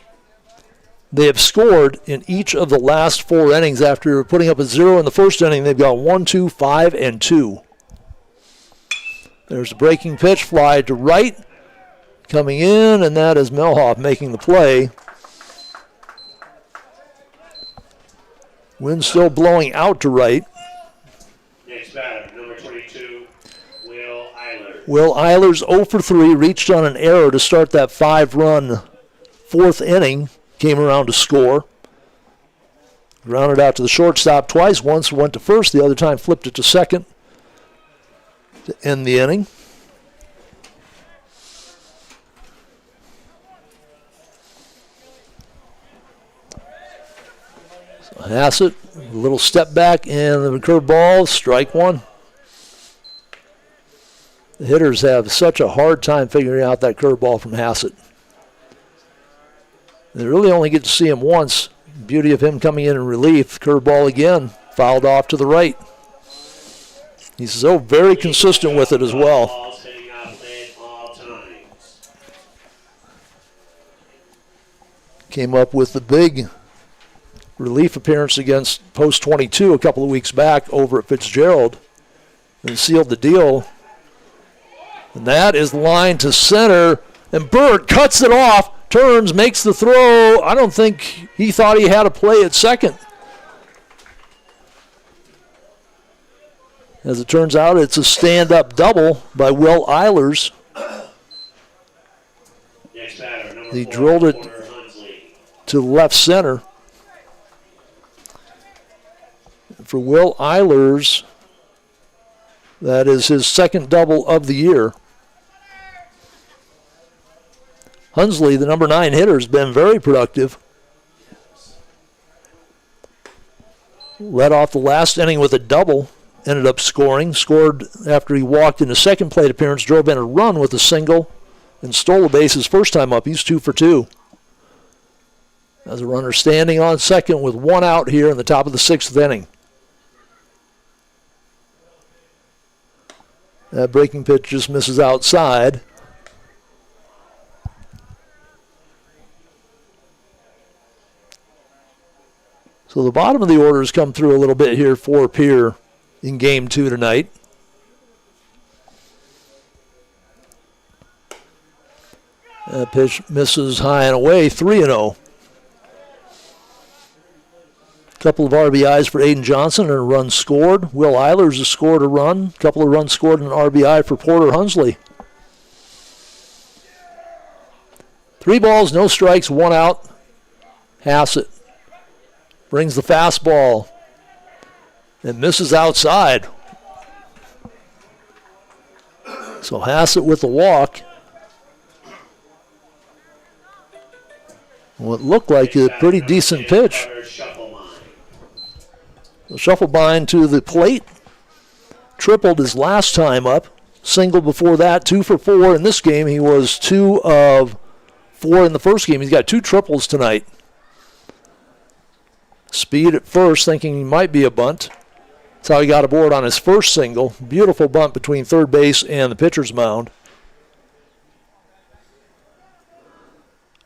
They have scored in each of the last 4 innings. After putting up a 0 in the first inning, they've got 1, 2, 5, and 2. There's a breaking pitch, fly to right. Coming in, and that is Melhoff making the play. Wind still blowing out to right. Next batter, number 22, Will Eilers. Will Eilers 0 for 3, reached on an error to start that 5-run 4th inning. Came around to score. Grounded out to the shortstop twice. Once went to first, the other time flipped it to second to end the inning. Hassett, a little step back and the curveball, strike one. The hitters have such a hard time figuring out that curveball from Hassett. They really only get to see him once. Beauty of him coming in relief. Curveball again, fouled off to the right. He's so very consistent with it as well. Came up with the big relief appearance against Post 22 a couple of weeks back over at Fitzgerald and sealed the deal. And that is the line to center. And Burt cuts it off, turns, makes the throw. I don't think he thought he had a play at second. As it turns out, it's a stand-up double by Will Eilers. He drilled it to left center. For Will Eilers, that is his second double of the year. Hunsley, the number 9 hitter, has been very productive. Led off the last inning with a double. Ended up scoring. Scored after he walked in his second plate appearance, drove in a run with a single, and stole a base his first time up. He's 2 for 2. As a runner standing on second with one out here in the top of the 6th inning. That breaking pitch just misses outside. So the bottom of the order has come through a little bit here for Pierre in Game 2 tonight. That pitch misses high and away, 3-0. Couple of RBIs for Aiden Johnson and a run scored. Will Eilers has scored a run. Couple of runs scored and an RBI for Porter Hunsley. 3 balls, no strikes, 1 out. Hassett brings the fastball and misses outside. So Hassett with the walk. What looked like a pretty decent pitch. Shufflebein to the plate. Tripled his last time up. Single before that, 2 for 4 in this game. He was 2 of 4 in the first game. He's got 2 triples tonight. Speed at first, thinking he might be a bunt. That's how he got aboard on his first single. Beautiful bunt between third base and the pitcher's mound.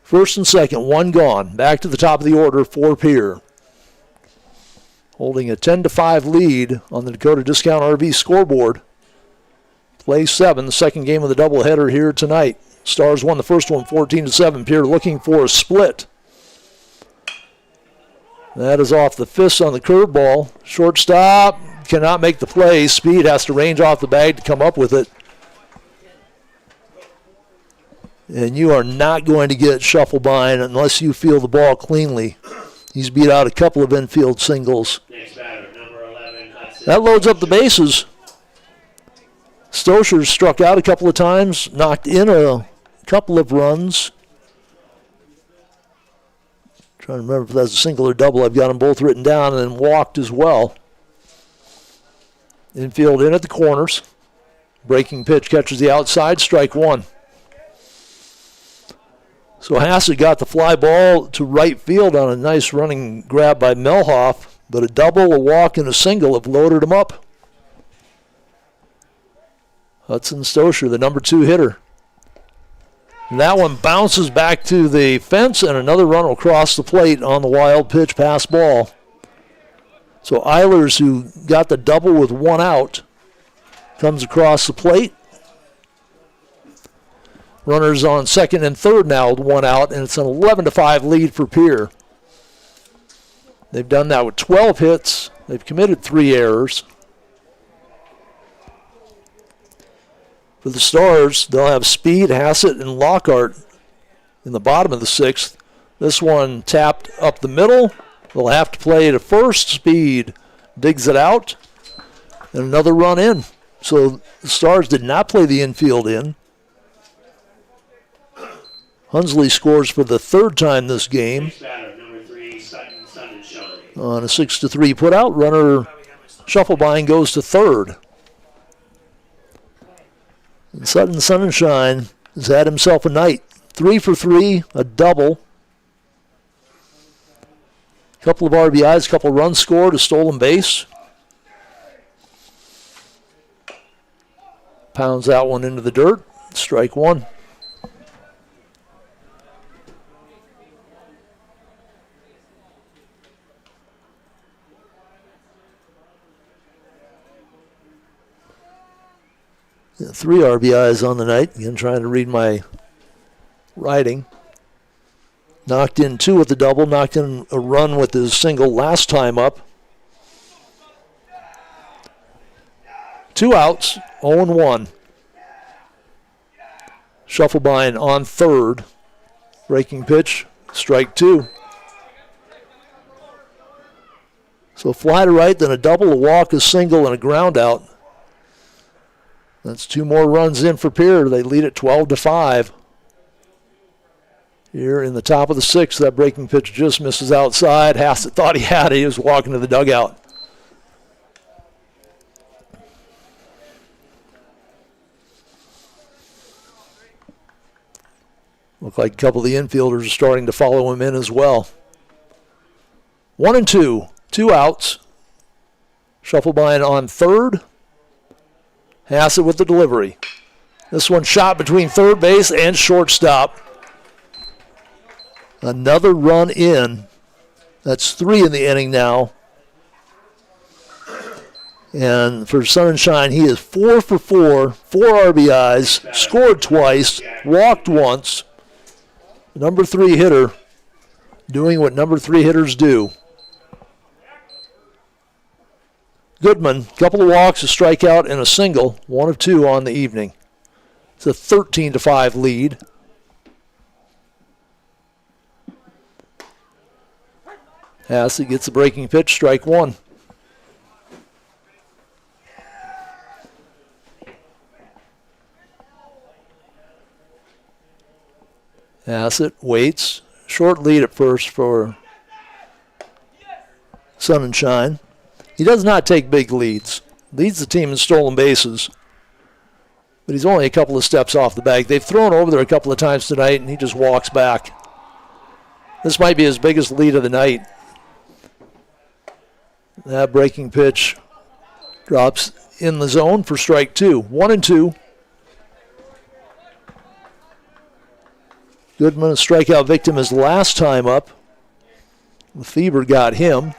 First and second, 1 gone. Back to the top of the order for Pierre. Holding a 10-5 lead on the Dakota Discount RV scoreboard. Play 7, the second game of the doubleheader here tonight. Stars won the first one 14-7. Pierre looking for a split. That is off the fist on the curveball. Shortstop cannot make the play. Speed has to range off the bag to come up with it. And you are not going to get Shufflebein unless you feel the ball cleanly. He's beat out a couple of infield singles. Next batter, number 11, that loads up the bases. Stosher struck out a couple of times, knocked in a couple of runs. Trying to remember if that's a single or double. I've got them both written down, and then walked as well. Infield in at the corners. Breaking pitch catches the outside, strike 1. So Hassett got the fly ball to right field on a nice running grab by Melhoff, but a double, a walk, and a single have loaded him up. Hudson Stosher, the number 2 hitter. And that one bounces back to the fence, and another run will cross the plate on the wild pitch pass ball. So Eilers, who got the double with 1 out, comes across the plate. Runners on second and third now with 1 out, and it's an 11-5 lead for Pierre. They've done that with 12 hits. They've committed 3 errors. For the Stars, they'll have Speed, Hassett, and Lockhart in the bottom of the 6th. This one tapped up the middle. They'll have to play to first. Speed digs it out, and another run in. So the Stars did not play the infield in. Hunsley scores for the 3rd time this game. Next batter, number 3, Sutton Sunshine. On a 6-3 put out, runner Shufflebein goes to third. And Sutton Sunshine has had himself a night. 3 for 3, a double. Couple of RBIs, couple runs scored, a stolen base. Pounds that one into the dirt. Strike one. Yeah, 3 RBIs on the night. Again, trying to read my writing. Knocked in 2 with the double, knocked in a run with his single last time up. 2 outs, 0-1. Shufflebein on third. Breaking pitch, strike 2. So a fly to right, then a double, a walk, a single, and a ground out. That's 2 more runs in for Pierre. They lead at 12-5. Here in the top of the 6th, that breaking pitch just misses outside. Hassett thought he had it. He was walking to the dugout. Look like a couple of the infielders are starting to follow him in as well. 1-2, 2 outs. Shufflebein on third. Hassett with the delivery. This one shot between third base and shortstop. Another run in. That's 3 in the inning now. And for Sunshine, he is 4 for 4, 4 RBIs, scored twice, walked once. Number 3 hitter doing what number 3 hitters do. Goodman, couple of walks, a strikeout, and a single, 1 of 2 on the evening. It's a 13-5 lead. Hassett gets the breaking pitch, strike 1. Hassett waits. Short lead at first for Sunshine. He does not take big leads. Leads the team in stolen bases. But he's only a couple of steps off the bag. They've thrown over there a couple of times tonight, and he just walks back. This might be his biggest lead of the night. That breaking pitch drops in the zone for strike 2. 1-2. Goodman, a strikeout victim, his last time up. Lefebvre got him.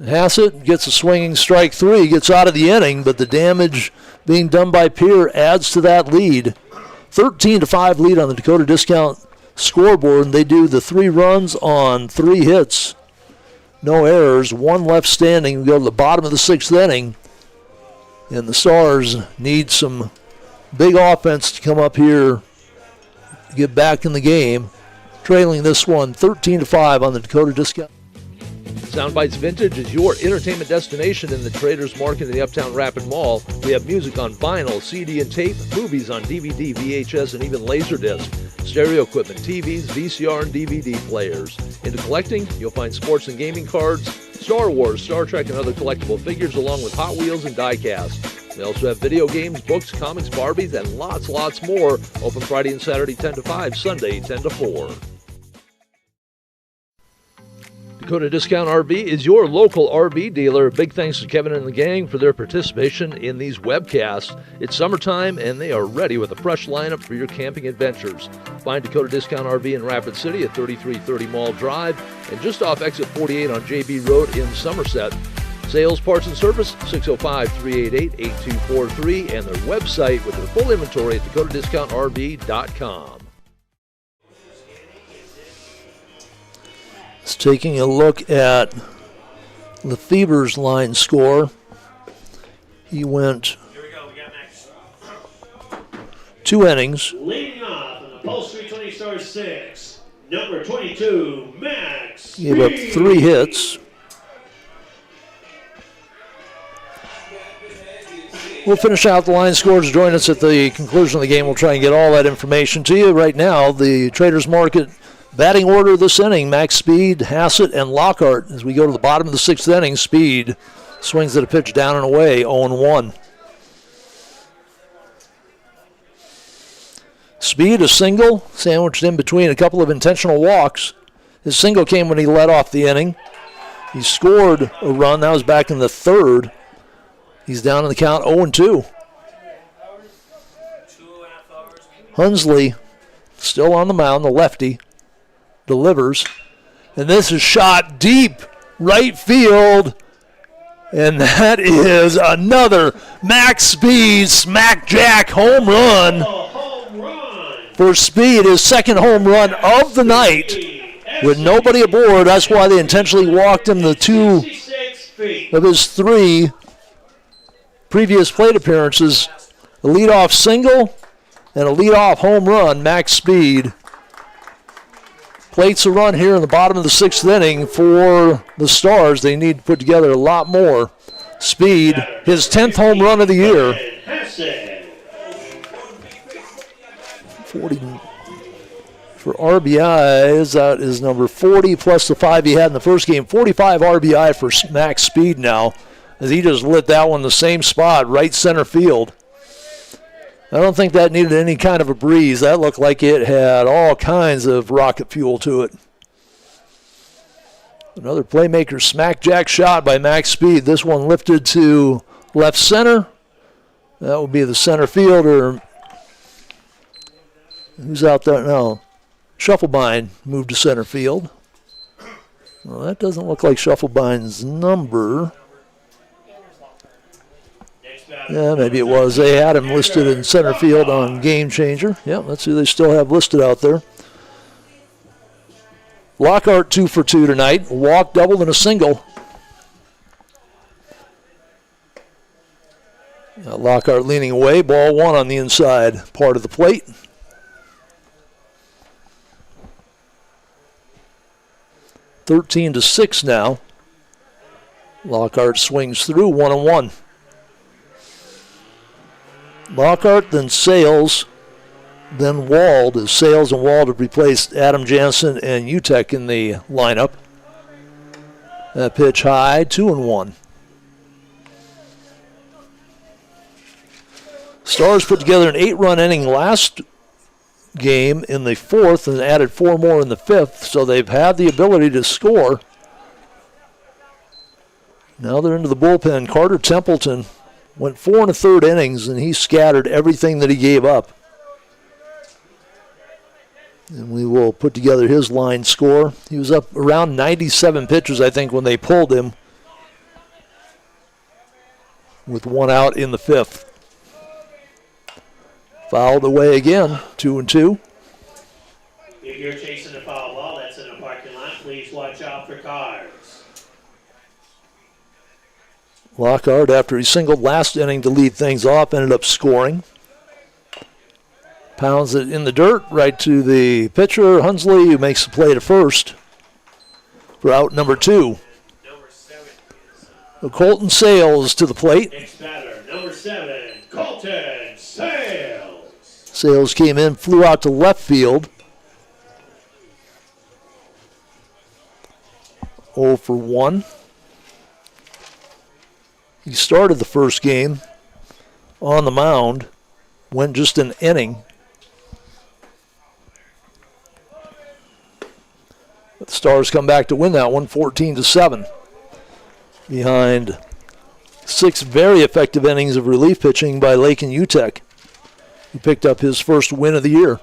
Hassett gets a swinging strike 3, gets out of the inning, but the damage being done by Pierre adds to that lead. 13-5 lead on the Dakota Discount scoreboard, and they do the 3 runs on 3 hits. No errors, 1 left standing. We go to the bottom of the 6th inning, and the Stars need some big offense to come up here, get back in the game. Trailing this one 13-5 on the Dakota Discount. Soundbites Vintage is your entertainment destination in the Traders Market in the Uptown Rapid Mall. We have music on vinyl, CD and tape, movies on DVD, VHS, and even Laserdisc, stereo equipment, TVs, VCR, and DVD players. Into collecting, you'll find sports and gaming cards, Star Wars, Star Trek, and other collectible figures, along with Hot Wheels and die-cast. We also have video games, books, comics, Barbies, and lots more. Open Friday and Saturday 10 to 5, Sunday 10 to 4. Dakota Discount RV is your local RV dealer. Big thanks to Kevin and the gang for their participation in these webcasts. It's summertime and they are ready with a fresh lineup for your camping adventures. Find Dakota Discount RV in Rapid City at 3330 Mall Drive and just off exit 48 on JB Road in Somerset. Sales, parts, and service, 605-388-8243, and their website with their full inventory at dakotadiscountrv.com. It's taking a look at Lefebvre's line score. He went 2 innings. Leading off in the Pulse 320 Star 6, number 22, Max. Gave up 3 hits. We'll finish out the line scores. Join us at the conclusion of the game. We'll try and get all that information to you. Right now, the Traders Market Batting order this inning, Max Speed, Hassett, and Lockhart. As we go to the bottom of the 6th inning, Speed swings at a pitch down and away, 0-1. Speed, a single, sandwiched in between a couple of intentional walks. His single came when he led off the inning. He scored a run. That was back in the 3rd. He's down in the count, 0-2. Hunsley, still on the mound, the lefty, delivers. And this is shot deep right field. And that is another Max Speed smack jack home run for Speed, his 2nd home run of the night with nobody aboard. That's why they intentionally walked him the 2 of his 3 previous plate appearances. A leadoff single and a leadoff home run. Max Speed plates a run here in the bottom of the 6th inning for the Stars. They need to put together a lot more. Speed, his 10th home run of the year. 40 for RBIs. That is number 40 plus the 5 he had in the first game. 45 RBI for Max Speed now, as he just lit that one the same spot, right center field. I don't think that needed any kind of a breeze. That looked like it had all kinds of rocket fuel to it. Another playmaker smack jack shot by Max Speed. This one lifted to left center. That would be the center fielder. Who's out there now? Shufflebein moved to center field. Well, that doesn't look like Shufflebein's number. Yeah, maybe it was. They had him listed in center field on Game Changer. Yeah, that's who they still have listed out there. Lockhart 2 for 2 tonight. A walk, double, and a single. Lockhart leaning away. Ball 1 on the inside part of the plate. (13-6) now. Lockhart swings through, 1-1. Lockhart, then Sales, then Wald, as Sales and Wald have replaced Adam Jansen and Utek in the lineup. That pitch high, 2-1. Stars put together an 8-run inning last game in the 4th and added 4 more in the 5th, so they've had the ability to score. Now they're into the bullpen. Carter Templeton went 4 1/3 innings, and he scattered everything that he gave up. And we will put together his line score. He was up around 97 pitches, I think, when they pulled him, with 1 out in the 5th. Fouled away again, 2-2. If you're chasing a foul ball that's in a parking lot, please watch out for cars. Lockhart, after he singled last inning to lead things off, ended up scoring. Pounds it in the dirt right to the pitcher, Hunsley, who makes the play to first for out number 2. Colton Sales to the plate. Next batter, number 7, Colton Sales. Sales came in, flew out to left field. 0 for 1. He started the first game on the mound, went just an inning. But the Stars come back to win that one, 14-7. Behind 6 very effective innings of relief pitching by Lakin Utek, who picked up his first win of the year.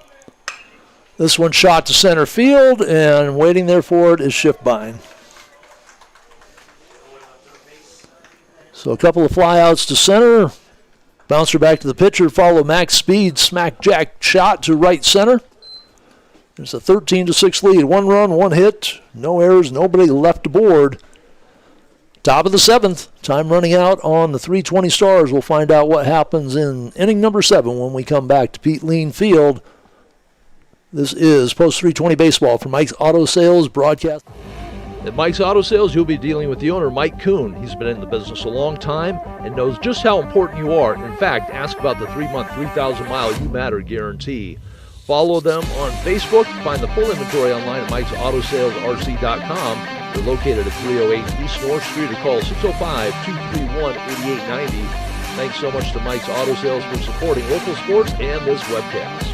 This one shot to center field, and waiting there for it is Schiffbein. So a couple of flyouts to center. Bouncer back to the pitcher. Follow Max Speed. Smack jack shot to right center. There's a 13-6 lead. 1 run, 1 hit. No errors. Nobody left aboard. Top of the 7th. Time running out on the 3:20 Stars. We'll find out what happens in inning number 7 when we come back to Pete Lean Field. This is Post 320 Baseball from Mike's Auto Sales broadcast. At Mike's Auto Sales, you'll be dealing with the owner, Mike Kuhn. He's been in the business a long time and knows just how important you are. In fact, ask about the 3-month, 3,000-mile You Matter guarantee. Follow them on Facebook. Find the full inventory online at Mike'sAutoSalesRC.com. They're located at 308 East North Street or call 605-231-8890. Thanks so much to Mike's Auto Sales for supporting local sports and this webcast.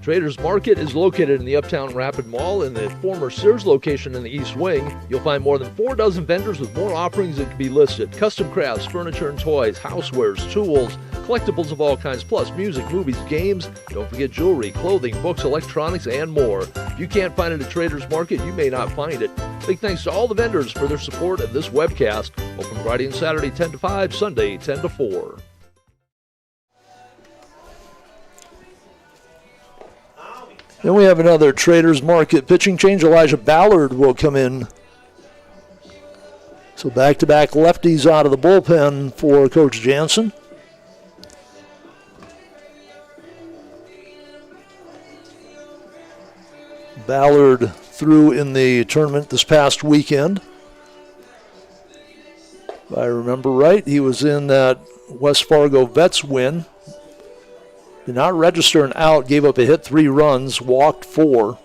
Traders Market is located in the Uptown Rapid Mall in the former Sears location in the East Wing. You'll find more than 4 dozen vendors with more offerings that can be listed. Custom crafts, furniture and toys, housewares, tools, collectibles of all kinds, plus music, movies, games. Don't forget jewelry, clothing, books, electronics, and more. If you can't find it at Traders Market, you may not find it. Big thanks to all the vendors for their support of this webcast. Open Friday and Saturday 10 to 5, Sunday 10 to 4. Then we have another Traders Market pitching change. Elijah Ballard will come in. So back-to-back lefties out of the bullpen for Coach Jansen. Ballard threw in the tournament this past weekend. If I remember right, he was in that West Fargo Vets win. Did not register an out, gave up a hit, 3 runs, walked 4.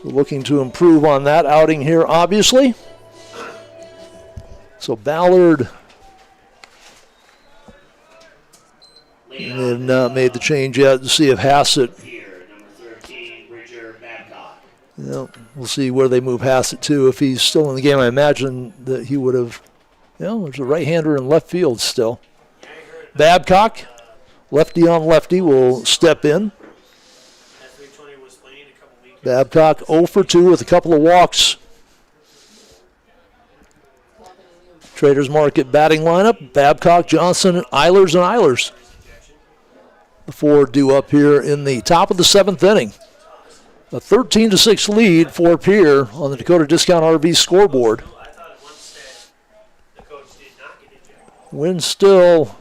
Looking to improve on that outing here, obviously. So Ballard, they have not made the change yet to see if Hassett. Pierre, number 13, Bridger Babcock. We'll see where they move Hassett to. If he's still in the game, I imagine that he would have, there's a right-hander in left field still. Babcock. Lefty on lefty will step in. Babcock 0 for 2 with a couple of walks. Traders Market batting lineup: Babcock, Johnson, Eilers, and Eilers. The 4 due up here in the top of the 7th inning. A 13-6 lead for Pierre on the Dakota Discount RV scoreboard. Wind still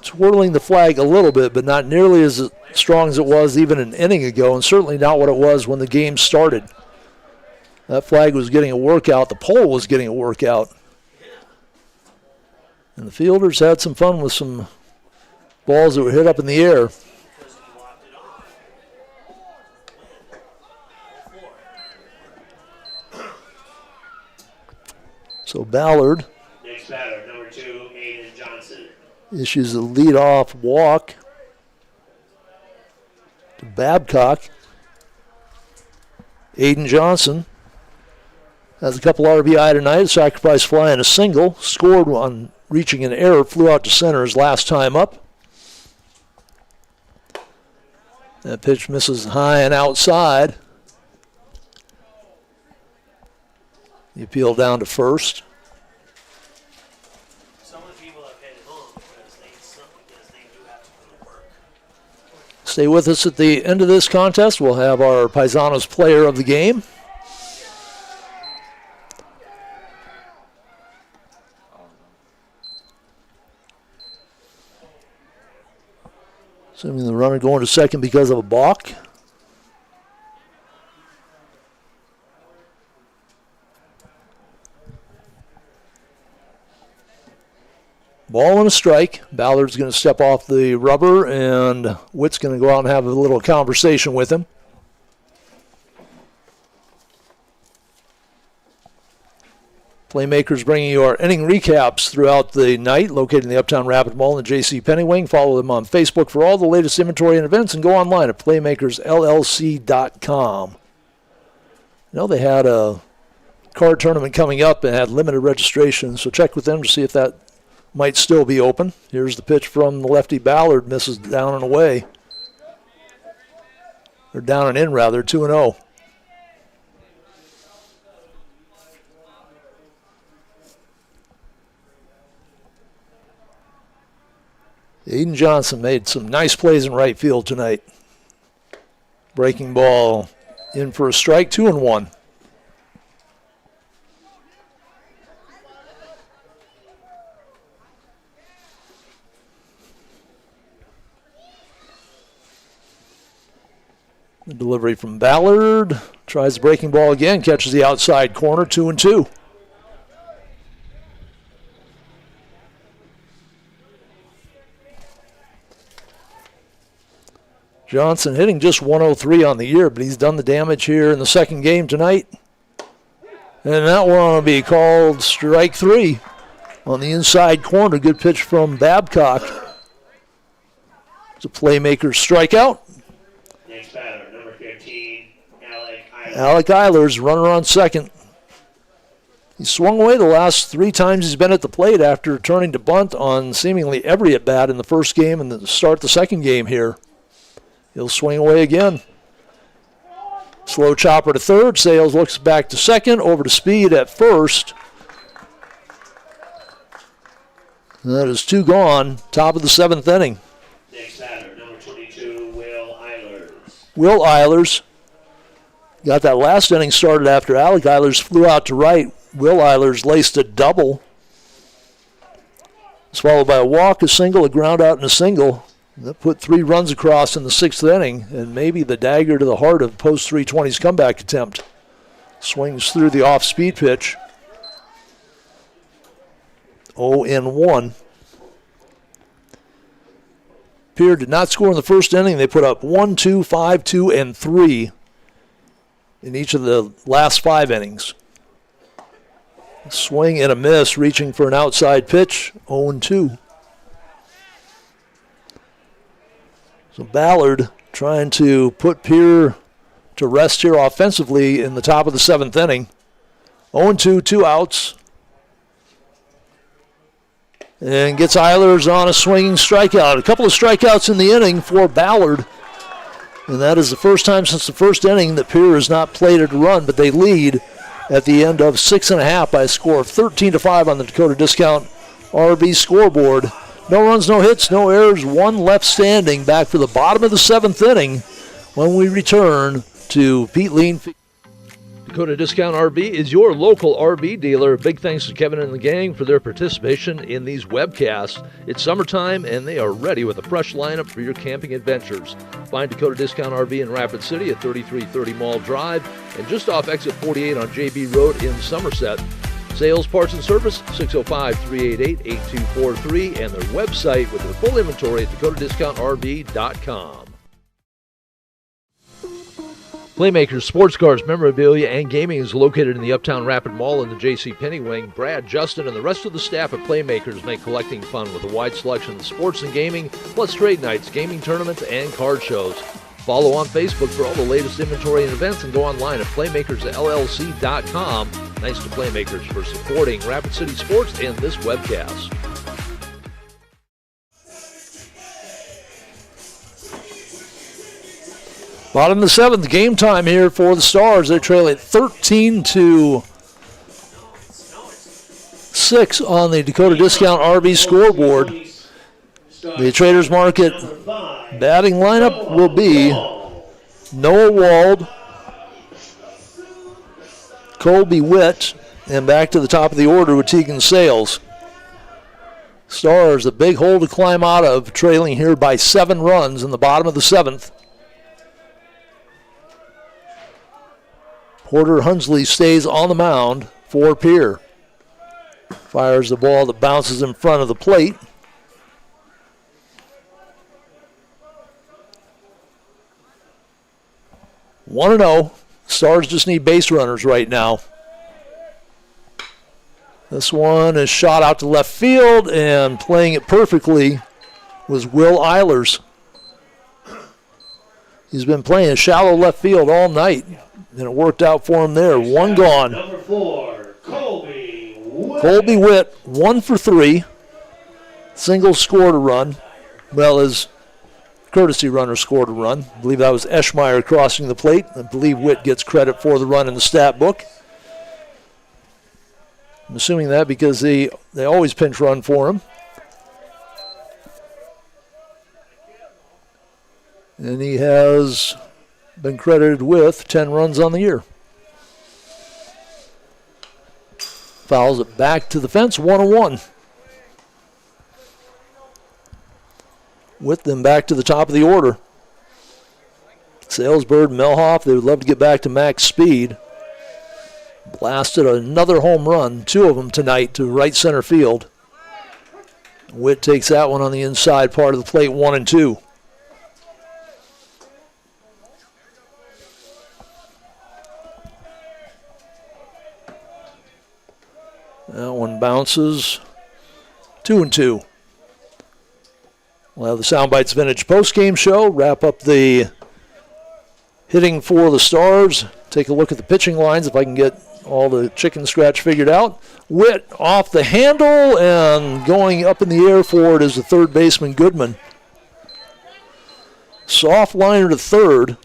twirling the flag a little bit, but not nearly as strong as it was even an inning ago, and certainly not what it was when the game started. That flag was getting a workout. The pole was getting a workout. And the fielders had some fun with some balls that were hit up in the air. So Ballard Next batter, number 2, Aiden Johnson. issues a leadoff walk to Babcock. Aiden Johnson has a couple RBI tonight. Sacrifice fly and a single. Scored on reaching an error. Flew out to center his last time up. That pitch misses high and outside. The appeal down to first. Stay with us at the end of this contest. We'll have our Paisanos player of the game. Assuming the runner going to second because of a balk. Ball and a strike. Ballard's going to step off the rubber, and Witt's going to go out and have a little conversation with him. Playmakers bringing you our inning recaps throughout the night, located in the Uptown Rapid Mall in the J.C. Penney Wing. Follow them on Facebook for all the latest inventory and events, and go online at playmakersllc.com. They had a card tournament coming up and had limited registration, so check with them to see if that might still be open. Here's the pitch from the lefty. Ballard misses down and away. Or down and in, rather, 2-0. Aiden Johnson made some nice plays in right field tonight. Breaking ball in for a strike, 2-1. The delivery from Ballard. Tries the breaking ball again. Catches the outside corner. 2-2. Johnson hitting just 103 on the year, but he's done the damage here in the second game tonight. And that one will be called strike 3 on the inside corner. Good pitch from Babcock. It's a playmaker strikeout. Next batter, number 15, Alec Eilers, runner on second. He swung away the last 3 times he's been at the plate after turning to bunt on seemingly every at-bat in the first game and the start the second game here. He'll swing away again. Slow chopper to third. Sales looks back to second. Over to Speed at first. That is 2 gone. Top of the 7th inning. Next batter, number 22, Will Eilers. Will Eilers got that last inning started after Alec Eilers flew out to right. Will Eilers laced a double. It's followed by a walk, a single, a ground out, and a single. That put 3 runs across in the 6th inning, and maybe the dagger to the heart of post 320's comeback attempt. Swings through the off-speed pitch. 0-1. Pierre did not score in the first inning. They put up 1, 2, 5, 2, and 3 in each of the last 5 innings. Swing and a miss, reaching for an outside pitch, 0-2. So Ballard trying to put Pierre to rest here offensively in the top of the 7th inning. 0-2, 2 outs. And gets Eilers on a swinging strikeout. A couple of strikeouts in the inning for Ballard. And that is the first time since the first inning that Pierre has not plated a run, but they lead at the end of 6.5 by a score of 13-5 on the Dakota Discount RB scoreboard. No runs, no hits, no errors, 1 left standing. Back for the bottom of the 7th inning when we return to Pete Lean. Dakota Discount RB is your local RB dealer. Big thanks to Kevin and the gang for their participation in these webcasts. It's summertime, and they are ready with a fresh lineup for your camping adventures. Find Dakota Discount RV in Rapid City at 3330 Mall Drive and just off exit 48 on JB Road in Somerset. Sales, parts, and service, 605-388-8243, and their website with their full inventory at dakotadiscountrv.com. Playmakers Sports Cars, Memorabilia, and Gaming is located in the Uptown Rapid Mall in the J.C. Penney Wing. Brad, Justin, and the rest of the staff at Playmakers make collecting fun with a wide selection of sports and gaming, plus trade nights, gaming tournaments, and card shows. Follow on Facebook for all the latest inventory and events, and go online at playmakersllc.com. Thanks to Playmakers for supporting Rapid City Sports and this webcast. Bottom of the 7th, game time here for the Stars. They trail at 13-6 on the Dakota Discount RB scoreboard. The Traders Market batting lineup will be Noah Wald, Colby Witt, and back to the top of the order with Tegan Sales. Stars, a big hole to climb out of, trailing here by 7 runs in the bottom of the 7th. Porter Hunsley stays on the mound for Pierre. Fires the ball that bounces in front of the plate. One 1-0. Stars just need base runners right now. This one is shot out to left field, and playing it perfectly was Will Eilers. He's been playing shallow left field all night, and it worked out for him there. 1 gone. Number 4, Colby Witt. Colby Witt, 1 for 3. Single scored a run. Well, his courtesy runner scored a run. I believe that was Eschmeyer crossing the plate. I believe Witt gets credit for the run in the stat book. I'm assuming that because they always pinch run for him. And he has been credited with 10 runs on the year. Fouls it back to the fence, 1-1. With them back to the top of the order. Salesburg, Melhoff, they would love to get back to max speed. Blasted another home run, 2 of them tonight, to right center field. Witt takes that one on the inside part of the plate, 1-2. That one bounces. 2-2. We'll have the Soundbites Vintage postgame show. Wrap up the hitting for the Stars. Take a look at the pitching lines if I can get all the chicken scratch figured out. Witt off the handle and going up in the air for it is the third baseman Goodman. Soft liner to third.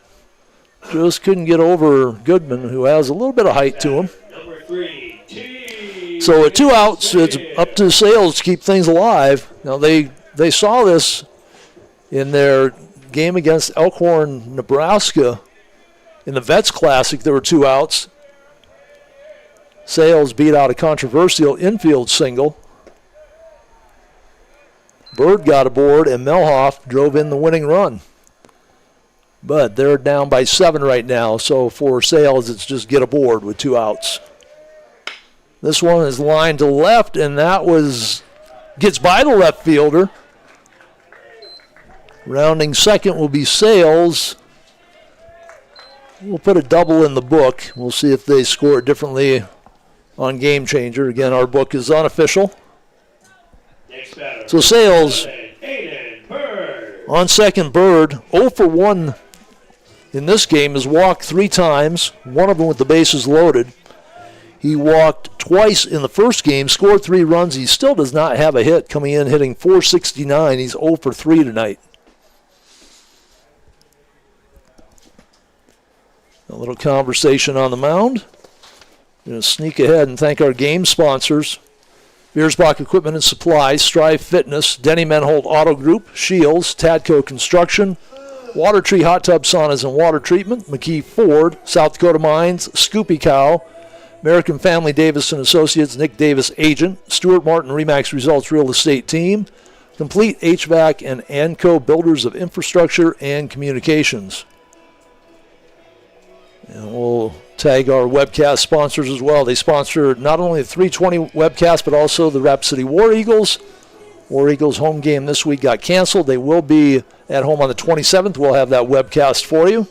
Just couldn't get over Goodman, who has a little bit of height to him. Number 3, T. So with 2 outs, it's up to Sales to keep things alive. Now they saw this in their game against Elkhorn, Nebraska. In the Vets Classic, there were 2 outs. Sales beat out a controversial infield single. Bird got aboard, and Melhoff drove in the winning run. But they're down by 7 right now, so for Sales, it's just get aboard with 2 outs. This one is lined to left, and that gets by the left fielder. Rounding second will be Sales. We'll put a double in the book. We'll see if they score it differently on Game Changer. Again, our book is unofficial. So Sales on second, Bird. 0 for 1 in this game has walked 3 times, one of them with the bases loaded. He walked twice in the first game, scored 3 runs. He still does not have a hit, coming in hitting .469. He's 0 for 3 tonight. A little conversation on the mound. Going to sneak ahead and thank our game sponsors. Biersbach Equipment and Supplies, Strive Fitness, Denny Menhold Auto Group, Shields, Tadco Construction, Water Tree Hot Tub Saunas and Water Treatment, McKee Ford, South Dakota Mines, Scoopy Cow, American Family Davis and Associates, Nick Davis Agent, Stuart Martin Remax Results Real Estate Team, Complete HVAC and Anco Builders of Infrastructure and Communications. And we'll tag our webcast sponsors as well. They sponsor not only the 320 webcast, but also the Rapid City War Eagles. War Eagles home game this week got canceled. They will be at home on the 27th. We'll have that webcast for you.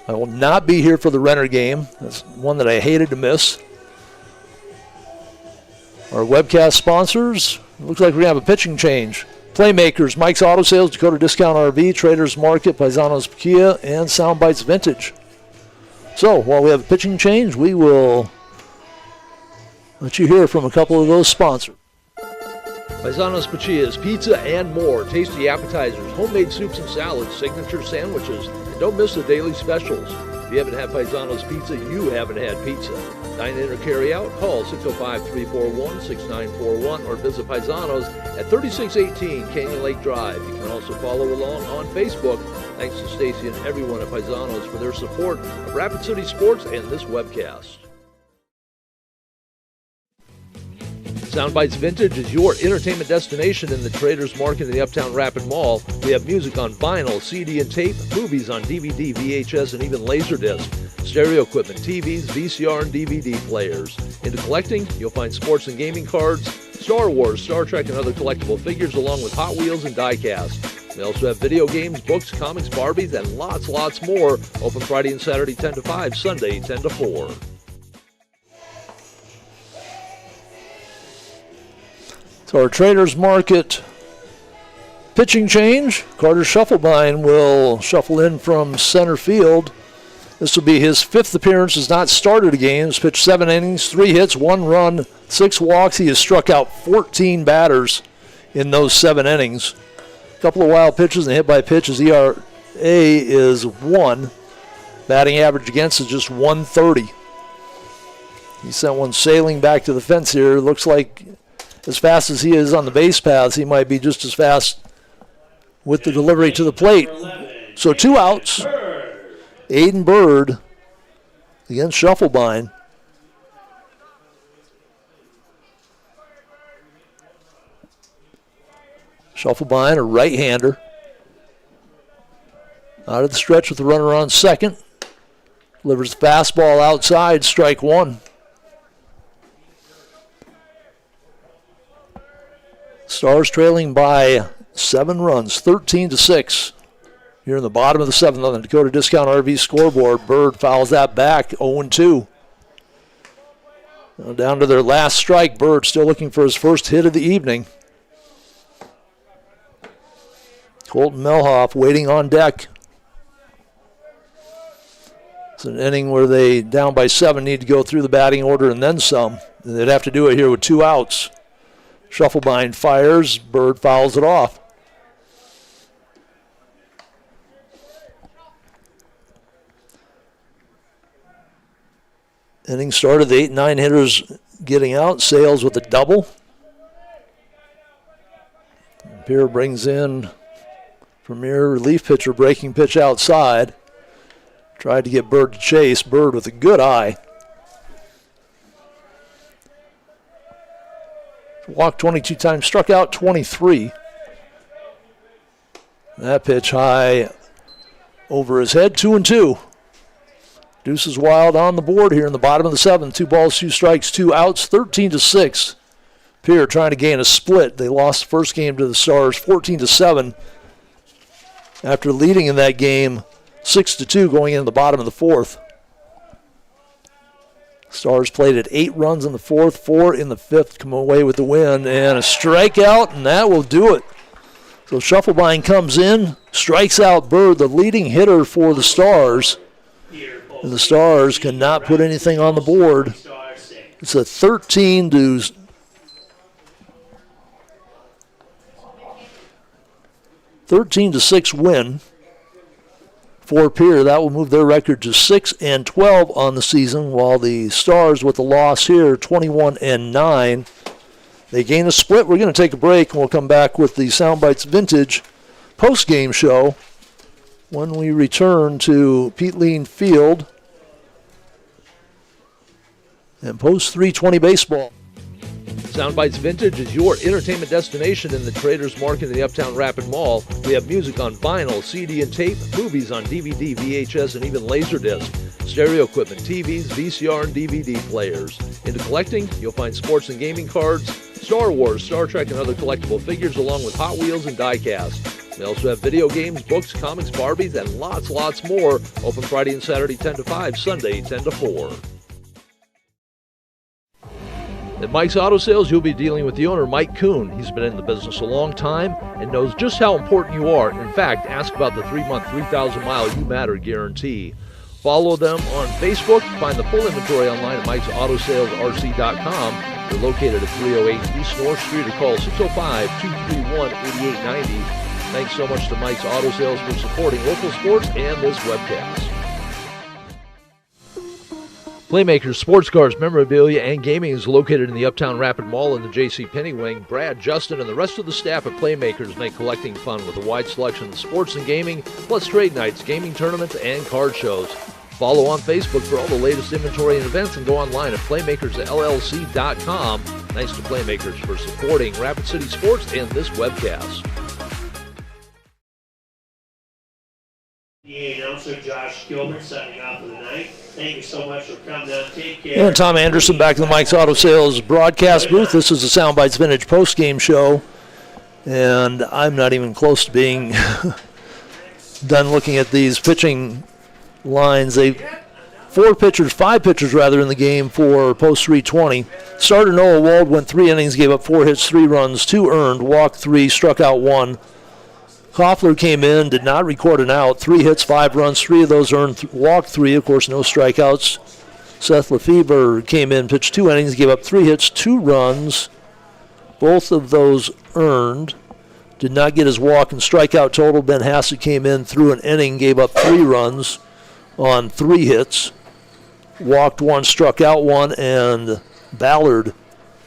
I will not be here for the Renner game. That's one that I hated to miss. Our webcast sponsors, it looks like we're going to have a pitching change. Playmakers, Mike's Auto Sales, Dakota Discount RV, Traders Market, Paisanos Kia, and Soundbites Vintage. So, while we have a pitching change, we will let you hear from a couple of those sponsors. Paisanos Pachia's Pizza and more. Tasty appetizers, homemade soups and salads, signature sandwiches, and don't miss the daily specials. If you haven't had Paisanos Pizza, you haven't had pizza. Dine in or carry out, call 605-341-6941 or visit Paisanos at 3618 Canyon Lake Drive. You can also follow along on Facebook. Thanks to Stacy and everyone at Paisanos for their support of Rapid City Sports and this webcast. Soundbites Vintage is your entertainment destination in the Traders Market in the Uptown Rapid Mall. We have music on vinyl, CD and tape, movies on DVD, VHS, and even Laserdisc, stereo equipment, TVs, VCR, and DVD players. Into collecting, you'll find sports and gaming cards, Star Wars, Star Trek, and other collectible figures, along with Hot Wheels and die-cast. We also have video games, books, comics, Barbies, and lots more. Open Friday and Saturday 10 to 5, Sunday 10 to 4. So our Traders Market pitching change. Carter Shufflebine will shuffle in from center field. This will be his 5th appearance. Has not started a game. He's pitched 7 innings, 3 hits, 1 run, 6 walks. He has struck out 14 batters in those 7 innings. A couple of wild pitches and hit by pitch. His ERA is 1. Batting average against is just 130. He sent one sailing back to the fence here. Looks like as fast as he is on the base paths, he might be just as fast with the delivery to the plate. So 2 outs. Aiden Bird against Shufflebine. Shufflebine, a right-hander. Out of the stretch with the runner on second. Delivers the fastball outside, strike 1. Stars trailing by 7 runs, 13-6. Here in the bottom of the 7th on the Dakota Discount RV scoreboard. Bird fouls that back, 0-2. Now down to their last strike. Bird still looking for his first hit of the evening. Colton Melhoff waiting on deck. It's an inning where they, down by 7, need to go through the batting order and then some. And they'd have to do it here with 2 outs. Shufflebind fires. Bird fouls it off. Inning started, the 8-9 hitters getting out. Sales with a double. Pierre brings in premier relief pitcher, breaking pitch outside. Tried to get Bird to chase. Bird with a good eye. Walked 22 times, struck out 23. That pitch high over his head, 2-2. Deuces Wild on the board here in the bottom of the 7th. 2 balls, 2 strikes, 2 outs, 13-6. Pierre trying to gain a split. They lost the first game to the Stars 14-7 after leading in that game 6-2 going into the bottom of the 4th. Stars played at 8 runs in the 4th, 4 in the 5th, come away with the win, and a strikeout, and that will do it. So Shufflebind comes in, strikes out Bird, the leading hitter for the Stars. And the Stars cannot put anything on the board. It's a 13-6 win for Pierre. That will move their record to 6-12 on the season, while the Stars with the loss here, 21-9. They gain a split. We're going to take a break, and we'll come back with the Soundbites Vintage post-game show when we return to Pete Lean Field and post 320 baseball. Soundbites Vintage is your entertainment destination in the Traders Market in the Uptown Rapid Mall. We have music on vinyl, CD and tape, movies on DVD, VHS, and even Laserdisc, stereo equipment, TVs, VCR, and DVD players. Into collecting, you'll find sports and gaming cards, Star Wars, Star Trek, and other collectible figures, along with Hot Wheels and die-cast. We also have video games, books, comics, Barbies, and lots more. Open Friday and Saturday 10 to 5, Sunday 10 to 4. At Mike's Auto Sales, you'll be dealing with the owner, Mike Kuhn. He's been in the business a long time and knows just how important you are. In fact, ask about the 3-month, 3,000-mile You Matter guarantee. Follow them on Facebook. Find the full inventory online at Mike'sAutoSalesRC.com. They're located at 308 East North Street, or call 605-231-8890. Thanks so much to Mike's Auto Sales for supporting local sports and this webcast. Playmakers Sports Cars, Memorabilia, and Gaming is located in the Uptown Rapid Mall in the J.C. Penney Wing. Brad, Justin, and the rest of the staff at Playmakers make collecting fun with a wide selection of sports and gaming, plus trade nights, gaming tournaments, and card shows. Follow on Facebook for all the latest inventory and events, and go online at PlaymakersLLC.com. Thanks to Playmakers for supporting Rapid City Sports and this webcast. The announcer Josh Gilbert signing off for the night. Thank you so much for coming down. Take care. And Tom Anderson back in the Mike's Auto Sales broadcast booth. This is the Soundbites Vintage post-game show, and I'm not even close to being done looking at these pitching lines. Five pitchers in the game for post 320. Starter Noah Wald went 3 innings, gave up 4 hits, 3 runs, 2 earned, walked 3, struck out 1. Koffler came in, did not record an out, 3 hits, 5 runs, 3 of those earned, walked 3, of course, no strikeouts. Seth Lefebvre came in, pitched 2 innings, gave up 3 hits, 2 runs, both of those earned. Did not get his walk and strikeout total. Ben Hassett came in, threw an inning, gave up 3 runs on 3 hits. Walked 1, struck out 1, and Ballard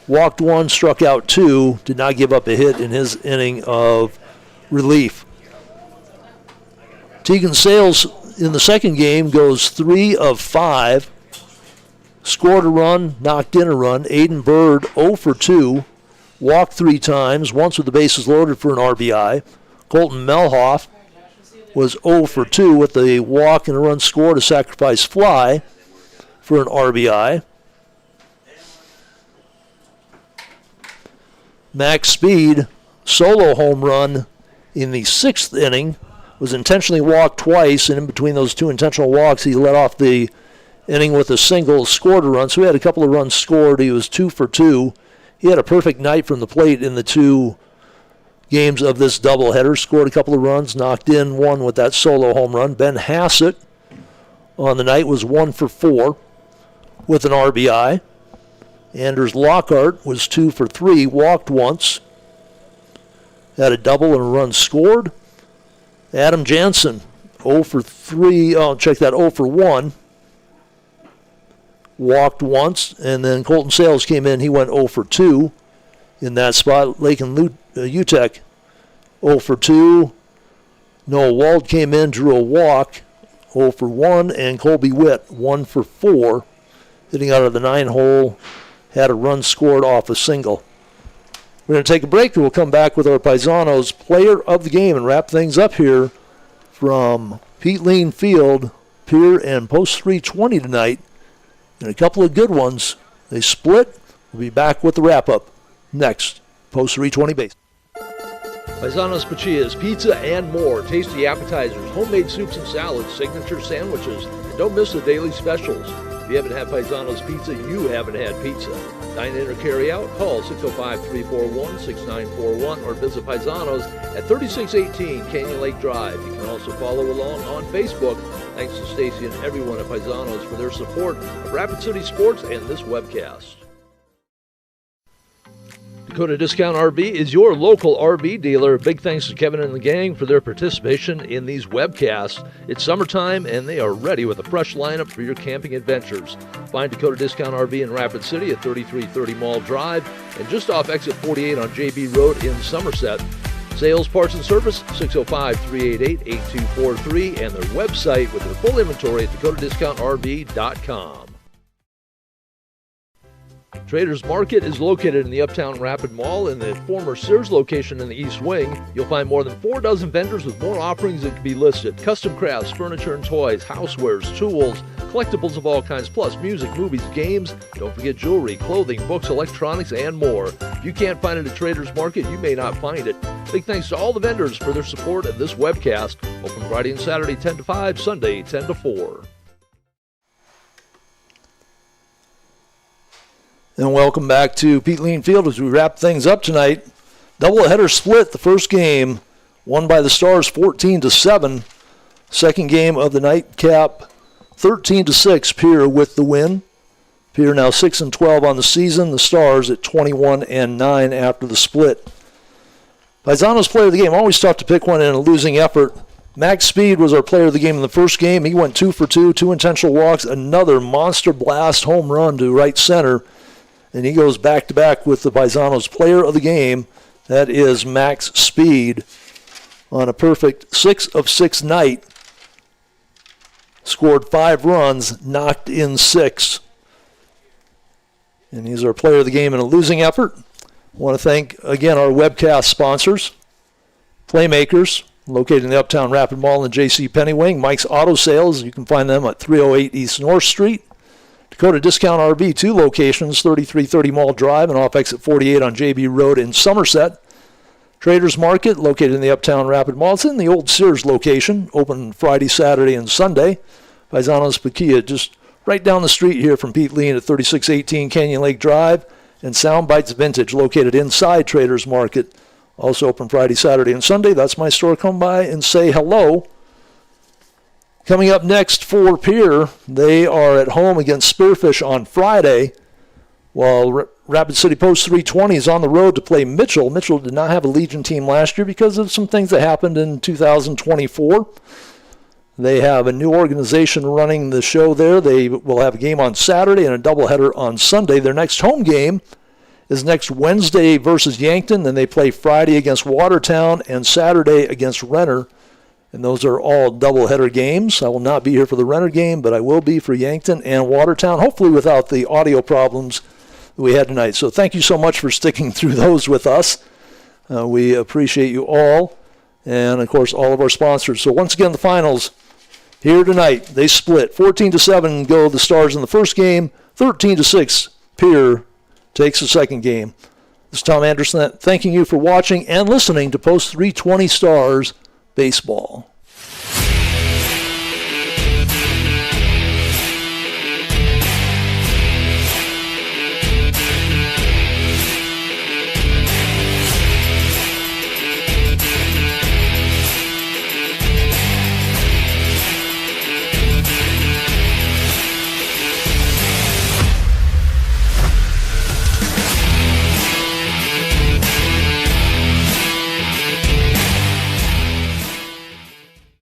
walked 1, struck out 2, did not give up a hit in his inning of relief. Tegan Sales in the second game goes 3 of 5. Scored a run, knocked in a run. Aiden Bird 0 for 2. Walked 3 times, once with the bases loaded for an RBI. Colton Melhoff was 0 for 2 with a walk and a run scored, a sacrifice fly for an RBI. Max Speed, solo home run in the 6th inning, was intentionally walked twice, and in between those 2 intentional walks, he let off the inning with a single, scored a run. So he had a couple of runs scored. He was 2 for 2. He had a perfect night from the plate in the 2 games of this doubleheader. Scored a couple of runs, knocked in one with that solo home run. Ben Hassett on the night was 1 for 4 with an RBI. Anders Lockhart was 2 for 3, walked once. Had a double and a run scored. Adam Jansen, 0 for 3, check that, 0 for 1. Walked once, and then Colton Sales came in. He went 0 for 2 in that spot. Lakin Utek, 0 for 2. Noah Wald came in, drew a walk, 0 for 1. And Colby Witt, 1 for 4, hitting out of the 9-hole. Had a run scored off a single. We're going to take a break, and we'll come back with our Paisanos player of the game and wrap things up here from Pete Lean Field, Pierre, and Post 320 tonight. And a couple of good ones. They split. We'll be back with the wrap-up next. Post 320 base. Paisanos Pachias, pizza and more. Tasty appetizers, homemade soups and salads, signature sandwiches, and don't miss the daily specials. If you haven't had Paisanos Pizza, you haven't had pizza. Dine in or carry out, call 605-341-6941 or visit Paisanos at 3618 Canyon Lake Drive. You can also follow along on Facebook. Thanks to Stacy and everyone at Paisanos for their support of Rapid City Sports and this webcast. Dakota Discount RV is your local RV dealer. Big thanks to Kevin and the gang for their participation in these webcasts. It's summertime and they are ready with a fresh lineup for your camping adventures. Find Dakota Discount RV in Rapid City at 3330 Mall Drive and just off exit 48 on JB Road in Somerset. Sales, parts, and service, 605-388-8243, and their website with their full inventory at dakotadiscountrv.com. Traders Market is located in the Uptown Rapid Mall in the former Sears location in the East Wing. You'll find more than 4 dozen vendors with more offerings that can be listed. Custom crafts, furniture and toys, housewares, tools, collectibles of all kinds, plus music, movies, games. Don't forget jewelry, clothing, books, electronics, and more. If you can't find it at Traders Market, you may not find it. Big thanks to all the vendors for their support of this webcast. Open Friday and Saturday 10 to 5, Sunday 10 to 4. And welcome back to Pete Lean Field as we wrap things up tonight. Doubleheader split. The first game won by the Stars 14-7. Second game of the nightcap 13-6. Pierre with the win. Pierre now 6-12 on the season. The Stars at 21-9 after the split. Paisanos player of the game. Always tough to pick one in a losing effort. Max Speed was our player of the game in the first game. He went 2 for 2, 2 intentional walks, another monster blast home run to right center. And he goes back-to-back with the Paisanos player of the game. That is Max Speed on a perfect 6 of 6 night. Scored 5 runs, knocked in 6. And he's our player of the game in a losing effort. I want to thank, again, our webcast sponsors. Playmakers, located in the Uptown Rapid Mall and J.C. Penney Wing. Mike's Auto Sales, you can find them at 308 East North Street. Dakota Discount RV, 2 locations, 3330 Mall Drive and off exit 48 on JB Road in Somerset. Traders Market, located in the Uptown Rapid Mall. It's in the old Sears location, open Friday, Saturday, and Sunday. Paisanos Paquia, just right down the street here from Pete Lean at 3618 Canyon Lake Drive. And Sound Bites Vintage, located inside Traders Market, also open Friday, Saturday, and Sunday. That's my store. Come by and say hello. Coming up next for Pierre, they are at home against Spearfish on Friday, while Rapid City Post 320 is on the road to play Mitchell. Mitchell did not have a Legion team last year because of some things that happened in 2024. They have a new organization running the show there. They will have a game on Saturday and a doubleheader on Sunday. Their next home game is next Wednesday versus Yankton. Then they play Friday against Watertown and Saturday against Renner. And those are all doubleheader games. I will not be here for the Renner game, but I will be for Yankton and Watertown, hopefully without the audio problems that we had tonight. So thank you so much for sticking through those with us. We appreciate you all. And, of course, all of our sponsors. So once again, the finals here tonight. They split. 14-7 go the Stars in the first game. 13-6, Pierre takes the second game. This is Tom Anderson thanking you for watching and listening to Post 320 Stars Baseball.